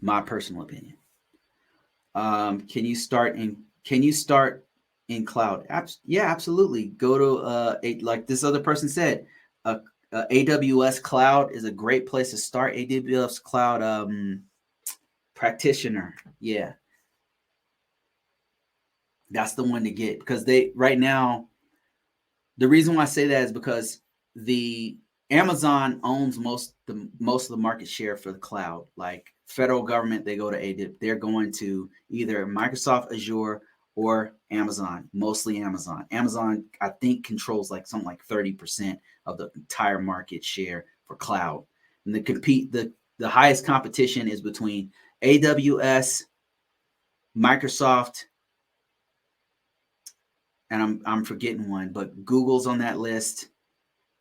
My personal opinion. Can you start in cloud? Yeah, absolutely. Go to like this other person said, AWS Cloud is a great place to start. AWS Cloud practitioner. Yeah. That's the one to get, because right now, the reason why I say that is because the Amazon owns most of the market share for the cloud. Like federal government, they go to AWS. They're going to either Microsoft Azure or Amazon, mostly Amazon. Amazon, I think, controls like something like 30% of the entire market share for cloud. And the highest competition is between AWS, Microsoft, and I'm forgetting one, but Google's on that list.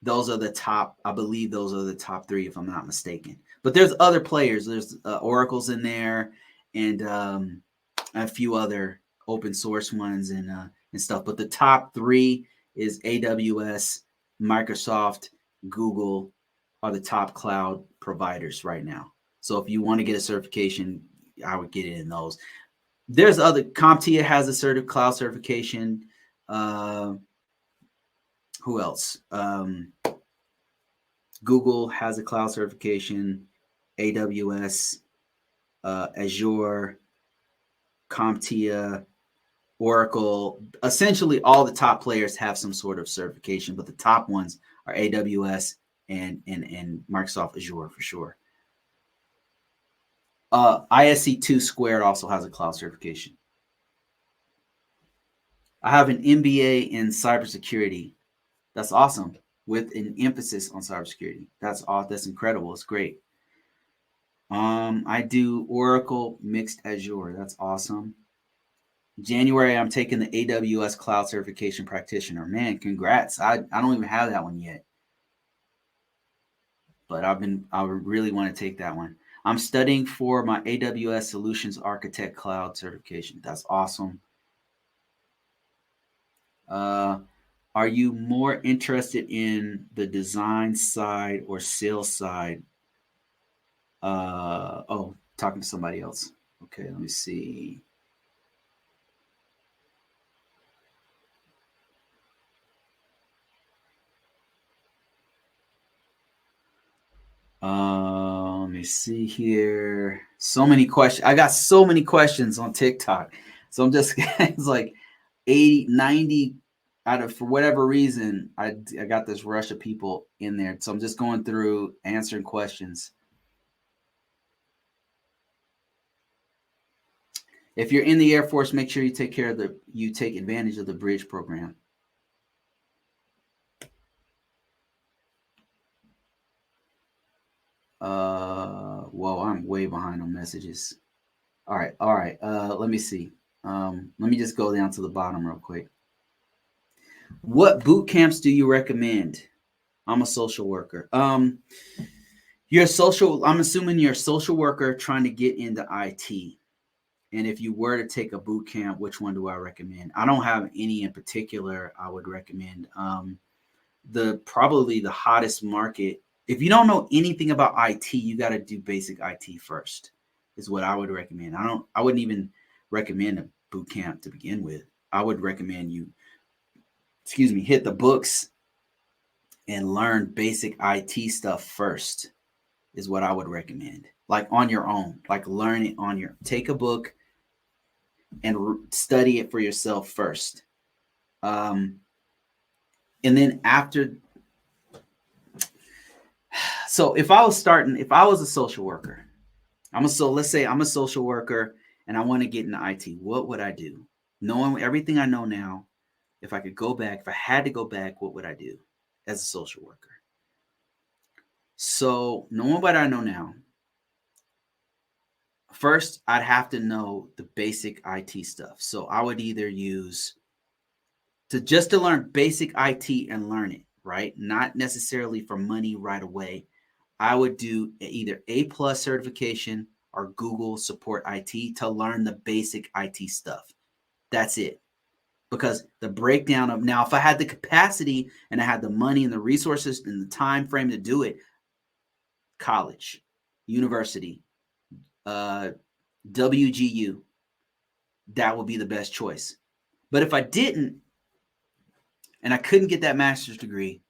Those are the top. I believe those are the top three, if I'm not mistaken. But there's other players. There's Oracle's in there, and a few other open source ones and stuff. But the top three is AWS, Microsoft, Google are the top cloud providers right now. So if you want to get a certification, I would get it in those. There's other. CompTIA has a cloud certification. Who else? Google has a cloud certification. AWS, Azure, CompTIA, Oracle. Essentially, all the top players have some sort of certification, but the top ones are AWS and Microsoft Azure for sure. ISC2 Squared also has a cloud certification. I have an MBA in cybersecurity. That's awesome, with an emphasis on cybersecurity. That's incredible. It's great. I do Oracle mixed Azure. That's awesome. January, I'm taking the AWS Cloud Certification Practitioner. Man, congrats. I don't even have that one yet. But I really want to take that one. I'm studying for my AWS Solutions Architect Cloud Certification. That's awesome. Are you more interested in the design side or sales side? Talking to somebody else. Okay, let me see. Let me see here. So many questions. I got so many questions on TikTok. So I'm just, it's like 80, 90 out of, for whatever reason, I got this rush of people in there. So I'm just going through answering questions. If you're in the Air Force, make sure you take advantage of the bridge program. Whoa, I'm way behind on messages. All right. Let me see. Let me just go down to the bottom real quick. What boot camps do you recommend? I'm a social worker. You're social. I'm assuming you're a social worker trying to get into IT. And if you were to take a boot camp, which one do I recommend? I don't have any in particular I would recommend. Probably the hottest market. If you don't know anything about IT, you got to do basic IT first, is what I would recommend. I wouldn't even recommend a boot camp to begin with. I would recommend you, hit the books and learn basic IT stuff first, is what I would recommend. Like on your own, like learn it take a book, and study it for yourself first. And then after, so if I was a social worker, let's say I'm a social worker and I want to get into IT, what would I do? Knowing everything I know now, if I had to go back, what would I do as a social worker? So knowing what I know now, first I'd have to know the basic IT stuff. So I would either use to learn basic IT and learn it, right? Not necessarily for money right away. I would do either A+ certification or Google Support IT to learn the basic IT stuff. That's it. Because the breakdown of now, if I had the capacity and I had the money and the resources and the time frame to do it, college, university, WGU, that would be the best choice. But if I didn't, and I couldn't get that master's degree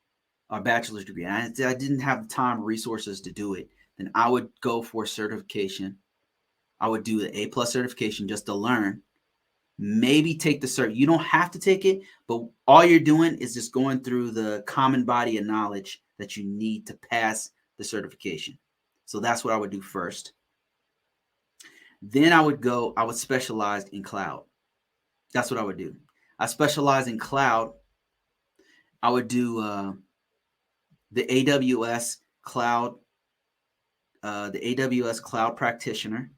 or bachelor's degree, and I didn't have the time or resources to do it, then I would go for certification. I would do the A+ certification just to learn. Maybe take the cert. You don't have to take it, but all you're doing is just going through the common body of knowledge that you need to pass the certification. So that's what I would do first. Then I would specialize in cloud. That's what I would do. I specialize in cloud. I would do the AWS cloud, practitioner.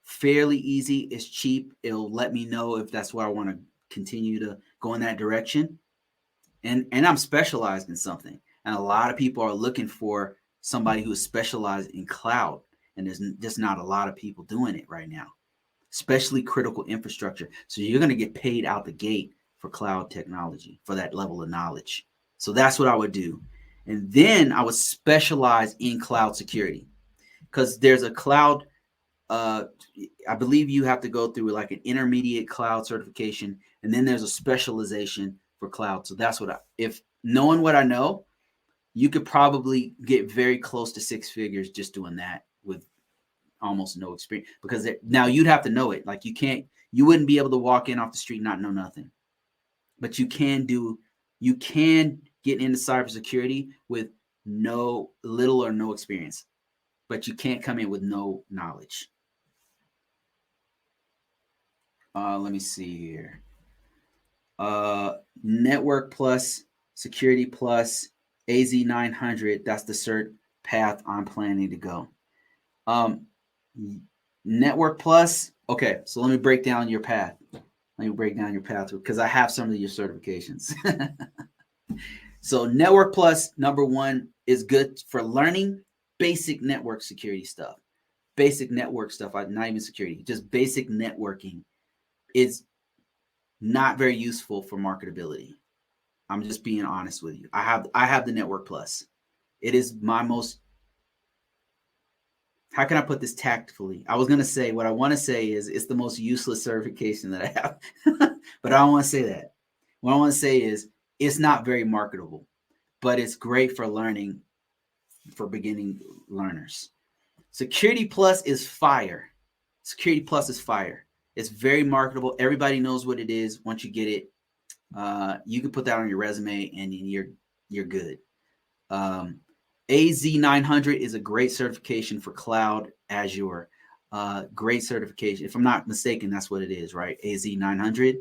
Fairly easy. It's cheap. It'll let me know if that's where I want to continue to go in that direction. And I'm specialized in something. And a lot of people are looking for somebody who is specialized in cloud. And there's just not a lot of people doing it right now, especially critical infrastructure. So you're going to get paid out the gate for cloud technology, for that level of knowledge. So that's what I would do. And then I would specialize in cloud security, because there's a cloud, I believe you have to go through like an intermediate cloud certification, and then there's a specialization for cloud. So that's if knowing what I know, you could probably get very close to 6 figures just doing that with almost no experience, because now you'd have to know it. Like you wouldn't be able to walk in off the street and not know nothing, but you can get into cybersecurity with little or no experience, but you can't come in with no knowledge. Let me see here. Network Plus, Security Plus, AZ900. That's the cert path I'm planning to go. Network Plus. Okay, so let me break down your path. Because I have some of your certifications. So Network Plus, number one, is good for learning basic network security stuff. Basic network stuff, not even security, just basic networking is not very useful for marketability. I'm just being honest with you. I have the Network Plus. It is my most, how can I put this tactfully? I was going to say, what I want to say is it's the most useless certification that I have, but I don't want to say that. What I want to say is it's not very marketable, but it's great for learning, for beginning learners. Security Plus is fire. Security Plus is fire. It's very marketable. Everybody knows what it is. Once you get it, you can put that on your resume and you're good. AZ900 is a great certification for cloud Azure. Great certification. If I'm not mistaken, that's what it is, right? AZ900.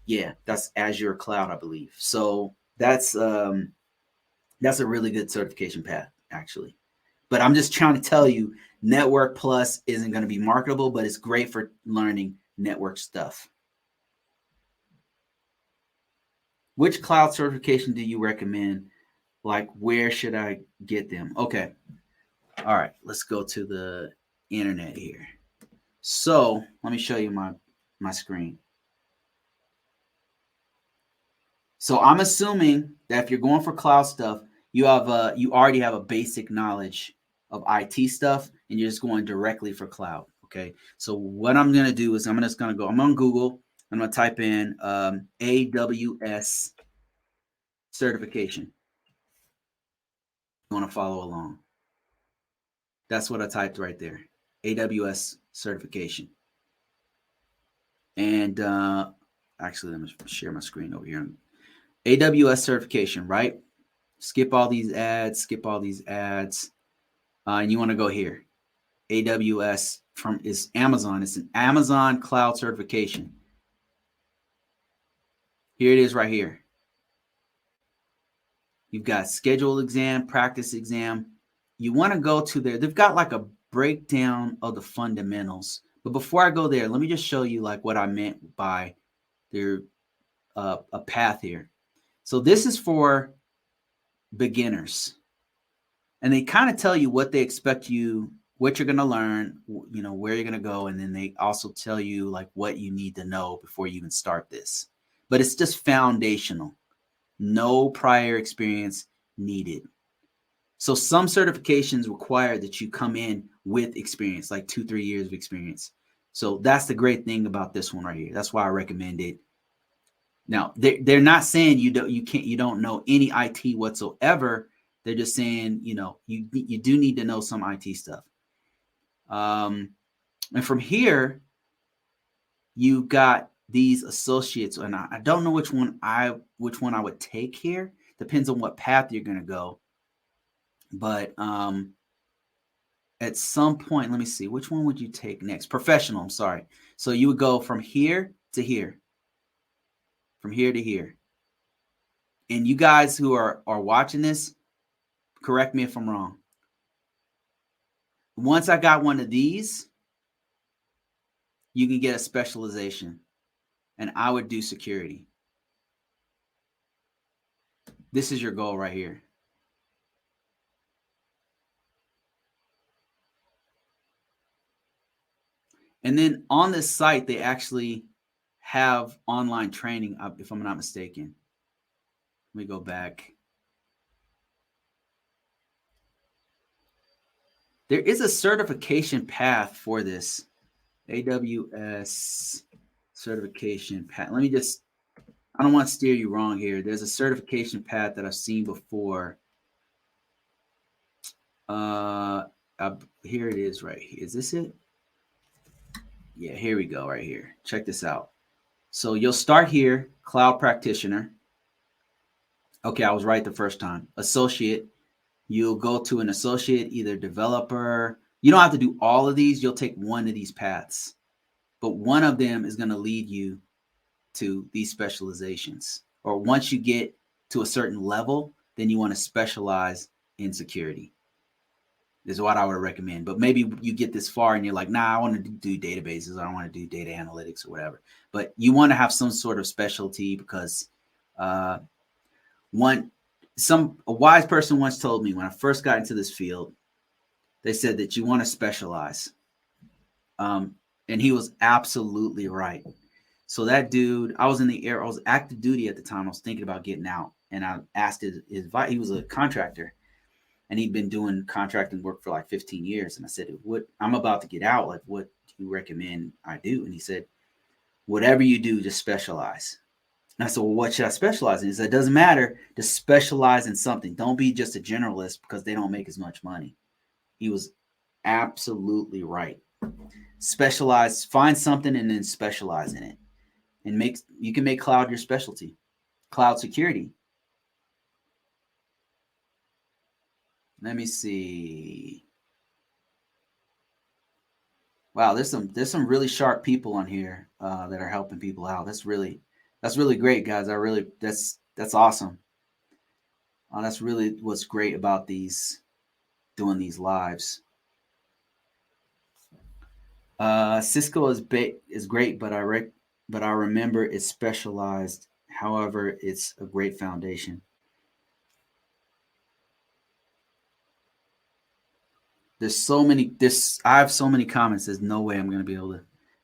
Yeah, that's Azure Cloud, I believe. So that's a really good certification path, actually. But I'm just trying to tell you, Network Plus isn't going to be marketable, but it's great for learning network stuff. Which cloud certification do you recommend? Like, where should I get them? Okay. All right. Let's go to the internet here. So let me show you my screen. So I'm assuming that if you're going for cloud stuff, you already have a basic knowledge of IT stuff, and you're just going directly for cloud. Okay. So what I'm going to do is I'm on Google. I'm going to type in AWS certification. You want to follow along. That's what I typed right there. AWS certification. And actually, let me share my screen over here. AWS certification, right? Skip all these ads. And you want to go here. AWS is Amazon. It's an Amazon cloud certification. Here it is right here. You've got scheduled exam, practice exam. You want to go to there. They've got like a breakdown of the fundamentals. But before I go there, let me just show you like what I meant by their a path here. So this is for beginners. And they kind of tell you what they expect you, what you're going to learn, you know, where you're going to go. And then they also tell you like what you need to know before you even start this. But it's just foundational. No prior experience needed. So some certifications require that you come in with experience, like 2-3 years of experience. So that's the great thing about this one right here. That's why I recommend it. Now, they're not saying you don't know any IT whatsoever. They're just saying, you know, you do need to know some IT stuff. And from here, you got these associates, and I don't know which one I would take here. Depends on what path you're going to go. But at some point, let me see, which one would you take next? Professional, I'm sorry. So you would go from here to here. From here to here. And you guys who are watching this, correct me if I'm wrong. Once I got one of these, you can get a specialization. And I would do security. This is your goal right here. And then on this site, they actually have online training, if I'm not mistaken. Let me go back. There is a certification path for this. AWS certification path. Let me just, I don't want to steer you wrong here. There's a certification path that I've seen before. Here it is right here. Is this it? Yeah, here we go right here. Check this out. So you'll start here, cloud practitioner. Okay, I was right the first time. Associate. You'll go to an associate, either developer. You don't have to do all of these. You'll take one of these paths. But one of them is going to lead you to these specializations. Or once you get to a certain level, then you want to specialize in security. This is what I would recommend. But maybe you get this far and you're like, nah, I want to do databases. I don't want to do data analytics or whatever. But you want to have some sort of specialty because a wise person once told me when I first got into this field, they said that you want to specialize. And he was absolutely right. So that dude, I was in the air, I was active duty at the time. I was thinking about getting out. And I asked his advice. He was a contractor. And he'd been doing contracting work for like 15 years. And I said, I'm about to get out. Like, what do you recommend I do? And he said, whatever you do, just specialize. And I said, well, what should I specialize in? He said, it doesn't matter. Just specialize in something. Don't be just a generalist because they don't make as much money. He was absolutely right. Specialize, find something and then specialize in it. And you can make cloud your specialty. Cloud security. Let me see. Wow, there's some really sharp people on here that are helping people out. That's really great, guys. That's awesome. That's really what's great about doing these lives. Cisco is great, but I remember it's specialized. However, it's a great foundation. I have so many comments. There's no way I'm going to be able to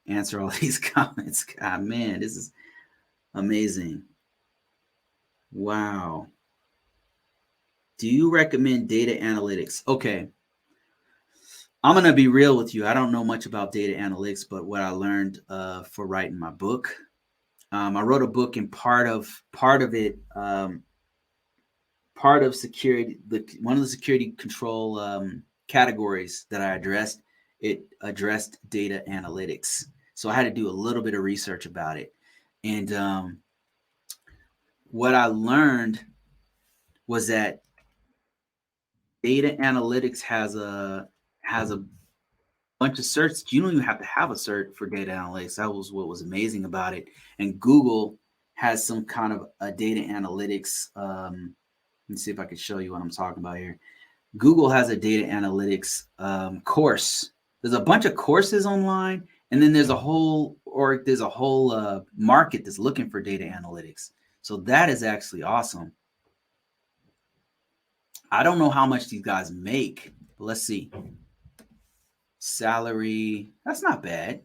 answer all these comments. God, man, this is amazing. Wow. Do you recommend data analytics? Okay. I'm going to be real with you. I don't know much about data analytics, but what I learned for writing my book, I wrote a book and part of security, one of the security control categories that I addressed, it addressed data analytics. So I had to do a little bit of research about it. And what I learned was that data analytics has a bunch of certs. You don't even have to have a cert for data analytics. That was what was amazing about it. And Google has some kind of a data analytics. Let me see if I can show you what I'm talking about here. Google has a data analytics course. There's a bunch of courses online, and then there's a whole market that's looking for data analytics. So that is actually awesome. I don't know how much these guys make, but let's see. Salary, that's not bad.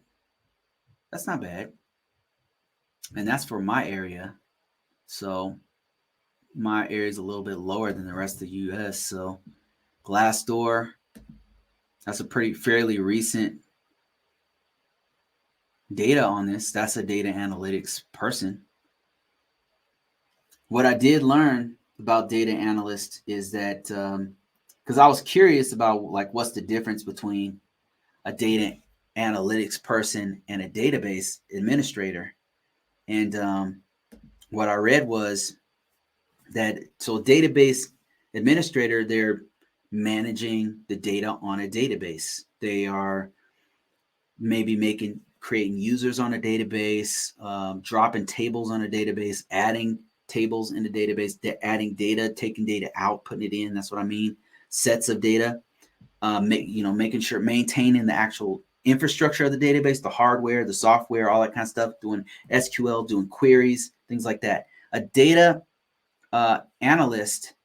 That's not bad. And that's for my area. So my area is a little bit lower than the rest of the US. So Glassdoor, that's a fairly recent data on this. That's a data analytics person. What I did learn about data analyst is that because I was curious about like what's the difference between a data analytics person and a database administrator. And what I read was that so database administrator, they're managing the data on a database. They are maybe creating users on a database, dropping tables on a database, adding tables in the database, adding data, taking data out, putting it in. That's what I mean. Sets of data, making sure, maintaining the actual infrastructure of the database, the hardware, the software, all that kind of stuff, doing SQL, doing queries, things like that. A data analyst,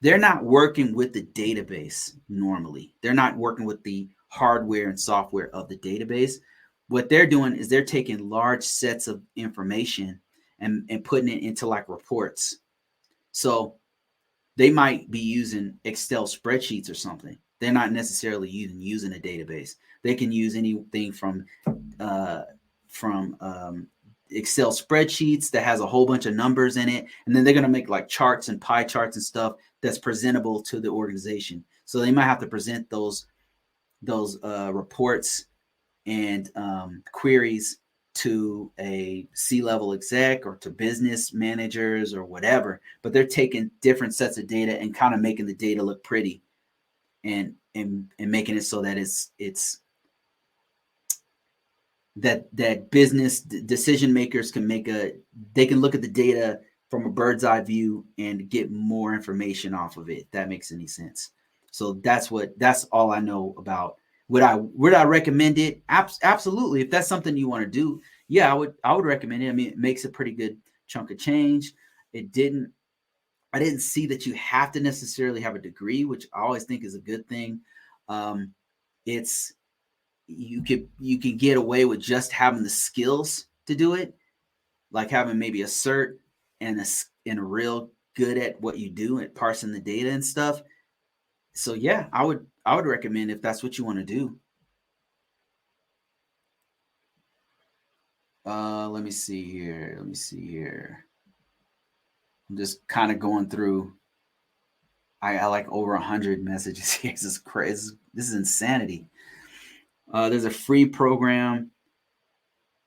they're not working with the database normally. They're not working with the hardware and software of the database. What they're doing is they're taking large sets of information and putting it into like reports. So they might be using Excel spreadsheets or something. They're not necessarily using a database. They can use anything from Excel spreadsheets that has a whole bunch of numbers in it, and then they're going to make like charts and pie charts and stuff that's presentable to the organization. So they might have to present those reports and queries to a C-level exec or to business managers or whatever, but they're taking different sets of data and kind of making the data look pretty and making it so that it's that business decision makers can they can look at the data from a bird's eye view and get more information off of it, if that makes any sense. So that's all I know about. Would I recommend it? Absolutely. If that's something you want to do, yeah, I would recommend it. I mean, it makes a pretty good chunk of change. I didn't see that you have to necessarily have a degree, which I always think is a good thing. You can get away with just having the skills to do it, like having maybe a cert and a real good at what you do at parsing the data and stuff. So yeah, I would recommend if that's what you want to do. Let me see here. I'm just kind of going through. I like over 100 messages here. This is crazy. This is insanity. There's a free program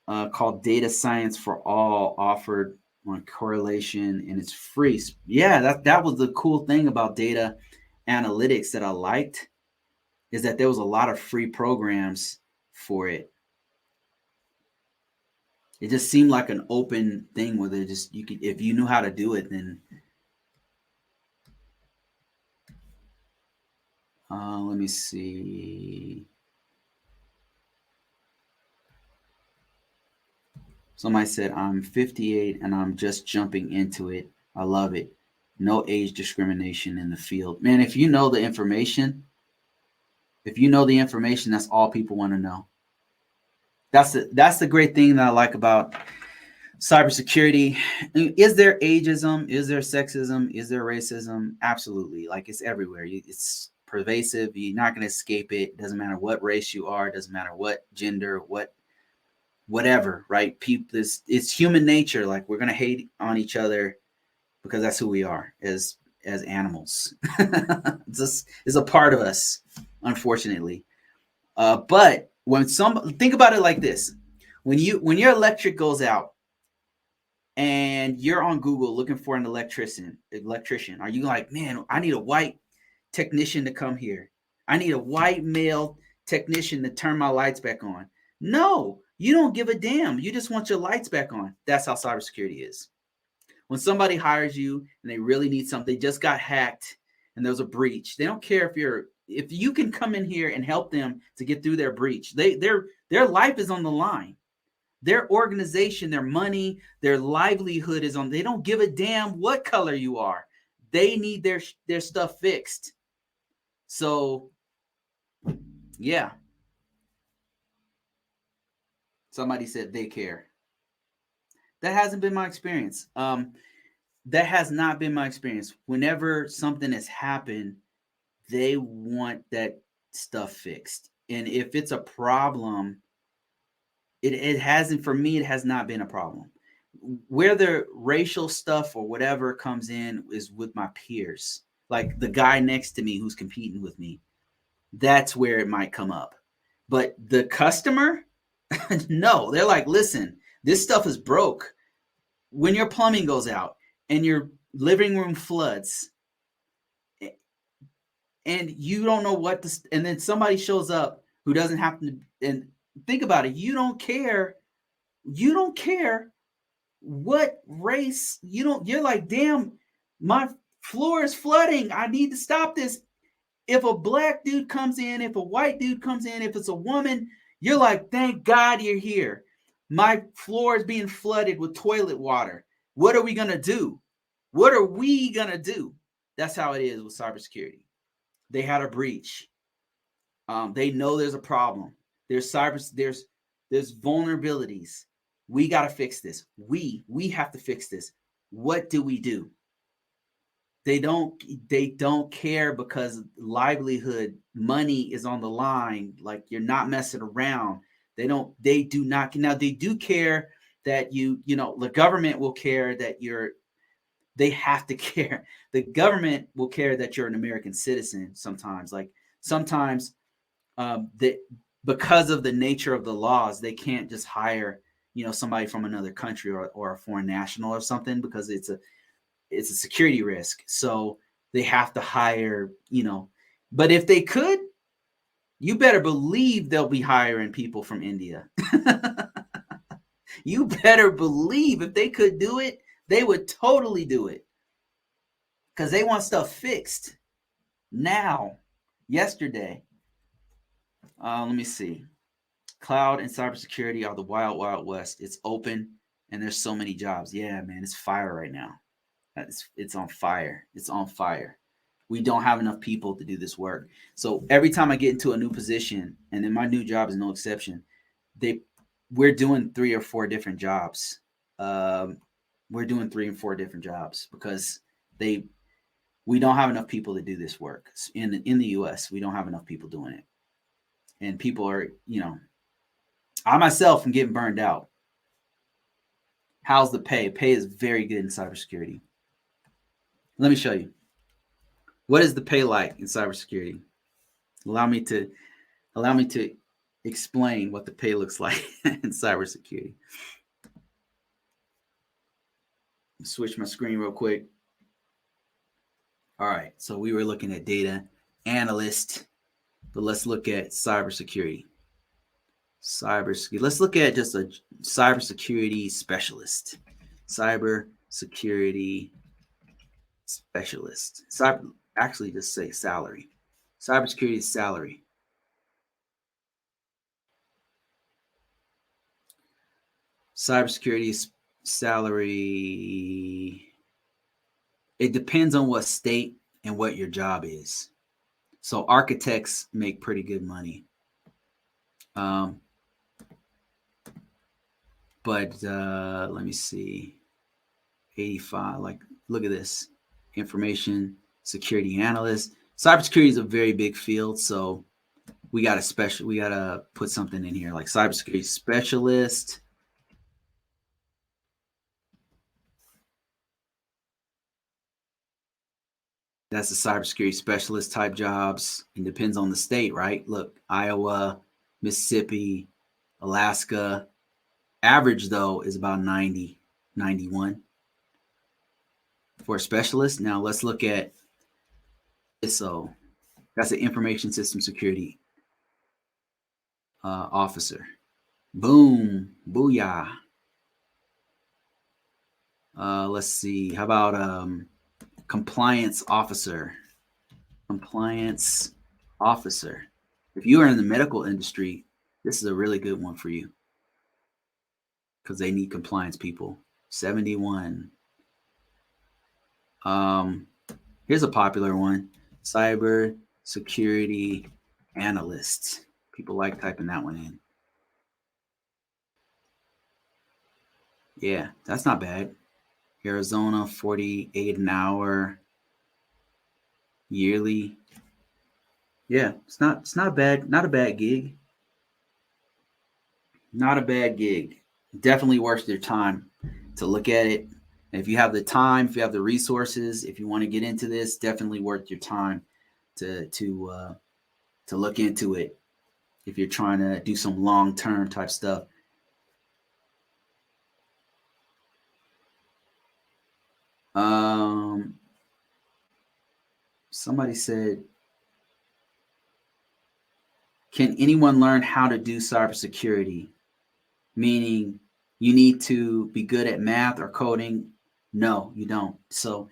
called Data Science for All offered on Correlation, and it's free. Yeah, that was the cool thing about data analytics that I liked, is that there was a lot of free programs for it. It just seemed like an open thing where you could, if you knew how to do it, then let me see. Somebody said, I'm 58 and I'm just jumping into it. I love it. No age discrimination in the field. Man, if you know the information, that's all people want to know. That's the great thing that I like about cybersecurity. Is there ageism? Is there sexism? Is there racism? Absolutely. Like, it's everywhere. It's pervasive. You're not going to escape it. Doesn't matter what race you are. Doesn't matter what gender, whatever, right? People, it's human nature. Like, we're going to hate on each other because that's who we are as animals. It's a part of us, unfortunately. But think about it like this. When your electric goes out and you're on Google looking for an electrician, are you like, man, I need a white technician to come here. I need a white male technician to turn my lights back on. No, you don't give a damn. You just want your lights back on. That's how cybersecurity is. When somebody hires you and they really need something, they just got hacked and there's a breach. They don't care if you can come in here and help them to get through their breach. Their life is on the line. Their organization, their money, their livelihood is on. They don't give a damn what color you are. They need their stuff fixed. So, yeah. Somebody said they care. That hasn't been my experience. That has not been my experience. Whenever something has happened, they want that stuff fixed. And if it's a problem, it hasn't, for me, it has not been a problem. Where the racial stuff or whatever comes in is with my peers, like the guy next to me who's competing with me. That's where it might come up. But the customer, no, they're like, listen, this stuff is broke. When your plumbing goes out and your living room floods and you don't know what to, and then somebody shows up who doesn't have to, and think about it, you don't care what race, you're like, damn, my floor is flooding. I need to stop this. If a black dude comes in, if a white dude comes in, if it's a woman, you're like, thank God you're here. My floor is being flooded with toilet water. What are we going to do? What are we going to do? That's how it is with cybersecurity. They had a breach. They know there's a problem. There's vulnerabilities. We got to fix this. We have to fix this. What do we do? They don't care because livelihood, money is on the line. Like, you're not messing around. They do not. Now they do care that the government will care that they have to care. The government will care that you're an American citizen sometimes. Like sometimes because of the nature of the laws, they can't just hire, somebody from another country or a foreign national or something, because it's a security risk. So they have to hire, but if they could, you better believe they'll be hiring people from India. You better believe if they could do it, they would totally do it, because they want stuff fixed now, yesterday. Let me see. Cloud and cybersecurity are the wild, wild west. It's open and there's so many jobs. Yeah, man, it's fire right now. It's on fire. It's on fire. We don't have enough people to do this work. So every time I get into a new position, and then my new job is no exception, we're doing 3 or 4 different jobs. We're doing 3 and 4 different jobs because we don't have enough people to do this work. In the US, we don't have enough people doing it. And people are, I myself am getting burned out. How's the pay? Pay is very good in cybersecurity. Let me show you. What is the pay like in cybersecurity? Allow me to explain what the pay looks like in cybersecurity. Switch my screen real quick. All right, so we were looking at data analyst, but let's look at cybersecurity. Let's look at just a cybersecurity specialist. Cybersecurity specialist. Actually, just say salary. Cybersecurity salary. Cybersecurity salary. It depends on what state and what your job is. So architects make pretty good money. But let me see. 85, like, look at this. Information security analyst. Cybersecurity is a very big field, so we got to put something in here like cybersecurity specialist. That's the cybersecurity specialist type jobs. It depends on the state, right? Look, Iowa, Mississippi, Alaska, Average, though, is about 90, 91 for a specialist. Now, let's look at ISO. That's an information system security officer. Boom. Booyah. Let's see. How about compliance officer? Compliance officer. If you are in the medical industry, this is a really good one for you because they need compliance people. 71. Here's a popular one. Cyber security analyst. People like typing that one in. Yeah, that's not bad. Arizona, 48 an hour yearly. Yeah, it's not bad. Not a bad gig. Not a bad gig. Definitely worth your time to look at it. And if you have the time, if you have the resources, if you want to get into this, definitely worth your time to look into it. If you're trying to do some long-term type stuff. Somebody said, can anyone learn how to do cybersecurity? Meaning you need to be good at math or coding. No, you don't. So,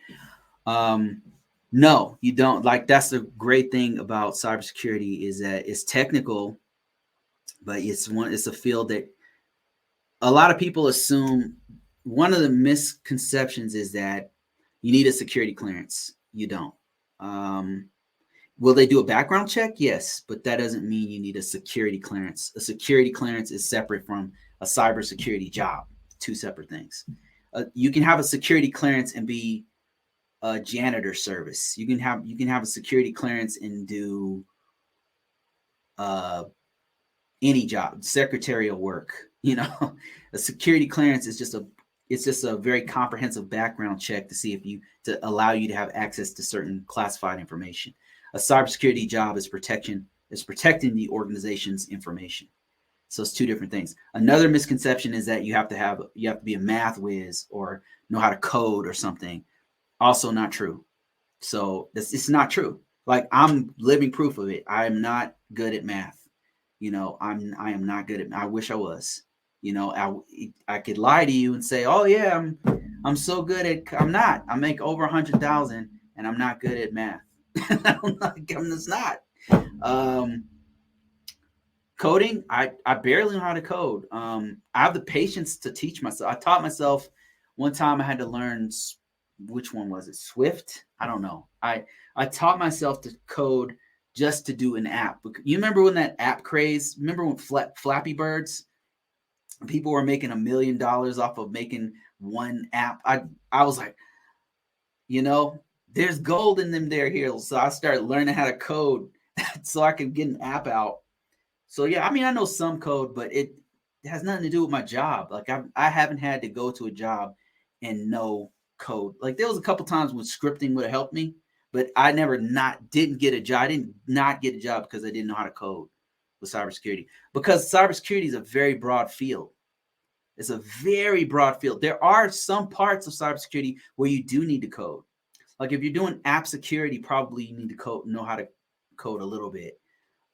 no, you don't. Like, that's the great thing about cybersecurity is that it's technical, but it's a field that a lot of people assume. One of the misconceptions is that you need a security clearance. You don't. Will they do a background check? Yes, but that doesn't mean you need a security clearance. A security clearance is separate from a cybersecurity job. Two separate things. You can have a security clearance and be a janitor service. You can have a security clearance and do any job, secretarial work. You know, a security clearance is just a very comprehensive background check to allow you to have access to certain classified information. A cybersecurity job is protecting the organization's information. So it's two different things. Another misconception is that you have to be a math whiz or know how to code or something. Also not true. So it's not true. Like, I'm living proof of it. I am not good at math. You know, I am not good at. I wish I was. You know, I could lie to you and say, oh yeah, I'm so good at. I'm not. I make over 100,000 and I'm not good at math. I'm just not. Coding, I barely know how to code. I have the patience to teach myself. I taught myself one time. I had to learn, which one was it? Swift? I don't know. I taught myself to code just to do an app. You remember when that app craze? Remember when Flappy Birds? People were making $1 million off of making one app. I was like, you know, there's gold in them there hills. So I started learning how to code so I could get an app out. So yeah, I mean, I know some code, but it has nothing to do with my job. Like, I haven't had to go to a job and know code. Like, there was a couple times when scripting would have helped me, but I didn't get a job. I did not get a job because I didn't know how to code with cybersecurity. Because cybersecurity is a very broad field. It's a very broad field. There are some parts of cybersecurity where you do need to code. Like, if you're doing app security, probably you need to know how to code a little bit.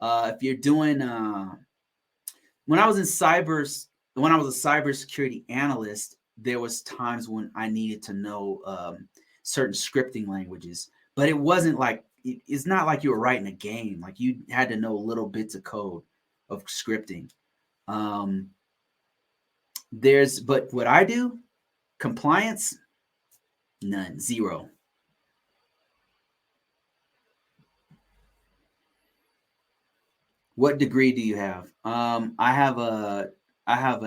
If you're doing, when I was a cybersecurity analyst, there was times when I needed to know certain scripting languages, but it wasn't like, it's not like you were writing a game. Like, you had to know little bits of code of scripting. But what I do, compliance, none, zero. What degree do you have? I have an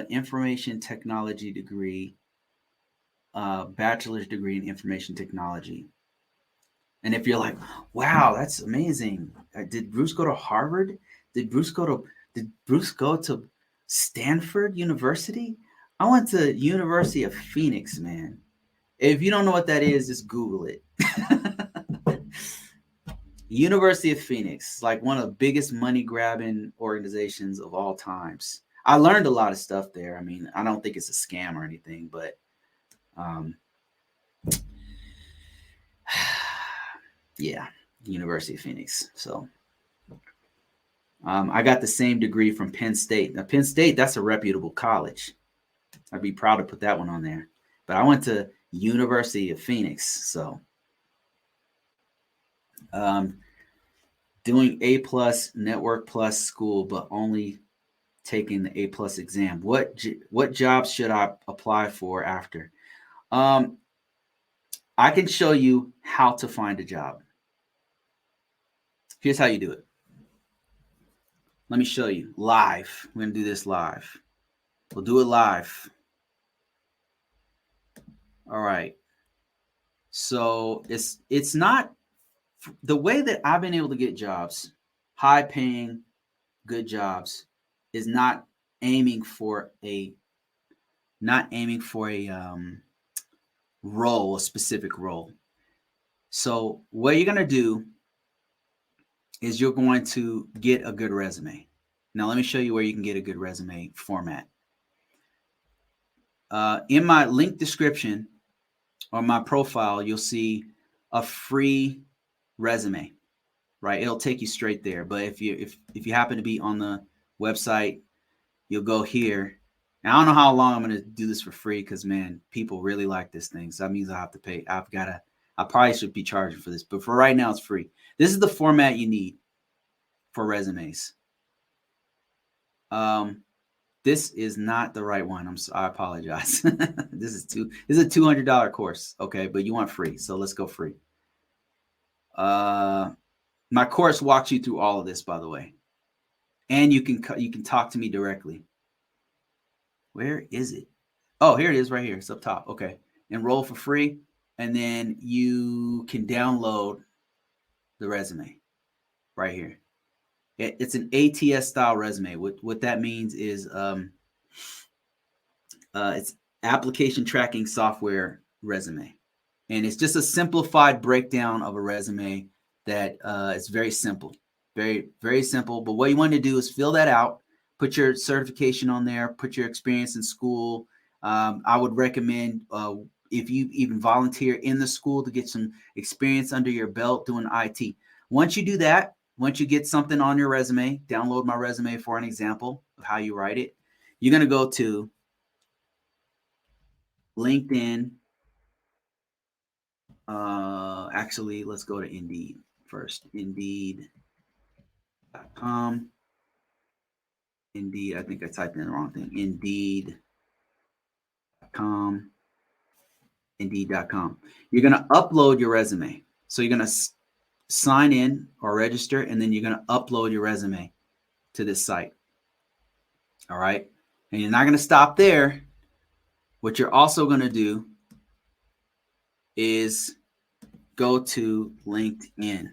information technology degree, bachelor's degree in information technology. And if you're like, wow, that's amazing. Did Bruce go to Harvard? Did Bruce go to Stanford University? I went to University of Phoenix, man. If you don't know what that is, just Google it. University of Phoenix, like one of the biggest money grabbing organizations of all times. I learned a lot of stuff there. I mean, I don't think it's a scam or anything, but yeah, University of Phoenix. So I got the same degree from Penn State. Now, Penn State, that's a reputable college. I'd be proud to put that one on there. But I went to University of Phoenix. So doing A plus, Network plus school, but only taking the A plus exam. What jobs should I apply for after? I can show you how to find a job. Here's how you do it. Let me show you live. We're going to do this live. We'll do it live. All right. So it's not the way that I've been able to get jobs, high paying, good jobs, is not aiming for a role, a specific role. So what you're going to do is you're going to get a good resume. Now, let me show you where you can get a good resume format. In my link description or my profile, you'll see a free resume, right? It'll take you straight there. But if you happen to be on the website, you'll go here. Now, I don't know how long I'm going to do this for free because, man, people really like this thing. So that means I have to pay. I probably should be charging for this. But for right now, it's free. This is the format you need for resumes. This is not the right one. I apologize. This is a $200 course. Okay, but you want free. So let's go free. My course walks you through all of this, by the way. And you can talk to me directly. Where is it? Oh, here it is right here. It's up top. Okay. Enroll for free. And then you can download the resume right here. It's an ATS style resume. What that means is it's application tracking software resume. And it's just a simplified breakdown of a resume that is very simple. Very, very simple. But what you want to do is fill that out. Put your certification on there. Put your experience in school. I would recommend if you even volunteer in the school to get some experience under your belt doing IT. Once you do that, once you get something on your resume, download my resume for an example of how you write it. You're going to go to LinkedIn. Actually, let's go to Indeed first. Indeed.com. Indeed, I think I typed in the wrong thing. Indeed.com. Indeed.com. You're going to upload your resume. So you're going to sign in or register, and then you're going to upload your resume to this site. All right. And you're not going to stop there. What you're also going to do is go to LinkedIn.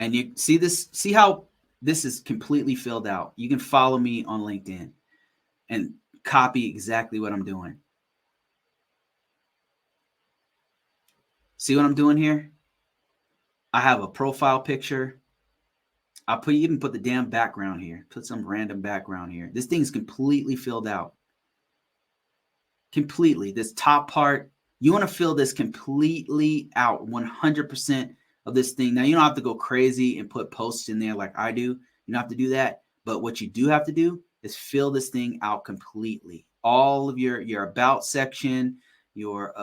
And you see how this is completely filled out. You can follow me on LinkedIn and copy exactly what I'm doing. See what I'm doing here? I have a profile picture. Even put the damn background here. Put some random background here. This thing's completely filled out. Completely. This top part, you want to fill this completely out. 100% of this thing. Now, you don't have to go crazy and put posts in there like I do. You don't have to do that. But what you do have to do is fill this thing out completely. All of your about section, your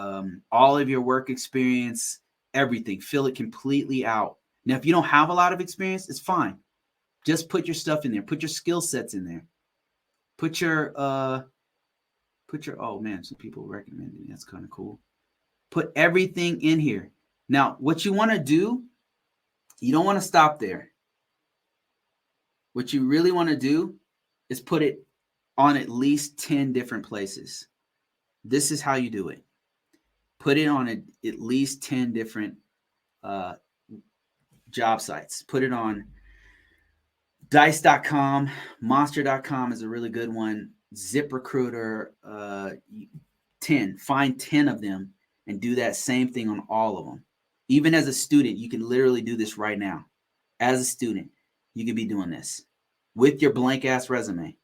all of your work experience, everything. Fill it completely out. Now, if you don't have a lot of experience, it's fine. Just put your stuff in there. Put your skill sets in there. Put your oh man, some people recommend it. That's kind of cool. Put everything in here. Now, what you want to do, you don't want to stop there. What you really want to do is put it on at least 10 different places. This is how you do it. Put it on at least 10 different job sites. Put it on dice.com, monster.com is a really good one. ZipRecruiter, 10. Find 10 of them and do that same thing on all of them. Even as a student, you can literally do this right now. as a student, you could be doing this with your blank ass resume,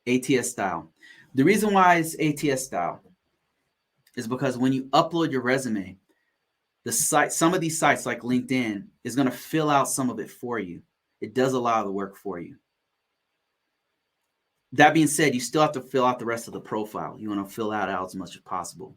ATS style. The reason why it's ATS style is because when you upload your resume, some of these sites like LinkedIn is going to fill out some of it for you. It does a lot of the work for you. That being said, you still have to fill out the rest of the profile. You want to fill that out as much as possible.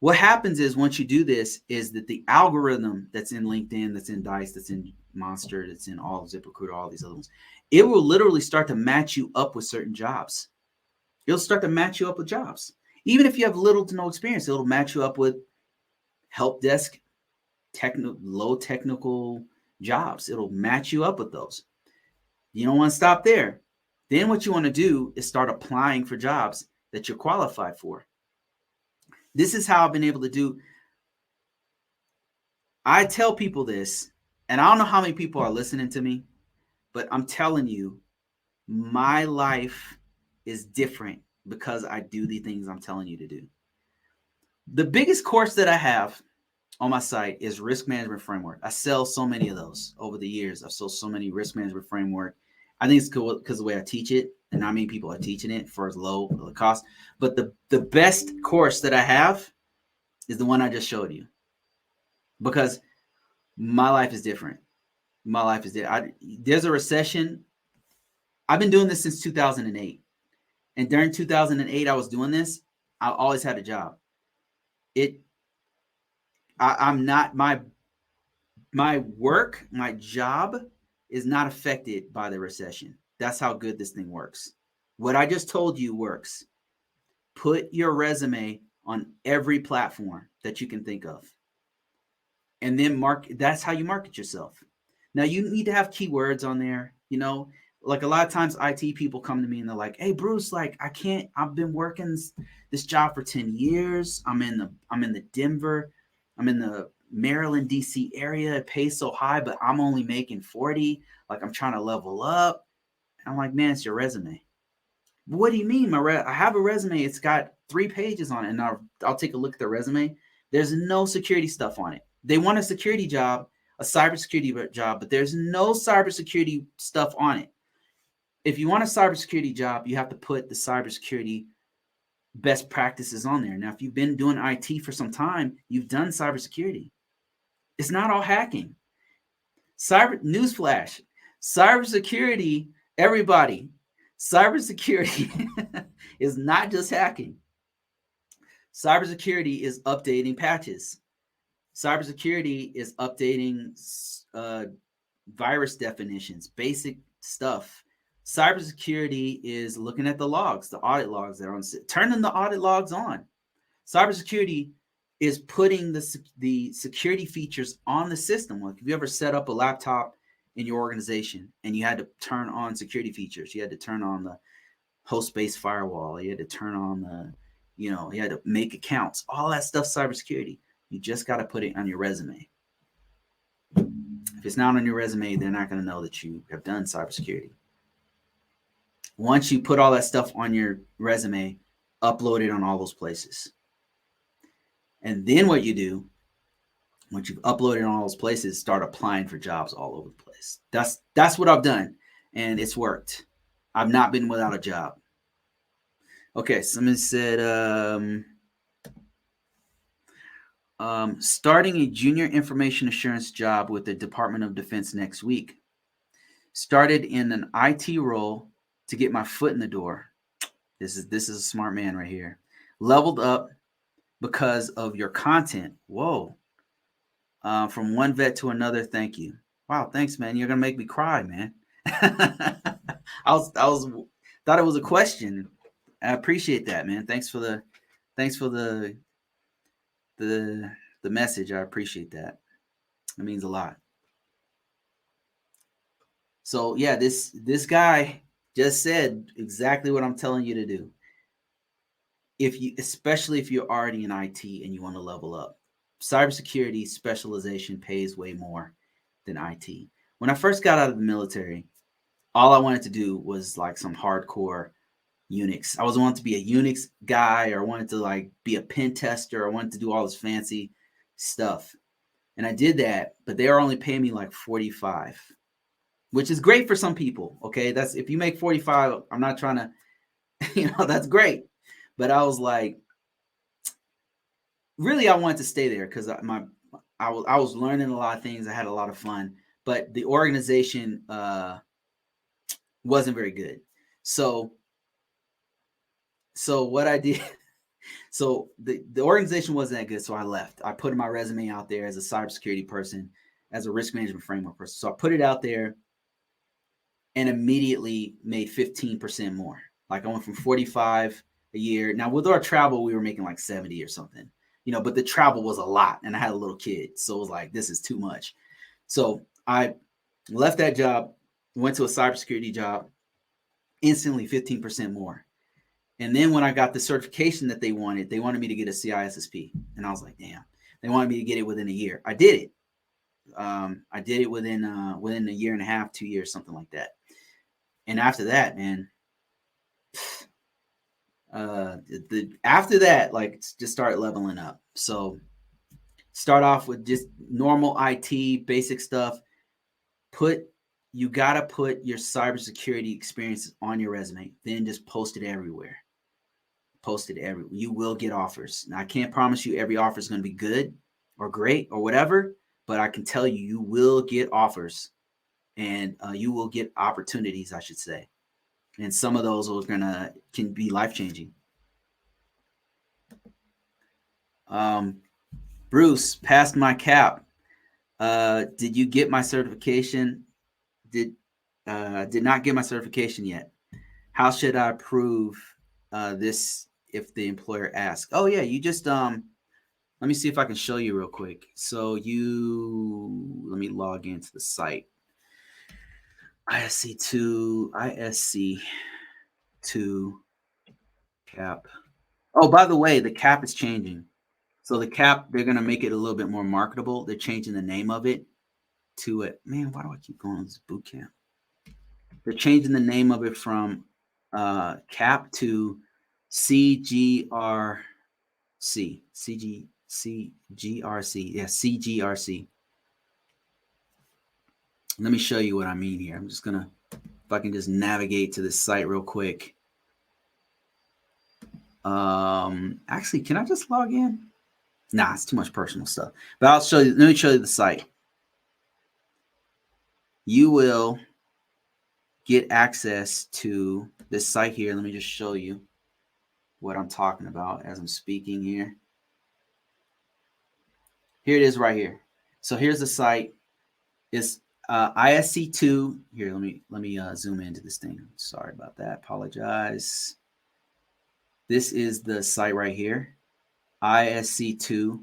What happens is once you do this is that the algorithm that's in LinkedIn, that's in Dice, that's in Monster, that's in all ZipRecruiter, all these other ones, it will literally start to match you up with certain jobs. It'll start to match you up with jobs. Even if you have little to no experience, it'll match you up with help desk, low technical jobs. It'll match you up with those. You don't want to stop there. Then what you want to do is start applying for jobs that you're qualified for. This is how I've been able to do. I tell people this, and I don't know how many people are listening to me, but I'm telling you, my life is different because I do the things I'm telling you to do. The biggest course that I have on my site is Risk Management Framework. I sell so many of those over the years. I've sold so many Risk Management Framework. I think it's cool because the way I teach it, and not many people are teaching it for as low of a cost. But the best course that I have is the one I just showed you, because my life is different. My life is different. There's a recession. I've been doing this since 2008. And during 2008, I was doing this. I always had a job. I'm not, my work, my job is not affected by the recession. That's how good this thing works. What I just told you works. Put your resume on every platform that you can think of. And then that's how you market yourself. Now you need to have keywords on there, like a lot of times IT people come to me and they're like, "Hey Bruce, like I've been working this job for 10 years. I'm in the Denver, I'm in the Maryland, DC area. It pays so high, but I'm only making 40. Like I'm trying to level up." I'm like, "Man, it's your resume." "What do you mean? I have a resume. It's got 3 pages on it." And I'll take a look at the resume. There's no security stuff on it. They want a security job, a cybersecurity job, but there's no cybersecurity stuff on it. If you want a cybersecurity job, you have to put the cybersecurity best practices on there. Now, if you've been doing IT for some time, you've done cybersecurity. It's not all hacking. Newsflash, cybersecurity, everybody, cybersecurity is not just hacking. Cybersecurity is updating patches. Cybersecurity is updating virus definitions, basic stuff. Cybersecurity is looking at the logs, the audit logs that are on, turning the audit logs on. Cybersecurity is putting the security features on the system. Like, if you ever set up a laptop in your organization and you had to turn on security features, you had to turn on the host-based firewall, you had to turn on you had to make accounts, all that stuff, cybersecurity. You just got to put it on your resume. If it's not on your resume, they're not going to know that you have done cybersecurity. Once you put all that stuff on your resume, upload it on all those places. And then what you do, once you've uploaded on all those places, start applying for jobs all over the place. That's what I've done, and it's worked. I've not been without a job. Okay, someone said, starting a junior information assurance job with the Department of Defense next week. Started in an IT role to get my foot in the door. This is a smart man right here. Leveled up because of your content. Whoa. From one vet to another. Thank you. Wow. Thanks, man. You're going to make me cry, man. I thought it was a question. I appreciate that, man. Thanks for the message. I appreciate that. It means a lot. So yeah, this guy just said exactly what I'm telling you to do. Especially if you're already in IT and you want to level up, cybersecurity specialization pays way more than IT. When I first got out of the military, all I wanted to do was like some hardcore Unix. I wanted to be a Unix guy, or I wanted to like be a pen tester. I wanted to do all this fancy stuff. And I did that, but they are only paying me like 45, which is great for some people. Okay. That's if you make 45, I'm not trying to, that's great. But I was like, really, I wanted to stay there because I was learning a lot of things. I had a lot of fun, but the organization wasn't very good. So what I did, so the organization wasn't that good. So I left. I put my resume out there as a cybersecurity person, as a risk management framework person. So I put it out there and immediately made 15% more. Like I went from 45 a year. Now with our travel, we were making like 70 or something, but the travel was a lot and I had a little kid. So it was like, this is too much. So I left that job, went to a cybersecurity job, instantly 15% more. And then when I got the certification that they wanted me to get a CISSP. And I was like, damn, they wanted me to get it within a year. I did it. I did it within a year and a half, 2 years, something like that. And after that, man, after that, like just start leveling up. So start off with just normal IT, basic stuff. You got to put your cybersecurity experiences on your resume, then just post it everywhere. You will get offers. Now, I can't promise you every offer is going to be good or great or whatever, but I can tell you, you will get offers and you will get opportunities, I should say. And some of those can be life-changing. Bruce, passed my cap. Did you get my certification? Did not get my certification yet. How should I prove this if the employer asks? Oh yeah, you just let me see if I can show you real quick. So let me log into the site. ISC2 cap. Oh, by the way, the cap is changing. So the cap, they're going to make it a little bit more marketable. They're changing the name of it to it. Man, why do I keep going on this boot camp? They're changing the name of it from cap to CGRC. CGRC. Yeah, CGRC. Let me show you what I mean here. I'm just going to, if I can just navigate to this site real quick. Actually, can I just log in? Nah, it's too much personal stuff. But I'll show you. Let me show you the site. You will get access to this site here. Let me just show you what I'm talking about as I'm speaking here. Here it is right here. So here's the site. It's ISC2. Here, let me zoom into this thing. Sorry about that. Apologize. This is the site right here. ISC2.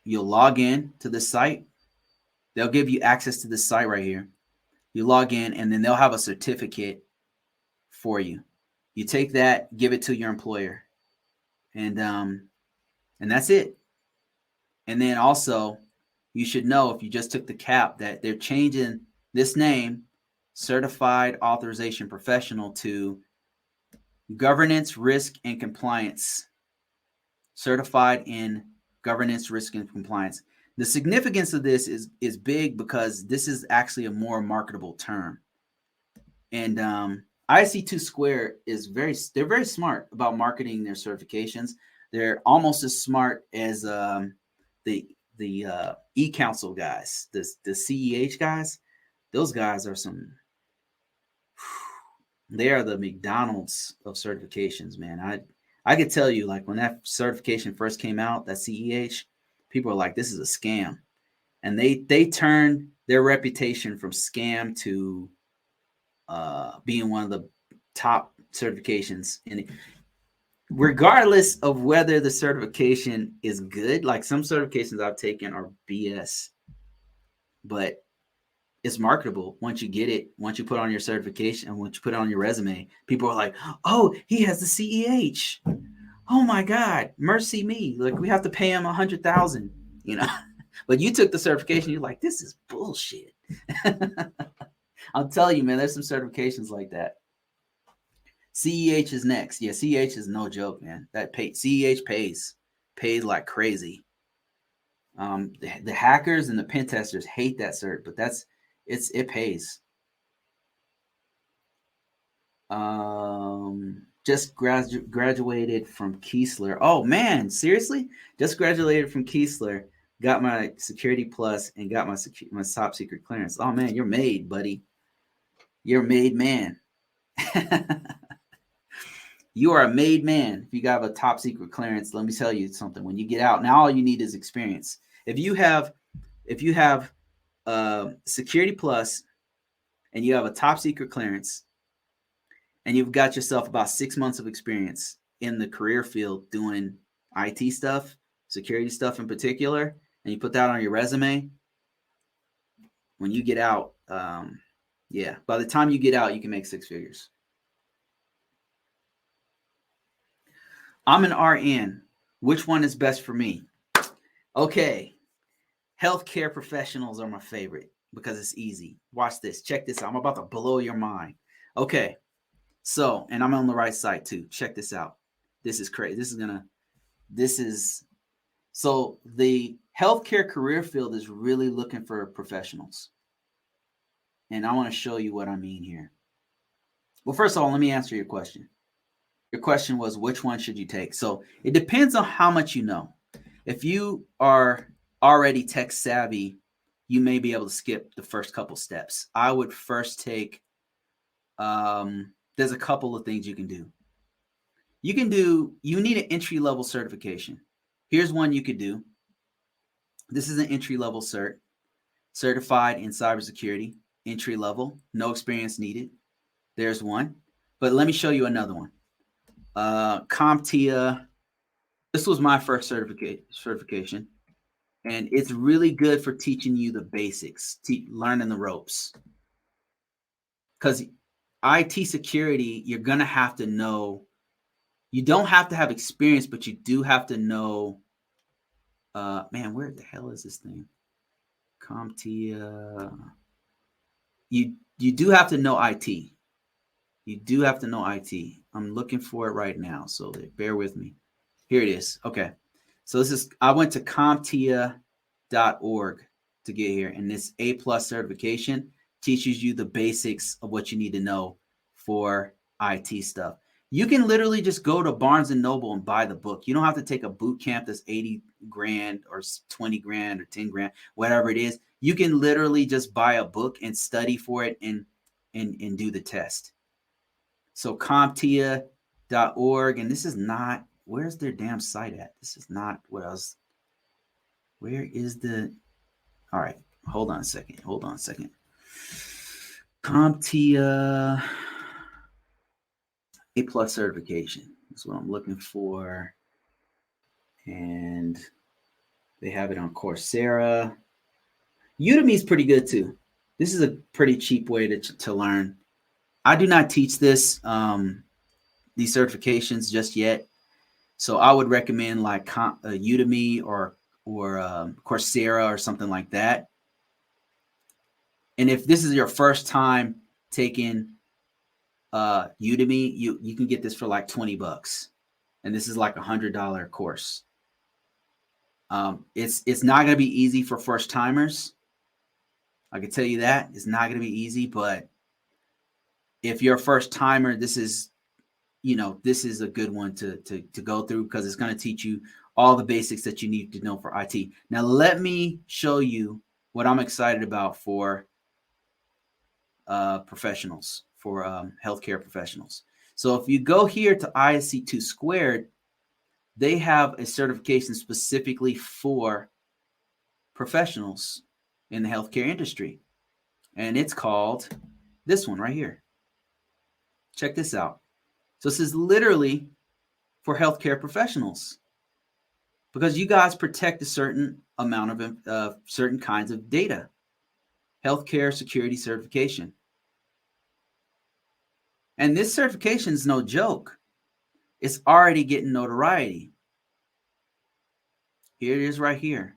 You'll log in to the site. They'll give you access to this site right here. You log in, and then they'll have a certificate for you. You take that, give it to your employer, and that's it. And then also, you should know if you just took the cap that they're changing this name, Certified Authorization Professional, to Governance, Risk, and Compliance. Certified in Governance, Risk, and Compliance. The significance of this is big because this is actually a more marketable term. And IC2 Square they're very smart about marketing their certifications. They're almost as smart as the e-council guys, the CEH guys. Those guys are they are the McDonald's of certifications, man. I could tell you, like when that certification first came out, that CEH, people are like, this is a scam. And they turned their reputation from scam to being one of the top certifications. And regardless of whether the certification is good, like some certifications I've taken are BS, but it's marketable once you get it. Once you put on your certification and once you put it on your resume, people are like, oh, he has the CEH. Oh my God, mercy me. Like we have to pay him $100,000, but you took the certification. You're like, this is bullshit. I'll tell you, man, there's some certifications like that. CEH is next. Yeah, CEH is no joke, man. CEH pays like crazy. The hackers and the pen testers hate that cert, but it pays. Just graduated from Keesler. Oh man, seriously? Just graduated from Keesler. Got my Security Plus and got my top secret clearance. Oh man, you're made, buddy. You're a made man. You are a made man. If you got a top secret clearance, let me tell you something. When you get out, now all you need is experience. If you have Security Plus and you have a top secret clearance and you've got yourself about 6 months of experience in the career field doing IT stuff, security stuff in particular, and you put that on your resume, when you get out, by the time you get out, you can make 6 figures. I'm an RN. Which one is best for me? Okay. Healthcare professionals are my favorite because it's easy. Watch this. Check this out. I'm about to blow your mind. Okay. So, and I'm on the right side too. Check this out. This is crazy. So the healthcare career field is really looking for professionals. And I want to show you what I mean here. Well, first of all, let me answer your question. Your question was, which one should you take? So it depends on how much you know. If you are already tech savvy, you may be able to skip the first couple steps. I would first take, there's a couple of things you can do. You need an entry-level certification. Here's one you could do. This is an entry-level cert, certified in cybersecurity, entry-level, no experience needed. There's one. But let me show you another one. CompTIA. This was my first certification. And it's really good for teaching you the basics, learning the ropes. Because IT security, you're going to have to know. You don't have to have experience, but you do have to know. Man, where the hell is this thing? CompTIA. You do have to know IT. You do have to know IT. I'm looking for it right now, so bear with me. Here it is. Okay. So I went to CompTIA.org to get here, and this A+ certification teaches you the basics of what you need to know for IT stuff. You can literally just go to Barnes & Noble and buy the book. You don't have to take a boot camp that's $80,000 or $20,000 or $10,000, whatever it is. You can literally just buy a book and study for it and do the test. So CompTIA.org, and this is not, where's their damn site at? This is not what I was, where is the, all right, hold on a second. CompTIA A+ certification. That's what I'm looking for. And they have it on Coursera. Udemy is pretty good too. This is a pretty cheap way to learn. I do not teach these certifications just yet. So I would recommend like Udemy or Coursera or something like that. And if this is your first time taking Udemy, you can get this for like $20. And this is like $100 course. It's not going to be easy for first timers. I can tell you that it's not going to be easy, but if you're a first timer, this is a good one to go through because it's going to teach you all the basics that you need to know for IT. Now, let me show you what I'm excited about for professionals, for healthcare professionals. So if you go here to ISC2 Squared, they have a certification specifically for professionals in the healthcare industry. And it's called this one right here. Check this out. So this is literally for healthcare professionals because you guys protect a certain amount of certain kinds of data. Healthcare security certification. And this certification is no joke. It's already getting notoriety. Here it is right here.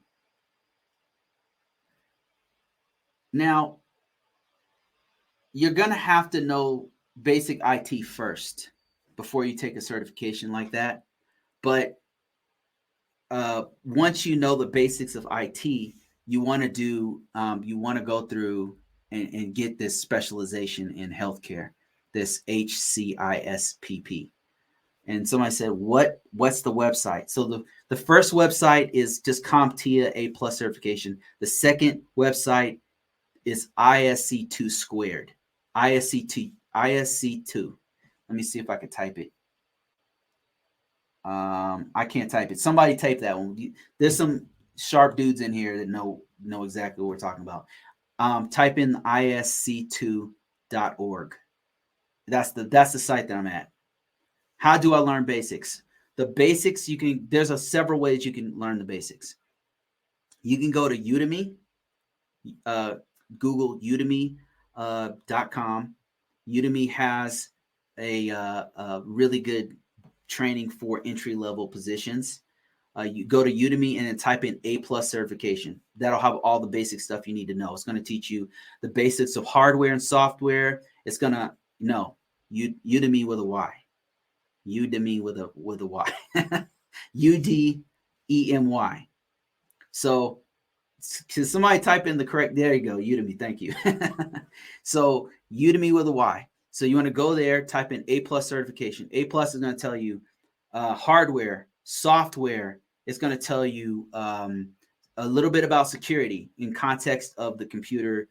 Now, you're going to have to know basic IT first before you take a certification like that. But once you know the basics of IT, you want to go through and get this specialization in healthcare, this HCISPP. And somebody said, what's the website? So the first website is just CompTIA A plus certification. The second website is ISC2 squared. ISC2. Let me see if I can type it. I can't type it. Somebody type that one. There's some sharp dudes in here that know exactly what we're talking about. Type in isc2.org. That's the site that I'm at. How do I learn basics? The basics, there's several ways you can learn the basics. You can go to Udemy, Google udemy.com. Udemy has a really good training for entry-level positions. You go to Udemy and then type in A+ certification. That'll have all the basic stuff you need to know. It's going to teach you the basics of hardware and software. It's going to Udemy with a Y. Udemy with a Y. UDEMY. So can somebody type in the correct? There you go, Udemy. Thank you. So Udemy with a Y. So you want to go there, type in A+ certification. A+ is going to tell you hardware, software. It's going to tell you a little bit about security in context of computers,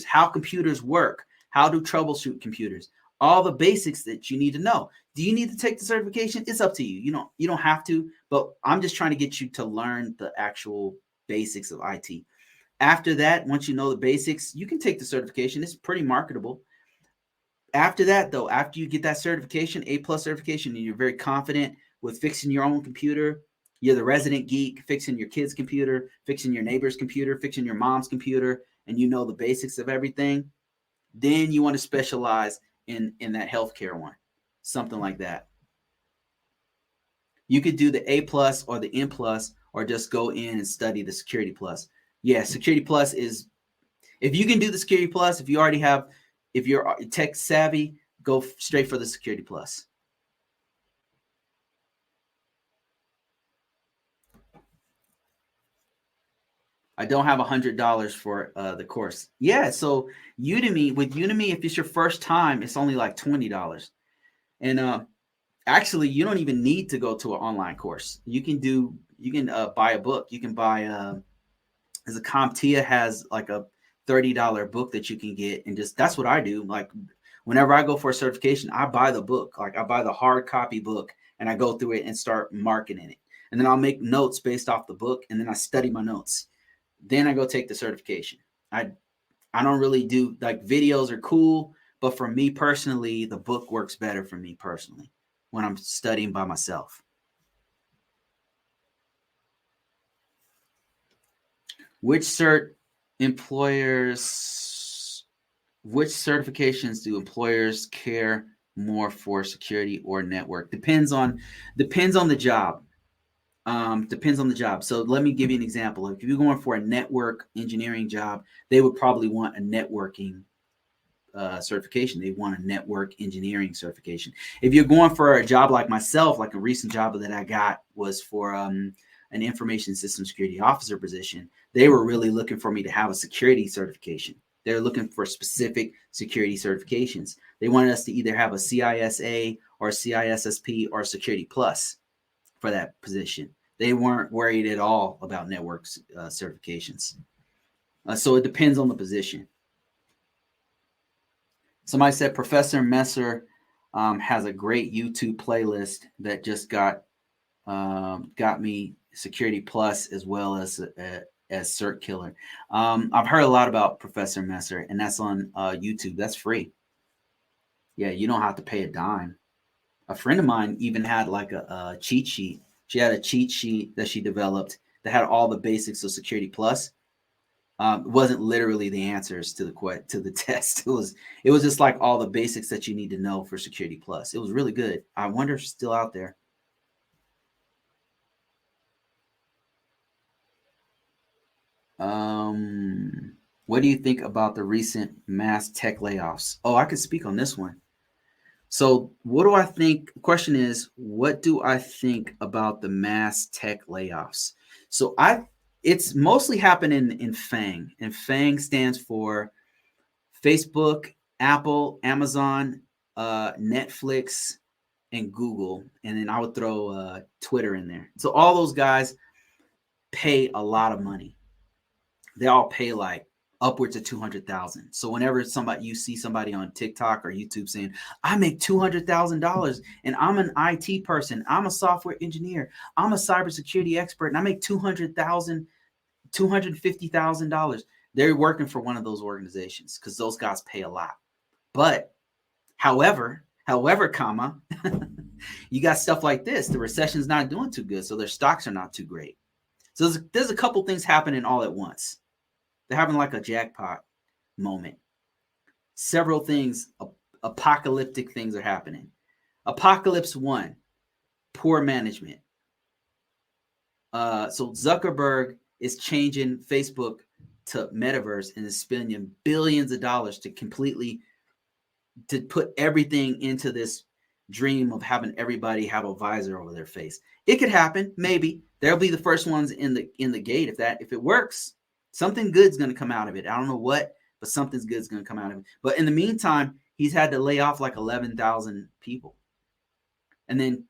how computers work, how to troubleshoot computers, all the basics that you need to know. Do you need to take the certification? It's up to you. You don't have to, but I'm just trying to get you to learn the actual basics of IT. After that, once you know the basics, you can take the certification. It's pretty marketable. After that, though, after you get that certification, A+ certification, and you're very confident with fixing your own computer, you're the resident geek, fixing your kid's computer, fixing your neighbor's computer, fixing your mom's computer, and you know the basics of everything, then you want to specialize in that healthcare one, something like that. You could do the A+ or the N+, or just go in and study the Security Plus. Yeah, Security Plus is, if you can do the Security Plus, if you're tech savvy, go straight for the Security Plus. I don't have $100 for the course. Yeah, so with Udemy, if it's your first time, it's only like $20. And actually, you don't even need to go to an online course. You can buy a book. You can buy as a CompTIA has like a $30 book that you can get, and that's what I do. Like whenever I go for a certification, I buy the book. Like I buy the hard copy book and I go through it and start marking in it. And then I'll make notes based off the book, and then I study my notes. Then I go take the certification. I don't really do, like, videos are cool, but for me personally, the book works better for me personally when I'm studying by myself. Which certifications do employers care more for, security or network? Depends on the job. Depends on the job. So let me give you an example. If you're going for a network engineering job, they would probably want a networking certification. They want a network engineering certification. If you're going for a job like myself, like a recent job that I got was for an information system security officer position, they were really looking for me to have a security certification. They're looking for specific security certifications. They wanted us to either have a CISA or a CISSP or a Security Plus for that position. They weren't worried at all about network certifications. So it depends on the position. Somebody said Professor Messer has a great YouTube playlist that just got me Security Plus as well as Cert Killer. I've heard a lot about Professor Messer, and that's on YouTube. That's free. Yeah, you don't have to pay a dime. A friend of mine even had like a cheat sheet. She had a cheat sheet that she developed that had all the basics of Security Plus. It wasn't literally the answers to the test. It was just like all the basics that you need to know for Security Plus. It was really good. I wonder if it's still out there. What do you think about the recent mass tech layoffs? Oh, I could speak on this one. So what do I think? The question is, what do I think about the mass tech layoffs? So it's mostly happening in FANG, and FANG stands for Facebook, Apple, Amazon, Netflix, and Google. And then I would throw Twitter in there. So all those guys pay a lot of money. They all pay like upwards of 200,000. So whenever you see somebody on TikTok or YouTube saying, I make $200,000 and I'm an IT person, I'm a software engineer, I'm a cybersecurity expert, and I make $250,000, they're working for one of those organizations because those guys pay a lot. But however, comma, you got stuff like this. The recession's not doing too good, so their stocks are not too great. So there's a couple things happening all at once. They're having like a jackpot moment. Several things, apocalyptic things are happening. Apocalypse 1, poor management. So Zuckerberg is changing Facebook to metaverse and is spending billions of dollars to put everything into this dream of having everybody have a visor over their face. It could happen, maybe. They'll be the first ones in the gate. If it works, something good's going to come out of it. I don't know what, but something's good's going to come out of it. But in the meantime, he's had to lay off like 11,000 people. And then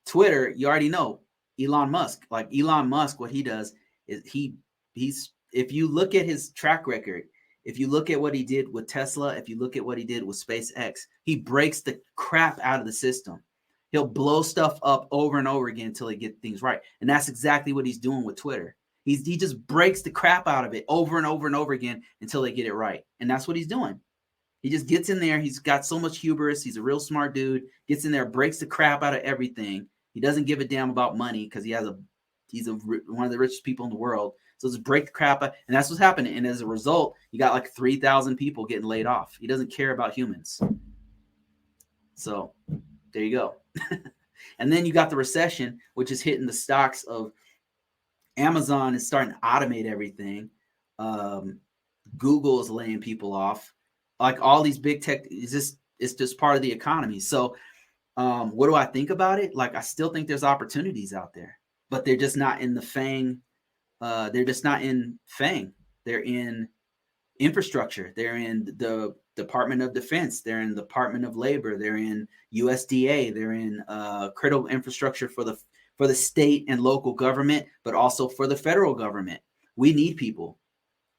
Twitter, you already know, Elon Musk. Like Elon Musk, what he does is he's if you look at his track record, if you look at what he did with Tesla, if you look at what he did with SpaceX, he breaks the crap out of the system. He'll blow stuff up over and over again until he gets things right. And that's exactly what he's doing with Twitter. He just breaks the crap out of it over and over and over again until they get it right. And that's what he's doing. He just gets in there. He's got so much hubris. He's a real smart dude. Gets in there, breaks the crap out of everything. He doesn't give a damn about money because he's one of the richest people in the world. So just break the crap out. And that's what's happening. And as a result, you got like 3,000 people getting laid off. He doesn't care about humans. So there you go. And then you got the recession, which is hitting the stocks of Amazon is starting to automate everything. Google is laying people off. Like all these big tech, it's just part of the economy. So what do I think about it? Like I still think there's opportunities out there, but they're just not in the FANG. They're just not in FANG. They're in infrastructure. They're in the Department of Defense. They're in the Department of Labor. They're in USDA. They're in critical infrastructure for the state and local government, but also for the federal government. We need people.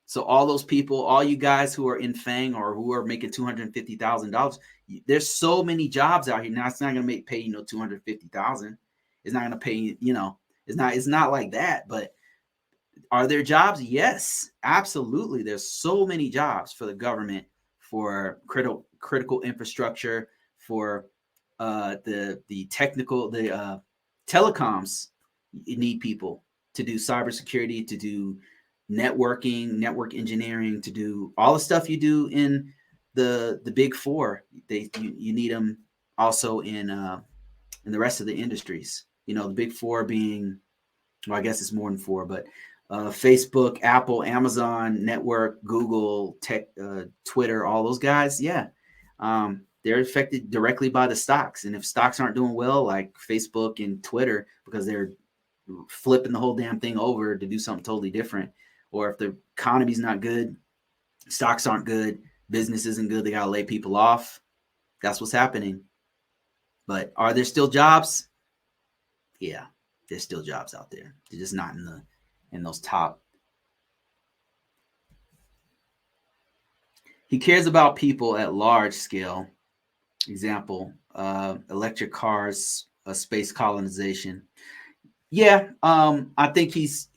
So all those people, all you guys who are in FANG or who are making $250,000, there's so many jobs out here. Now it's not going to pay $250,000. It's not going to pay it's not like that. But are there jobs? Yes, absolutely. There's so many jobs for the government, for critical infrastructure, for the telecoms. You need people to do cybersecurity, to do networking, network engineering, to do all the stuff you do in the big four. You need them also in the rest of the industries. The big four being, well, I guess it's more than four, but Facebook, Apple, Amazon, network, Google, tech, Twitter, all those guys. Yeah. They're affected directly by the stocks. And if stocks aren't doing well, like Facebook and Twitter, because they're flipping the whole damn thing over to do something totally different, or if the economy's not good, stocks aren't good, business isn't good, they got to lay people off. That's what's happening. But are there still jobs? Yeah, there's still jobs out there. They're just not in those top. He cares about people at large scale. Example, electric cars, space colonization. Yeah, I think he's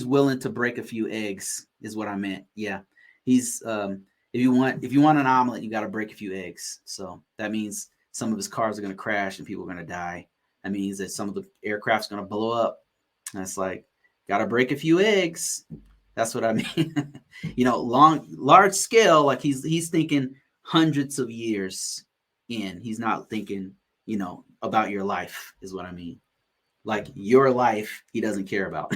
willing to break a few eggs, is what I meant. Yeah, he's if you want an omelet, you got to break a few eggs. So that means some of his cars are going to crash and people are going to die. That means that some of the aircraft's going to blow up. That's like, got to break a few eggs. That's what I mean. Large scale, like he's thinking hundreds of years in. He's not thinking, about your life, is what I mean. Like your life, he doesn't care about.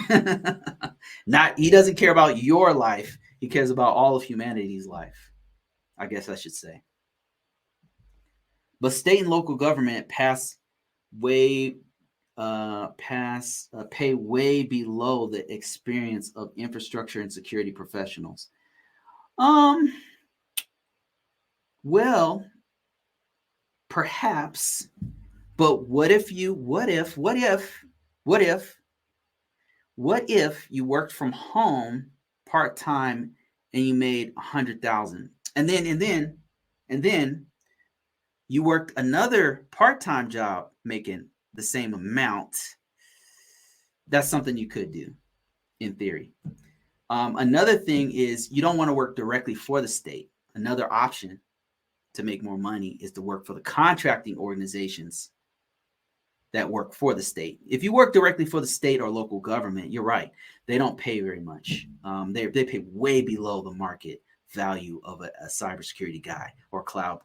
He doesn't care about your life. He cares about all of humanity's life, I guess I should say. But state and local government way pay way below the experience of infrastructure and security professionals. Well, perhaps, but what if you worked from home part-time and you made 100,000, and then you worked another part-time job making the same amount? That's something you could do in theory. Another thing is you don't want to work directly for the state. Another option to make more money is to work for the contracting organizations that work for the state. If you work directly for the state or local government, you're right. They don't pay very much. They pay way below the market value of a cybersecurity guy or cloud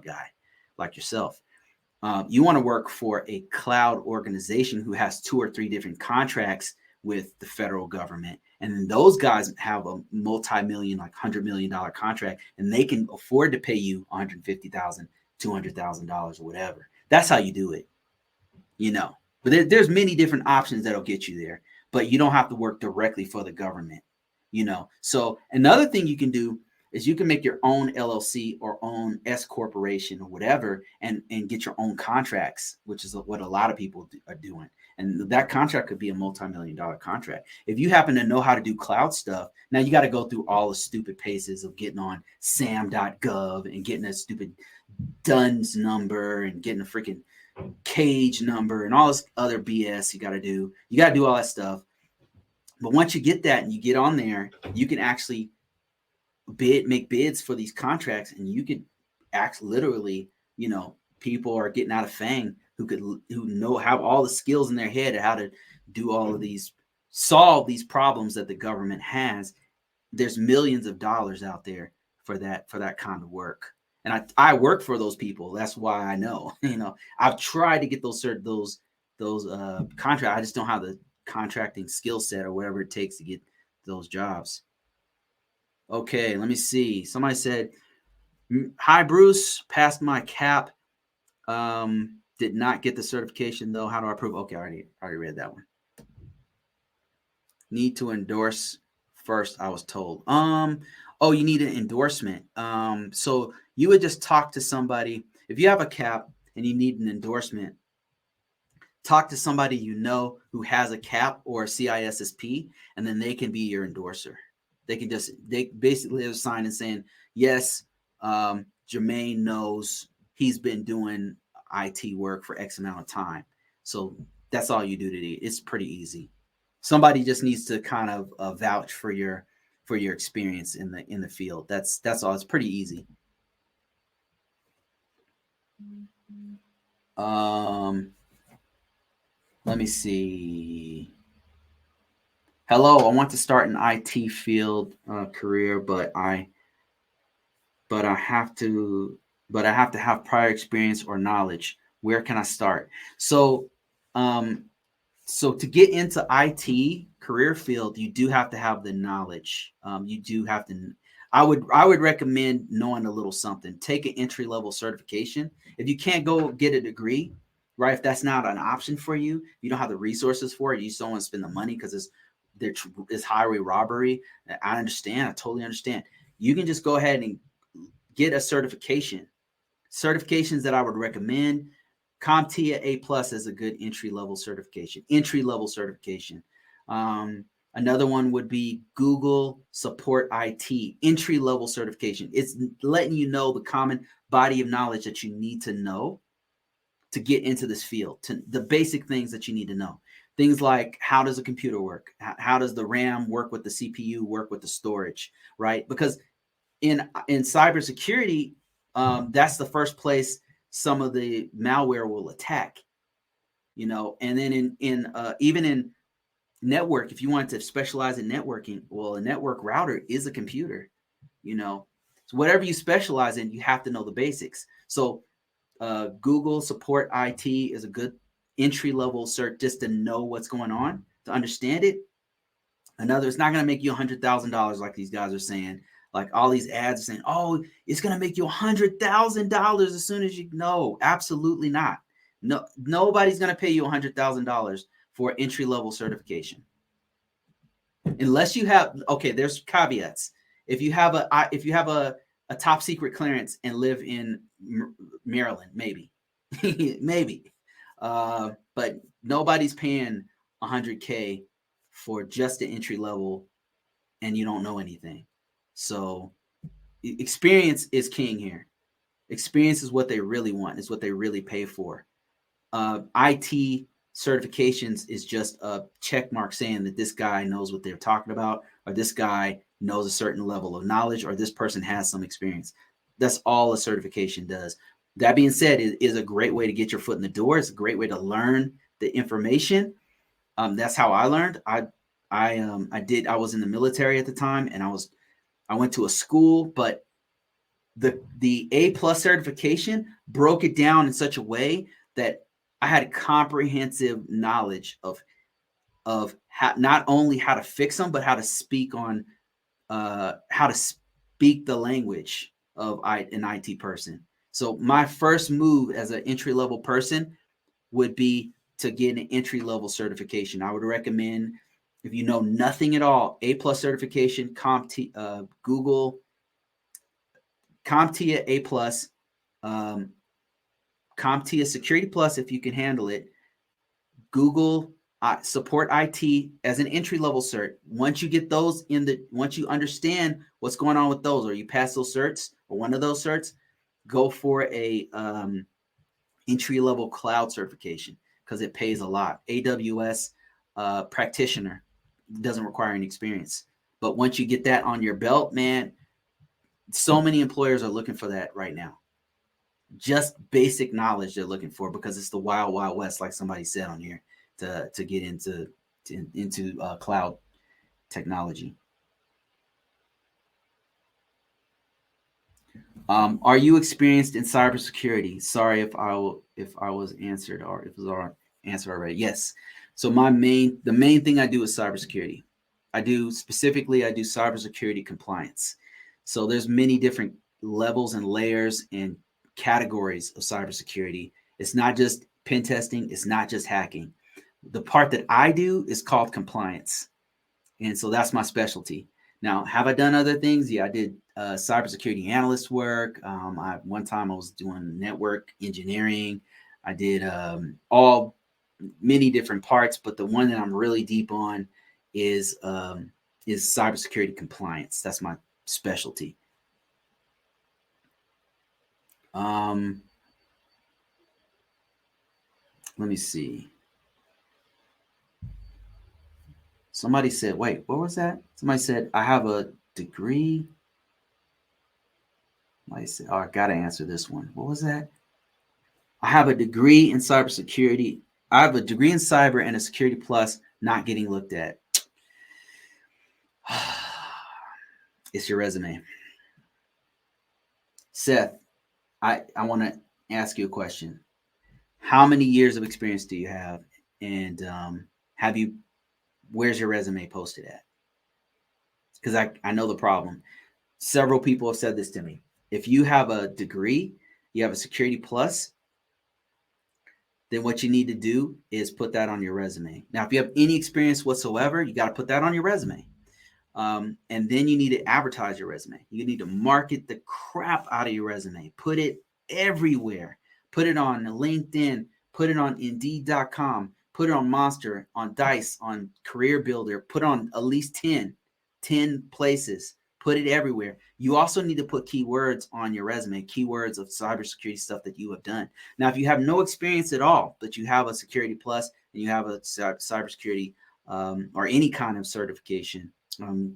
guy like yourself. You want to work for a cloud organization who has 2 or 3 different contracts with the federal government. And then those guys have a multi-million, like $100 million contract, and they can afford to pay you $150,000, $200,000 or whatever. That's how you do it, But there's many different options that'll get you there, but you don't have to work directly for the government, So another thing you can do is you can make your own LLC or own S corporation or whatever, and get your own contracts, which is what a lot of people are doing. And that contract could be a multi-million-dollar contract. If you happen to know how to do cloud stuff, now you got to go through all the stupid paces of getting on sam.gov and getting a stupid DUNS number and getting a freaking cage number and all this other BS you got to do. You got to do all that stuff. But once you get that and you get on there, you can actually make bids for these contracts, and you could literally, people are getting out of FANG who have all the skills in their head of how to do all of these, solve these problems that the government has. There's millions of dollars out there for that kind of work. And I work for those people. That's why I know, I've tried to get those contracts. I just don't have the contracting skill set or whatever it takes to get those jobs. Okay, let me see. Somebody said, "Hi, Bruce. Passed my CAP. Did not get the certification though. How do I prove?" Okay, I already read that one. Need to endorse first, I was told. Oh, you need an endorsement. So you would just talk to somebody. If you have a CAP and you need an endorsement, talk to somebody who has a CAP or a CISSP, and then they can be your endorser. They basically have a sign and saying, yes, Jermaine knows he's been doing IT work for X amount of time. So that's all you do today. It's pretty easy. Somebody just needs to kind of vouch for your experience in the field. That's all. It's pretty easy. Let me see. Hello, I want to start an IT field career, but I have to have prior experience or knowledge. Where can I start? So to get into IT career field, you do have to have the knowledge. You do have to. I would recommend knowing a little something. Take an entry level certification. If you can't go get a degree, right? If that's not an option for you, you don't have the resources for it. You just don't want to spend the money because it's highway robbery. I understand. I totally understand. You can just go ahead and get a certification. Certifications that I would recommend: CompTIA A+ is a good entry level certification. Another one would be Google Support IT, entry level certification. It's letting you know the common body of knowledge that you need to know to get into this field, to the basic things that you need to know. Things like, how does a computer work? How does the RAM work with the CPU, work with the storage, right? Because in cybersecurity, that's the first place some of the malware will attack, and then even in network, if you want to specialize in networking, well, a network router is a computer, so whatever you specialize in, you have to know the basics. So Google Support IT is a good entry level cert, just to know what's going on, to understand it. Another, it's not going to make you $100,000 like these guys are saying. Like all these ads are saying, oh, it's going to make you $100,000 as soon as you know. Absolutely not. No, nobody's going to pay you $100,000 for entry-level certification. Unless you have, okay, there's caveats. If you have a top secret clearance and live in Maryland, maybe, maybe. But nobody's paying $100K for just the entry level and you don't know anything. So experience is king here. Experience is what they really want. It's what they really pay for. IT certifications is just a check mark saying that this guy knows what they're talking about, or this guy knows a certain level of knowledge, or this person has some experience. That's all a certification does. That being said, it is a great way to get your foot in the door. It's a great way to learn the information. That's how I learned. I was in the military at the time, and I went to a school, but the A+ certification broke it down in such a way that I had a comprehensive knowledge of how, not only how to fix them, but how to speak the language of an IT person. So my first move as an entry-level person would be to get an entry-level certification. I would recommend, if you know nothing at all, A+ certification, Google CompTIA A+, CompTIA Security Plus if you can handle it. Google Support IT as an entry-level cert. Once you get those once you understand what's going on with those, or you pass those certs or one of those certs, go for a entry-level cloud certification because it pays a lot. AWS practitioner doesn't require any experience. But once you get that on your belt, man, so many employers are looking for that right now. Just basic knowledge they're looking for, because it's the wild, wild west, like somebody said on here, to get into cloud technology. Are you experienced in cybersecurity? Sorry if I was answered, or if it was answered already. Yes. So the main thing I do is cybersecurity. I do cybersecurity compliance. So there's many different levels and layers and categories of cybersecurity. It's not just pen testing. It's not just hacking. The part that I do is called compliance. And so that's my specialty. Now, have I done other things? Yeah, I did cybersecurity analyst work. One time I was doing network engineering. I did many different parts, but the one that I'm really deep on is cybersecurity compliance. That's my specialty. Let me see. Somebody said, wait, what was that? Somebody said, I have a degree. Somebody said, oh, I got to answer this one. What was that? I have a degree in cybersecurity. I have a degree in cyber and a security plus not getting looked at. It's your resume. Seth, I want to ask you a question. How many years of experience do you have? And where's your resume posted at? Because I know the problem. Several people have said this to me. If you have a degree, you have a security plus, then what you need to do is put that on your resume. Now, if you have any experience whatsoever, you got to put that on your resume. And then you need to advertise your resume. You need to market the crap out of your resume. Put it everywhere. Put it on LinkedIn. Put it on Indeed.com. Put it on Monster, on Dice, on Career Builder. Put it on at least 10 places. Put it everywhere. You also need to put keywords on your resume, keywords of cybersecurity stuff that you have done. Now, if you have no experience at all, but you have a security plus and you have a cybersecurity or any kind of certification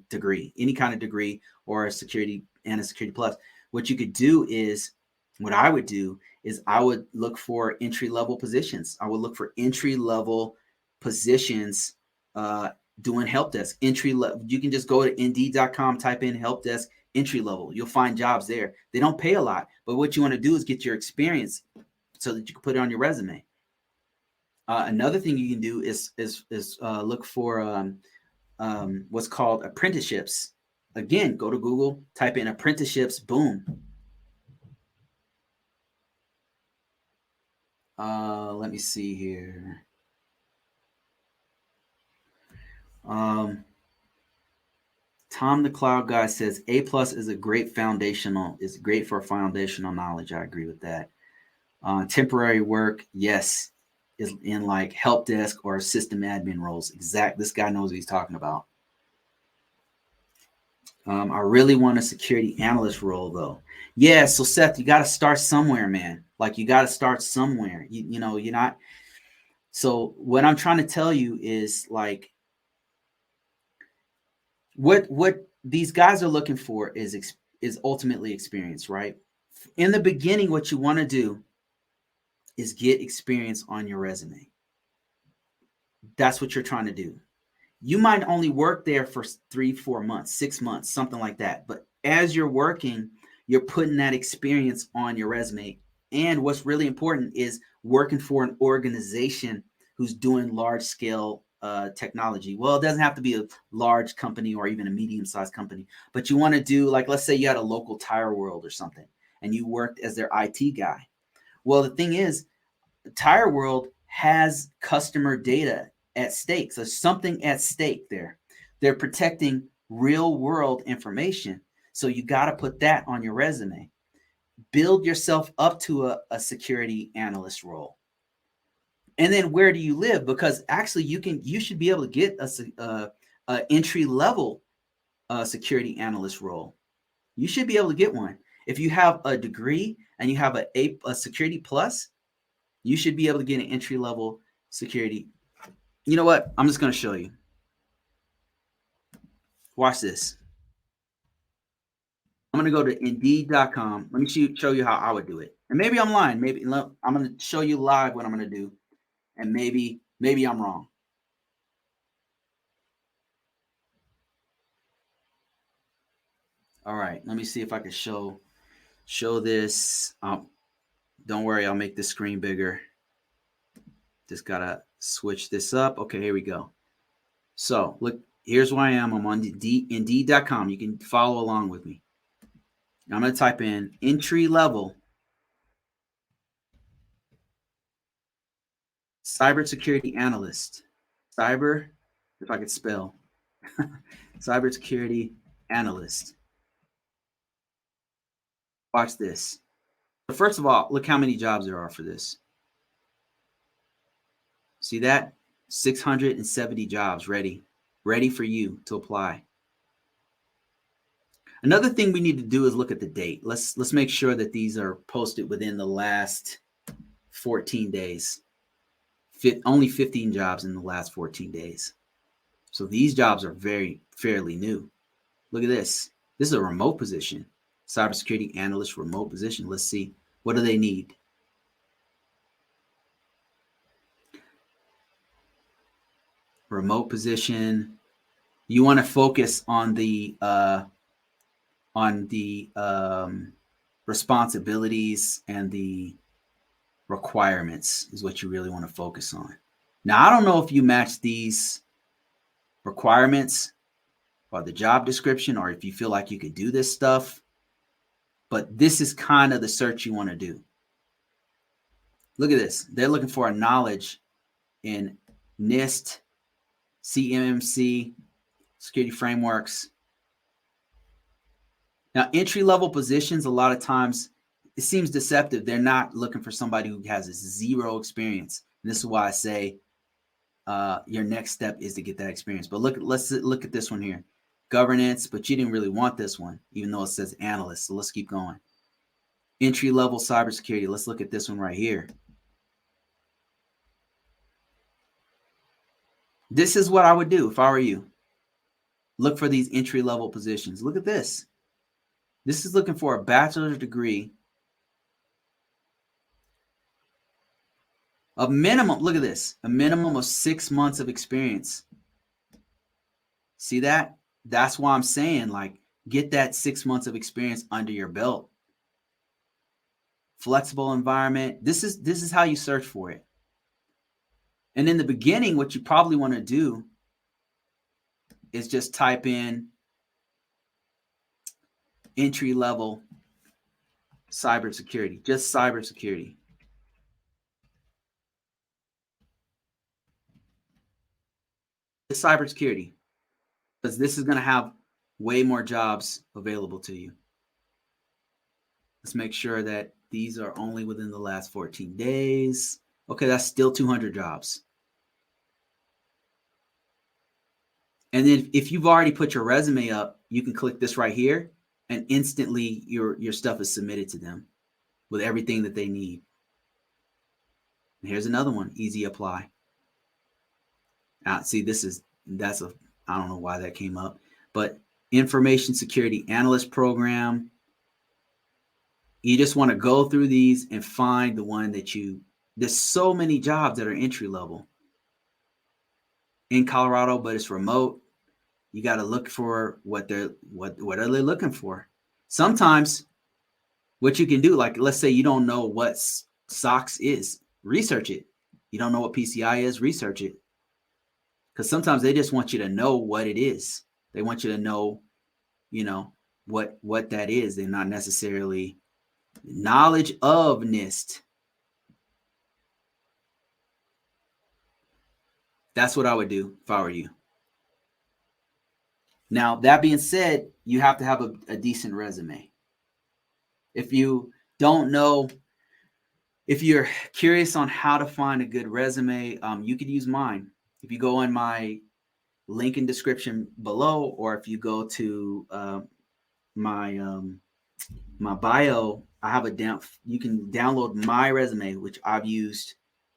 degree, any kind of degree, or a security and a security plus, what I would do is I would look for entry-level positions. I would look for entry-level positions doing help desk. Entry-level. You can just go to Indeed.com, type in help desk entry-level. You'll find jobs there. They don't pay a lot, but what you want to do is get your experience so that you can put it on your resume. Another thing you can do is look for what's called apprenticeships. Again, go to Google, type in apprenticeships, boom. Let me see here. Tom the Cloud Guy says A+ is great for foundational knowledge. I agree with that. Temporary work, yes, is in like help desk or system admin roles. This guy knows what he's talking about. I really want a security analyst role though. Yeah, so Seth, you got to start somewhere, man. Like you got to start somewhere. You know, you're not. So what I'm trying to tell you is like what these guys are looking for is ultimately experience, right? In the beginning, what you want to do is get experience on your resume. That's what you're trying to do. You might only work there for 3-4 months, 6 months, something like that. But as you're working, you're putting that experience on your resume. And what's really important is working for an organization who's doing large scale technology. Well, it doesn't have to be a large company or even a medium sized company, but you want to do, like, let's say you had a local tire world or something and you worked as their IT guy. Well, the thing is, Tire World has customer data at stake. So something at stake there. They're protecting real world information. So you got to put that on your resume. Build yourself up to a security analyst role. And then where do you live? Because actually you should be able to get a entry level security analyst role. You should be able to get one. If you have a degree and you have a security plus, you should be able to get an entry level security. You know what? I'm just going to show you. Watch this. I'm going to go to Indeed.com. Let me show you how I would do it. And maybe I'm lying. Maybe I'm going to show you live what I'm going to do. And maybe I'm wrong. All right. Let me see if I can show this. Don't worry. I'll make the screen bigger. Just got to switch this up. Okay, here we go. So look, here's where I am. I'm on Indeed.com. You can follow along with me. I'm going to type in entry level cybersecurity analyst. If I could spell, cybersecurity analyst. Watch this. So first of all, look how many jobs there are for this. See that? 670 jobs ready for you to apply. Another thing we need to do is look at the date. Let's make sure that these are posted within the last 14 days. Only 15 jobs in the last 14 days. So these jobs are fairly new. Look at this. This is a remote position. Cybersecurity analyst remote position. Let's see. What do they need? Remote position. You want to focus on the responsibilities and the requirements is what you really want to focus on. Now, I don't know if you match these requirements or the job description, or if you feel like you could do this stuff, but this is kind of the search you want to do. Look at this. They're looking for a knowledge in NIST, CMMC, security frameworks. Now, entry-level positions, a lot of times, it seems deceptive. They're not looking for somebody who has zero experience. And this is why I say your next step is to get that experience. But let's look at this one here. Governance, but you didn't really want this one, even though it says analyst. So let's keep going. Entry-level cybersecurity. Let's look at this one right here. This is what I would do if I were you. Look for these entry-level positions. Look at this. This is looking for a bachelor's degree. A minimum, look at this, a minimum of 6 months of experience. See that? That's why I'm saying, like, get that 6 months of experience under your belt. Flexible environment. This is how you search for it. And in the beginning, what you probably want to do is just type in entry level cybersecurity, just cybersecurity. It's cybersecurity, because this is going to have way more jobs available to you. Let's make sure that these are only within the last 14 days. Okay, that's still 200 jobs. And then if you've already put your resume up, you can click this right here, and instantly your stuff is submitted to them with everything that they need. And here's another one, easy apply. See, I don't know why that came up, but information security analyst program. You just want to go through these and find the one that there's so many jobs that are entry level in Colorado, but it's remote. You got to look for what are they looking for. Sometimes what you can do, like let's say you don't know what SOX is, research it. You don't know what PCI is, research it. Because sometimes they just want you to know what it is. They want you to know, what that is. They're not necessarily knowledge of NIST. That's what I would do if I were you. Now, that being said, you have to have a decent resume. If you don't know, if you're curious on how to find a good resume, you could use mine. If you go in my link in description below, or if you go to my bio, I have you can download my resume, which I've used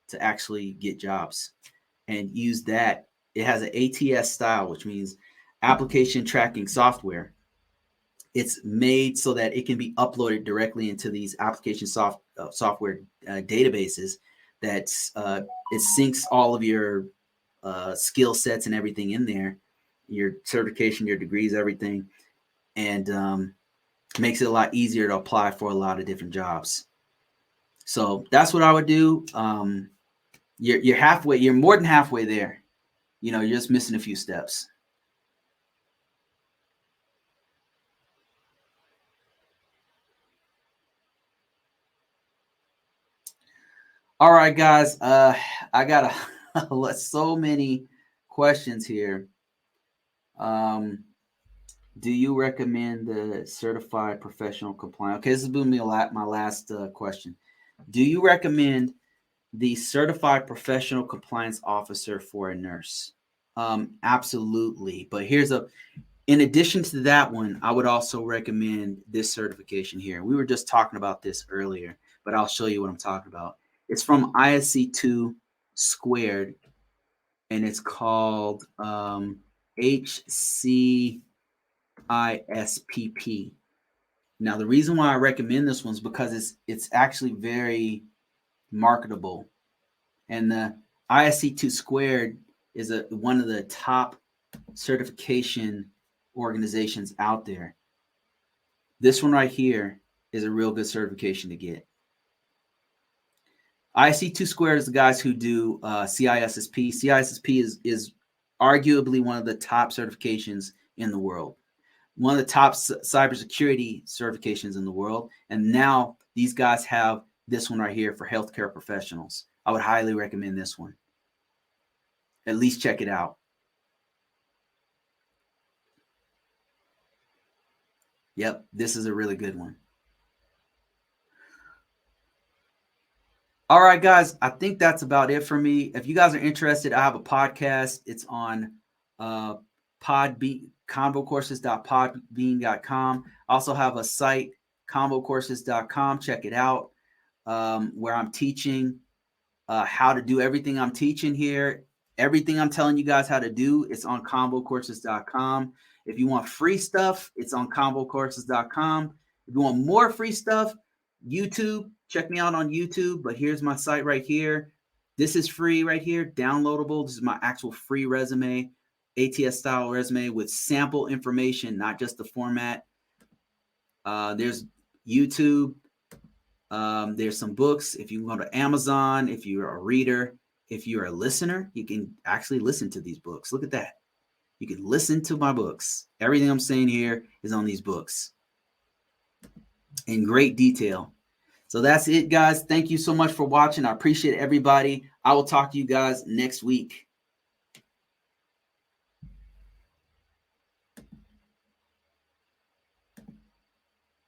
to actually get jobs, and use that. It has an ATS style, which means application tracking software. It's made so that it can be uploaded directly into these application software databases. That it syncs all of your skill sets and everything in there, your certification, your degrees, everything, and makes it a lot easier to apply for a lot of different jobs. So that's what I would do. You're halfway. You're more than halfway there. You're just missing a few steps. All right, guys. I got so many questions here. Do you recommend the certified professional compliance? Okay, this is going to be my last question. Do you recommend the certified professional compliance officer for a nurse? Absolutely. But in addition to that one, I would also recommend this certification here. We were just talking about this earlier, but I'll show you what I'm talking about. It's from ISC2 squared, and it's called HCISPP. Now, the reason why I recommend this one is because it's actually very marketable, and the ISC2 squared is one of the top certification organizations out there. This one right here is a real good certification to get. ISC2 squared is the guys who do CISSP. CISSP is arguably one of the top certifications in the world, one of the top cybersecurity certifications in the world. And now these guys have this one right here for healthcare professionals. I would highly recommend this one. At least check it out. Yep, this is a really good one. All right, guys, I think that's about it for me. If you guys are interested, I have a podcast. It's on convocourses.podbean.com. I also have a site, convocourses.com. Check it out, where I'm teaching how to do everything I'm teaching here. Everything I'm telling you guys how to do, it's on convocourses.com. If you want free stuff, it's on convocourses.com. If you want more free stuff, YouTube, check me out on YouTube. But here's my site right here. This is free right here, downloadable. This is my actual free resume, ATS style resume with sample information, not just the format. There's YouTube. There's some books. If you go to Amazon, if you're a reader, if you're a listener, you can actually listen to these books. Look at that. You can listen to my books. Everything I'm saying here is on these books. in great detail. So that's it, guys. Thank you so much for watching. I appreciate everybody. I will talk to you guys next week.